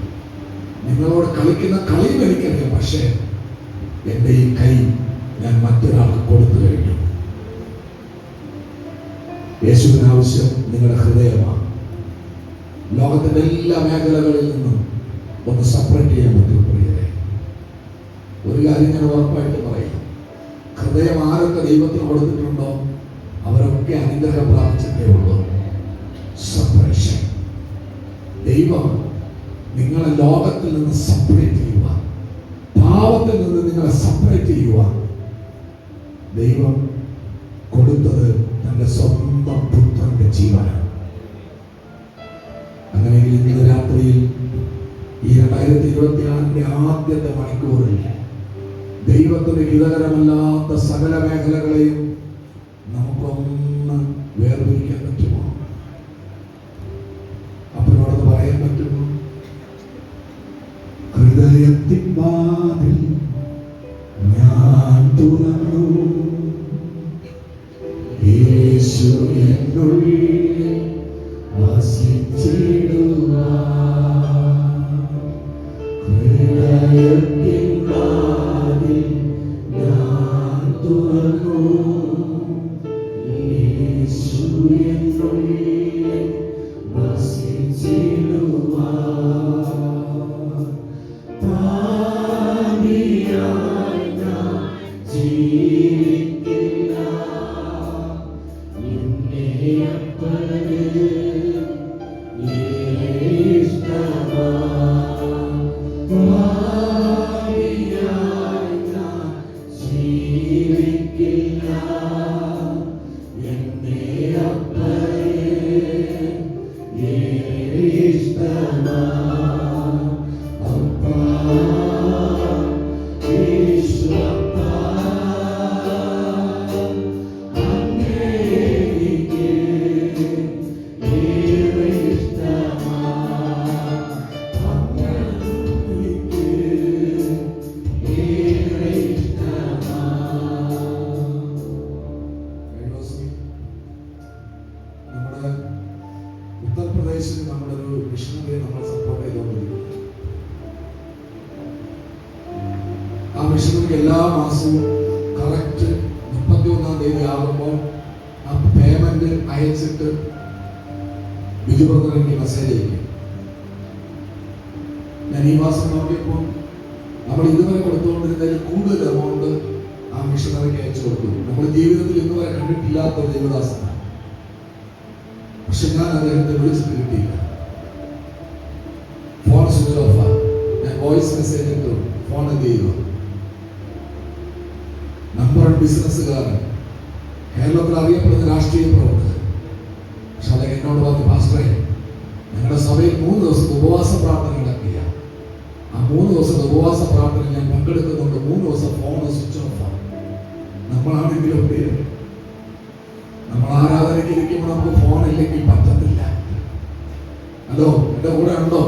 നിങ്ങളോട് കളിക്കുന്ന കളിയും എനിക്കറിയാം, പക്ഷേ എൻ്റെ ഈ കൈ ഞാൻ മറ്റൊരാൾക്ക് കൊടുത്തു കഴിഞ്ഞു. യേശുവിന് ആവശ്യം നിങ്ങളുടെ ഹൃദയമാണ്. ലോകത്തിന്റെ എല്ലാ മേഖലകളിൽ നിന്നും ഒന്ന് സെപ്പറേറ്റ് ചെയ്യാൻ പറ്റും. പ്രിയരെ, ഒരു കാര്യം ഞാൻ ഉറപ്പായിട്ട് പറയാം, ഹൃദയം ആരൊക്കെ ദൈവത്തിന് കൊടുത്തിട്ടുണ്ടോ അവരൊക്കെ അനുഗ്രഹം പ്രാപിച്ചിട്ടേ ഉള്ളൂ. സെപ്പറേഷൻ. ദൈവം നിങ്ങളെ ലോകത്തിൽ നിന്ന് സെപ്പറേറ്റ് ചെയ്യുക, പാവത്തിൽ നിന്ന് നിങ്ങളെ സെപ്പറേറ്റ് ചെയ്യുക. ദൈവം കൊടുത്തത് തന്റെ സ്വന്തം പുത്രന്റെ ജീവനാണ്. അങ്ങനെയെങ്കിൽ ഇന്ന് രാത്രിയിൽ ഈ 2026 ആദ്യത്തെ മണിക്കൂറിൽ ദൈവത്തിന് ഹിതകരമല്ലാത്ത സകല മേഖലകളെയും നമുക്കൊന്ന് വേർതിരിക്കാൻ പറ്റുമോ? അപ്പനോടൊന്ന് പറയാൻ പറ്റുമോ? ഹൃദയത്തിൻ വാതിൽ ഞാൻ തുറന്നു, യേശു എന്നുള്ളിൽ വസിച്ചിടുവാൻ. ഹൃദയത്തിൻ വാതിൽ ഞാൻ തുറന്നു, യേശു എന്നുള്ളിൽ വസിച്ചിടുവാൻ. പാപിയായി ഞാൻ ജീവിക്കില്ല, മാസവും കറക്റ്റ് 31-ാം തീയതി ആകുമ്പോൾ ആ പേയ്മെന്റ് അയച്ചിട്ട് ബിജു ബ്രദർ എനിക്ക് മെസ്സേജ് അയക്കും. ഞാൻ ഈ മാസം നോക്കിയപ്പോൾ നമ്മൾ ഇതുവരെ കൊടുത്തുകൊണ്ടിരുന്നതിൽ കൂടുതൽ എമൗണ്ട് ആ മിഷണറിക്ക് അയച്ചു കൊടുത്തു. നമ്മൾ ജീവിതത്തിൽ ഇന്നുവരെ കണ്ടിട്ടില്ലാത്ത ഒരു ദേവദാസനാണ്. പക്ഷെ ഞാൻ അദ്ദേഹത്തെ വിളിച്ചിട്ട് കിട്ടിയില്ല. Phone switch off. ഞാൻ വോയിസ് മെസ്സേജ് ഇട്ടു, ഫോൺ എന്ത് ചെയ്തു? നമ്പർ ബിസിനസ്സുകാരൻ, കേരളത്തിൽ അറിയപ്പെടുന്ന രാഷ്ട്രീയ പ്രവർത്തകൻ. പക്ഷെ അദ്ദേഹം എന്നോട് പറഞ്ഞു, പാസ്റ്ററെ, ഞങ്ങളുടെ സഭയിൽ 3 ദിവസത്തെ ഉപവാസ പ്രാർത്ഥന നടക്കില്ല. ആ 3 ദിവസത്തെ ഉപവാസ പ്രാർത്ഥന ഞാൻ പങ്കെടുക്കുന്നുണ്ട്. 3 ദിവസം ഫോൺ സ്വിച്ച് ഓഫ് ആണ്. നമ്മളാണെങ്കിലും നമ്മൾ ആരാധനയ്ക്ക് ഇരിക്കുമ്പോൾ നമുക്ക് ഫോൺ ഇല്ലെങ്കിൽ പറ്റത്തില്ല. ഹലോ, എന്റെ കൂടെ ഉണ്ടോ?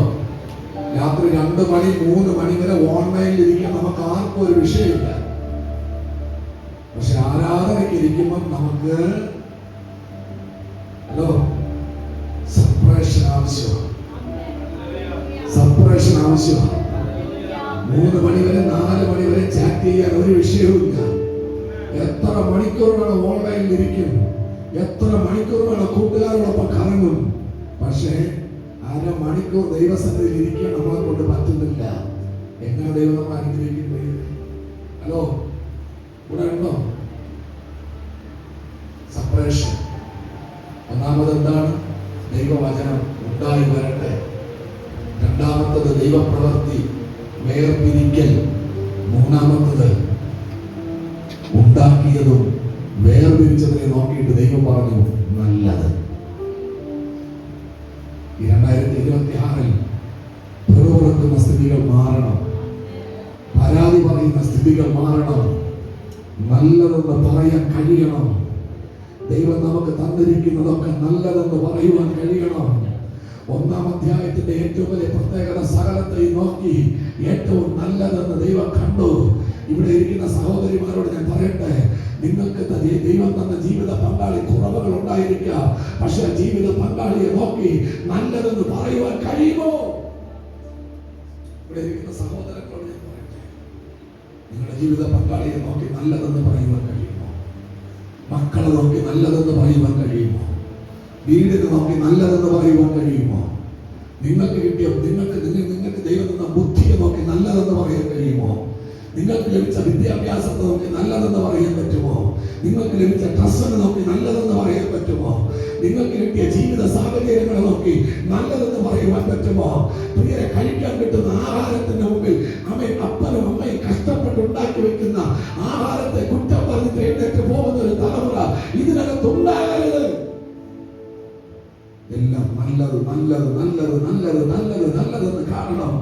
രാത്രി 2 മണി 3 മണി വരെ ഓൺലൈനിൽ ഇരിക്കാൻ നമുക്ക് ആർക്കും ഒരു വിഷയമില്ല. പക്ഷെ ആരാധനയ്ക്ക് ഇരിക്കുമ്പോൾ നമുക്ക് സെപ്പറേഷൻ ആവശ്യമാണ്. 3 മണി വരെ 4 മണി വരെ ചാറ്റ് ചെയ്യാൻ ഒരു വിഷയവുമില്ല. എത്ര മണിക്കൂർ വേണം ഓൺലൈനിൽ ഇരിക്കും, എത്ര മണിക്കൂർ വേണം കൂട്ടുകാരോടൊപ്പം കറങ്ങും. പക്ഷേ 1/2 മണിക്കൂർ ദൈവസന്നിധിയിൽ ഇരിക്കാൻ നമ്മളെ കൊണ്ട് പറ്റുന്നില്ല. എങ്ങനെ ദൈവം നമ്മൾ അനുഗ്രഹിക്കുന്നത്? ഹലോ, ഇവിടെ ഉണ്ടോ? സെപ്പറേഷൻ. ഒന്നാമത് എന്താണ്? ദൈവവചനം ഉണ്ടായി വരട്ടെ. രണ്ടാമത്തത് ദൈവപ്രവൃത്തി, വേർപിരിക്കൽ. മൂന്നാമത്തത് ഉണ്ടാക്കിയതും വേർപിരിച്ചതിനെ നോക്കിയിട്ട് ദൈവം പറഞ്ഞു നല്ലത്. ഈ 2026-ൽ പിറുപിറുക്കുന്ന സ്ഥിതികൾ മാറണം. പരാതി പറയുന്ന സ്ഥിതികൾ മാറണം. നല്ലതെന്ന് പറയാൻ കഴിയണം. ദൈവം നമുക്ക് തന്നിരിക്കുന്നതൊക്കെ നല്ലതെന്ന് പറയുവാൻ കഴിയണം. 1-ാം അധ്യായത്തിന്റെ ഏറ്റവും വലിയ പ്രത്യേകത, സകലത്തെ നോക്കി ഏറ്റവും നല്ലതെന്ന് ദൈവം കണ്ടു. ഇവിടെ ഇരിക്കുന്ന സഹോദരിമാരോട് ഞാൻ പറയട്ടെ, നിങ്ങൾക്ക് ദൈവം തന്ന ജീവിത പങ്കാളി കുറവുകൾ ഉണ്ടായിരിക്കാം. പക്ഷെ ജീവിത പങ്കാളിയെ നോക്കി നല്ലതെന്ന് പറയുവാൻ കഴിയുമോ? ഇവിടെ ഇരിക്കുന്ന സഹോദരങ്ങളോട് ഞാൻ പറയട്ടെ, നിങ്ങളുടെ ജീവിത പങ്കാളിയെ നോക്കി നല്ലതെന്ന് പറയുവാൻ കഴിയുമോ? മക്കളെ നോക്കി നല്ലതെന്ന് പറയുവാൻ കഴിയുമോ? വീടിനെ നോക്കി നല്ലതെന്ന് പറയുവാൻ കഴിയുമോ? നിങ്ങൾക്ക് ദൈവം തന്ന ബുദ്ധിയെ നോക്കി നല്ലതെന്ന് പറയാൻ കഴിയുമോ? നിങ്ങൾക്ക് ലഭിച്ച വിദ്യാഭ്യാസത്തെ നോക്കി നല്ലതെന്ന് പറയാൻ പറ്റുമോ? നിങ്ങൾക്ക് ലഭിച്ച ഡ്രസ്സിനെ നോക്കി നല്ലതെന്ന് പറയാൻ പറ്റുമോ? നിങ്ങൾക്ക് കിട്ടിയ ജീവിത സാഹചര്യങ്ങളെ നോക്കി നല്ലതെന്ന് പറയുവാൻ പറ്റുമോ? പ്രിയരെ, കഴിക്കാൻ കിട്ടുന്ന ആഹാരത്തിന്റെ മുമ്പിൽ അപ്പനും അമ്മയും കഷ്ടപ്പെട്ട് ഉണ്ടാക്കി വെക്കുന്ന ആഹാരത്തെ കുറ്റം പറഞ്ഞിട്ട് എഴുന്നേറ്റ് പോകുന്ന ഒരു തലമുറ ഇതിനകത്തുണ്ടാകരുത്. എല്ലാം നല്ലത് നല്ലത് നല്ലത് നല്ലത് നല്ലത് നല്ലതെന്ന് കാണണം.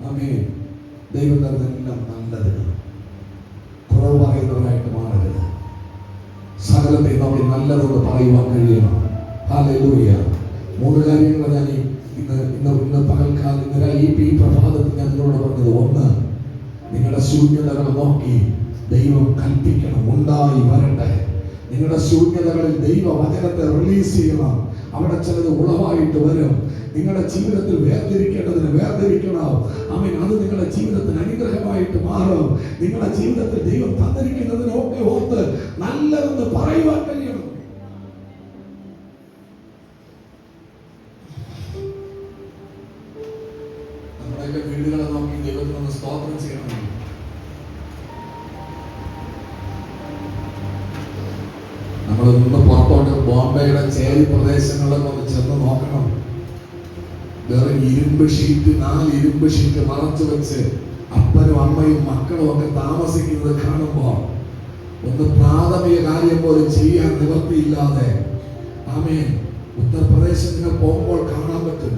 ആമേൻ. ദൈവം തന്നെല്ലാം നല്ലത്. കുറവ് പറയുന്നവരായിട്ട് മാറരുത്. സകലത്തെ നോക്കി നല്ലതെന്ന് പറയുവാൻ കഴിയണം. ഹല്ലേലൂയ. 3 കാര്യങ്ങൾ ഞാൻ ഇന്ന് പകൽക്കാലം ഈ പ്രഭാതത്തിൽ ഞാൻ നിങ്ങളോട് പറഞ്ഞത്. 1, നിങ്ങളുടെ ശൂന്യതകൾ നോക്കി ദൈവം കൽപ്പിക്കണം, ഉണ്ടായി വരട്ടെ. നിങ്ങളുടെ ശൂന്യതകളിൽ ദൈവവചനത്തെ റിലീസ് ചെയ്യണം. അവിടെ ചിലത് ഉളവായിട്ട് വരും. നിങ്ങളുടെ ജീവിതത്തിൽ വേർതിരിക്കേണ്ടതിന് വേർതിരിക്കണം. ആമേൻ. അത് നിങ്ങളുടെ ജീവിതത്തിന് അനുഗ്രഹമായിട്ട് മാറും. നിങ്ങളുടെ ജീവിതത്തിൽ ദൈവം തന്നിരിക്കുന്നതിനൊക്കെ ഓർത്ത് നല്ലതെന്ന് പറയുവാൻ കഴിയണം. നമ്മുടെയൊക്കെ വീടുകളെ നോക്കി ദൈവത്തിനൊന്ന് സ്തോത്രം ചെയ്യണം. നമ്മൾ നിന്ന് പുറത്തോട്ട് ബോംബെയുടെ ചേരി പ്രദേശങ്ങളിലൊക്കെ ഒന്ന് ചെന്ന് നോക്കണം. വെറും 4 ഇരുമ്പ് ഷീറ്റ് മറച്ചു വെച്ച് അപ്പനും അമ്മയും മക്കളും ഒക്കെ താമസിക്കുന്നത് കാണുമ്പോൾ ഒന്ന് പ്രാഥമിക കാര്യം പോലും ചെയ്യാൻ നിവൃത്തിയില്ലാതെ, ആമേൻ, ഉത്തർപ്രദേശിൽ നിങ്ങൾ പോകുമ്പോൾ കാണാൻ പറ്റും.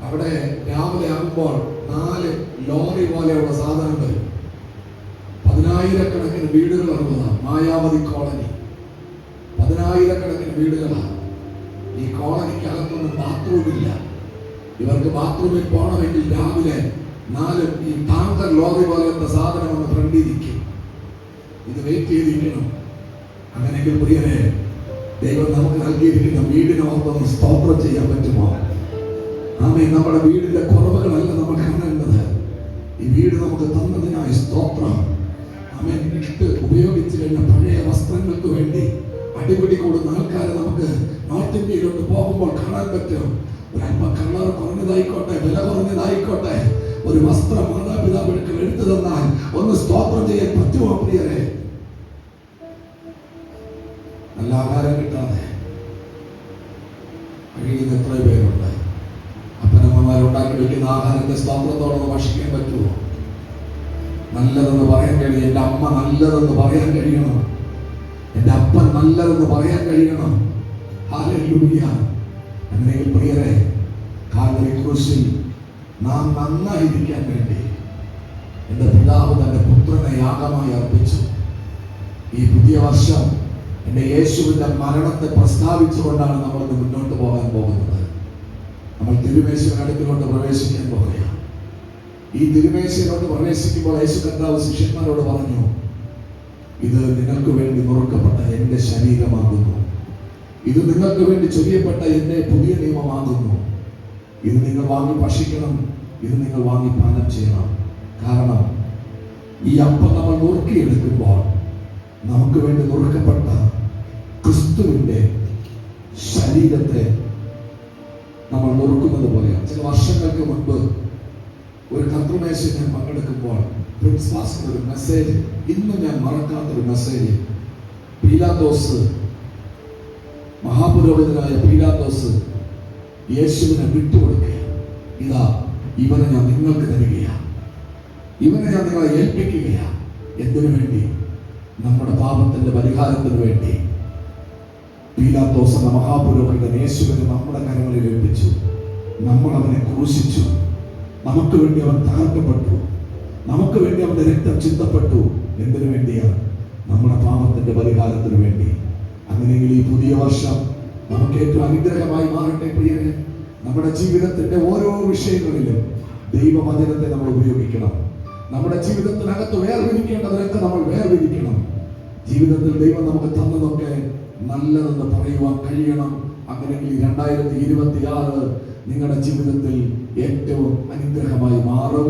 അവിടെ രാവിലെ ആകുമ്പോൾ 4 ലോറി പോലെയുള്ള സാധനങ്ങൾ, 10,000-കണക്കിന് വീടുകളുള്ളതാണ്. മായാവതി കോളനി 10,000-കണക്കിന് വീടുകളാണ്. ഈ കോളനിക്കകത്തൊന്നും ബാത്റൂമില്ല. ഇവർക്ക് ബാത്റൂമിൽ പോകണമെങ്കിൽ രാവിലെ 4 ഈ ടാങ്കർ ലോറി പോലത്തെ സാധനം ഒന്ന് ഫ്രണ്ടിരിക്കും. ഇത് വെയിറ്റ് ചെയ്തിരിക്കണം. അങ്ങനെയെങ്കിൽ പ്രിയരെ, ദൈവം നമുക്ക് നൽകിയിരിക്കുന്ന വീടിനോർത്തൊന്ന് സ്തോത്രം ചെയ്യാൻ പറ്റുമോ? ആമേൻ. നമ്മുടെ വീടിന്റെ കുറവുകളല്ല നമ്മൾ കാണേണ്ടത്. ഈ വീട് നമുക്ക് തന്നതിനായി സ്തോത്രം. അവൻ ഇട്ട് ഉപയോഗിച്ചു കഴിഞ്ഞ പഴയ വസ്ത്രങ്ങൾക്ക് വേണ്ടി അടിപിടി കൂടുന്ന ആൾക്കാരെ നമുക്ക് നോർത്ത് ഇന്ത്യയിലോട്ട് പോകുമ്പോൾ കാണാൻ പറ്റും. ഒരല്പം കളർ കുറഞ്ഞതായിക്കോട്ടെ, വില കുറഞ്ഞതായിക്കോട്ടെ, ഒരു വസ്ത്രം മാതാപിതാക്കൾ എടുത്തു തന്നാൽ ഒന്ന് സ്തോത്രം ചെയ്യാൻ പറ്റുമോ പ്രിയരെ? നല്ല ആഹാരം കിട്ടാതെ കഴിയുന്ന എത്ര പേരുണ്ട്? അപ്പനമ്മമാരുണ്ടാക്കി വെക്കുന്ന ആഹാരത്തെ സ്തോത്രത്തോടെ ഭക്ഷിക്കാൻ പറ്റുമോ? നല്ലതെന്ന് പറയാൻ കഴിയും. എൻ്റെ അമ്മ നല്ലതെന്ന് പറയാൻ കഴിയണം, എൻ്റെ അപ്പൻ നല്ലതെന്ന് പറയാൻ കഴിയണം. ഹല്ലേലൂയ. അങ്ങനെയെങ്കിൽ പ്രിയരെ, കാൽവരി ക്രൂശിൽ നാം നന്നായിരിക്കാൻ വേണ്ടി എൻ്റെ പിതാവ് തൻ്റെ പുത്രനെ യാഗമായി അർപ്പിച്ചു. ഈ പുതിയ വർഷം എൻ്റെ യേശുവിൻ്റെ മരണത്തെ പ്രസ്താവിച്ചുകൊണ്ടാണ് നമ്മൾ മുന്നോട്ട് പോകാൻ പോകുന്നത്. നമ്മൾ തിരുമേശയിനടുക്കിലോട്ട് പ്രവേശിക്കാൻ പോകുകയാണ്. ഈ തിരുമേശയിലോട്ട് പ്രവേശിക്കുമ്പോൾ യേശു കർത്താവ് ശിഷ്യന്മാരോട് പറഞ്ഞു, ഇത് നിങ്ങൾക്ക് വേണ്ടി നുറുക്കപ്പെട്ട എൻ്റെ ശരീരമാകുന്നു, ഇത് നിങ്ങൾക്ക് വേണ്ടി ചൊരിയപ്പെട്ട എൻ്റെ പുതിയ നിയമമാകുന്നു. ഇത് നിങ്ങൾ വാങ്ങി ഭക്ഷിക്കണം, ഇത് നിങ്ങൾ വാങ്ങി പാനം ചെയ്യണം. കാരണം ഈ അപ്പം നമ്മൾ നുറുക്കിയെടുക്കുമ്പോൾ നമുക്ക് വേണ്ടി നുറുക്കപ്പെട്ട ക്രിസ്തുവിൻ്റെ ശരീരത്തെ നമ്മൾ നുറുക്കുന്നത് പോലെയാണ്. ചില വർഷങ്ങൾക്ക് മുൻപ് ഒരു കർത്തൃമേശയിൽ ഞാൻ പങ്കെടുക്കുമ്പോൾ പ്രിൻസ് പാസ്റ്റർ ഒരു മെസ്സേജ്, ഇന്നും ഞാൻ മറക്കാത്തൊരു മെസ്സേജ്, പീലാത്തോസ്, മഹാപുരോഹിതനായ പീലാത്തോസ് യേശുവിനെ വിട്ടുകൊടുക്കുക. ഇതാ, ഇവനെ ഞാൻ നിങ്ങൾക്ക് തരികയാണ്, ഇവനെ ഞാൻ നിങ്ങളെ ഏൽപ്പിക്കുകയാണ്. എന്തിനു വേണ്ടി? നമ്മുടെ പാപത്തിന്റെ പരിഹാരത്തിന് വേണ്ടി. പീലാത്തോസ് എന്ന മഹാപുരോഹിതൻ യേശുവിനെ നമ്മുടെ കരങ്ങളിൽ ഏൽപ്പിച്ചു. നമ്മൾ അവനെ ക്രൂശിച്ചു. നമുക്ക് വേണ്ടി അവൻ തകർക്കപ്പെട്ടു, നമുക്ക് വേണ്ടി അവന്റെ രക്തം ചിന്തപ്പെട്ടു. എന്തിനു വേണ്ടിയാണ്? നമ്മുടെ പാപത്തിന്റെ പരിഹാരത്തിന് വേണ്ടി. അങ്ങനെയെങ്കിൽ ഈ പുതിയ വർഷം നമുക്ക് ഏറ്റവും അനുഗ്രഹമായി മാറട്ടെ പ്രിയരെ. നമ്മുടെ ജീവിതത്തിന്റെ ഓരോ വിഷയങ്ങളിലും ദൈവവചനത്തെ നമ്മൾ ഉപയോഗിക്കണം. നമ്മുടെ ജീവിതത്തിനകത്ത് വേർതിരിക്കേണ്ടതിനൊക്കെ നമ്മൾ വേർതിരിക്കണം. ജീവിതത്തിൽ ദൈവം നമുക്ക് തന്നതൊക്കെ നല്ലതെന്ന് പറയുവാൻ കഴിയണം. അങ്ങനെയെങ്കിൽ 2026 നിങ്ങളുടെ ജീവിതത്തിൽ ഏറ്റവും അനുഗ്രഹമായി മാറും.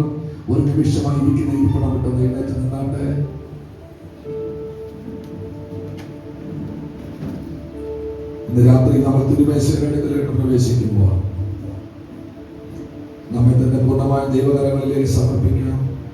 ഒരു നിമിഷമായി ഇരിക്കുന്ന ഇരിപ്പിടം വിട്ടൊന്ന് എഴുന്നേറ്റ് നിന്നാട്ടെ. ഇന്ന് രാത്രി നമ്മൾ തിരുമേശയിലേക്ക് പ്രവേശിക്കുമ്പോൾ നമ്മെ തന്നെ പൂർണ്ണമായ ദൈവകരങ്ങളിലേക്ക് സമർപ്പിക്കാം.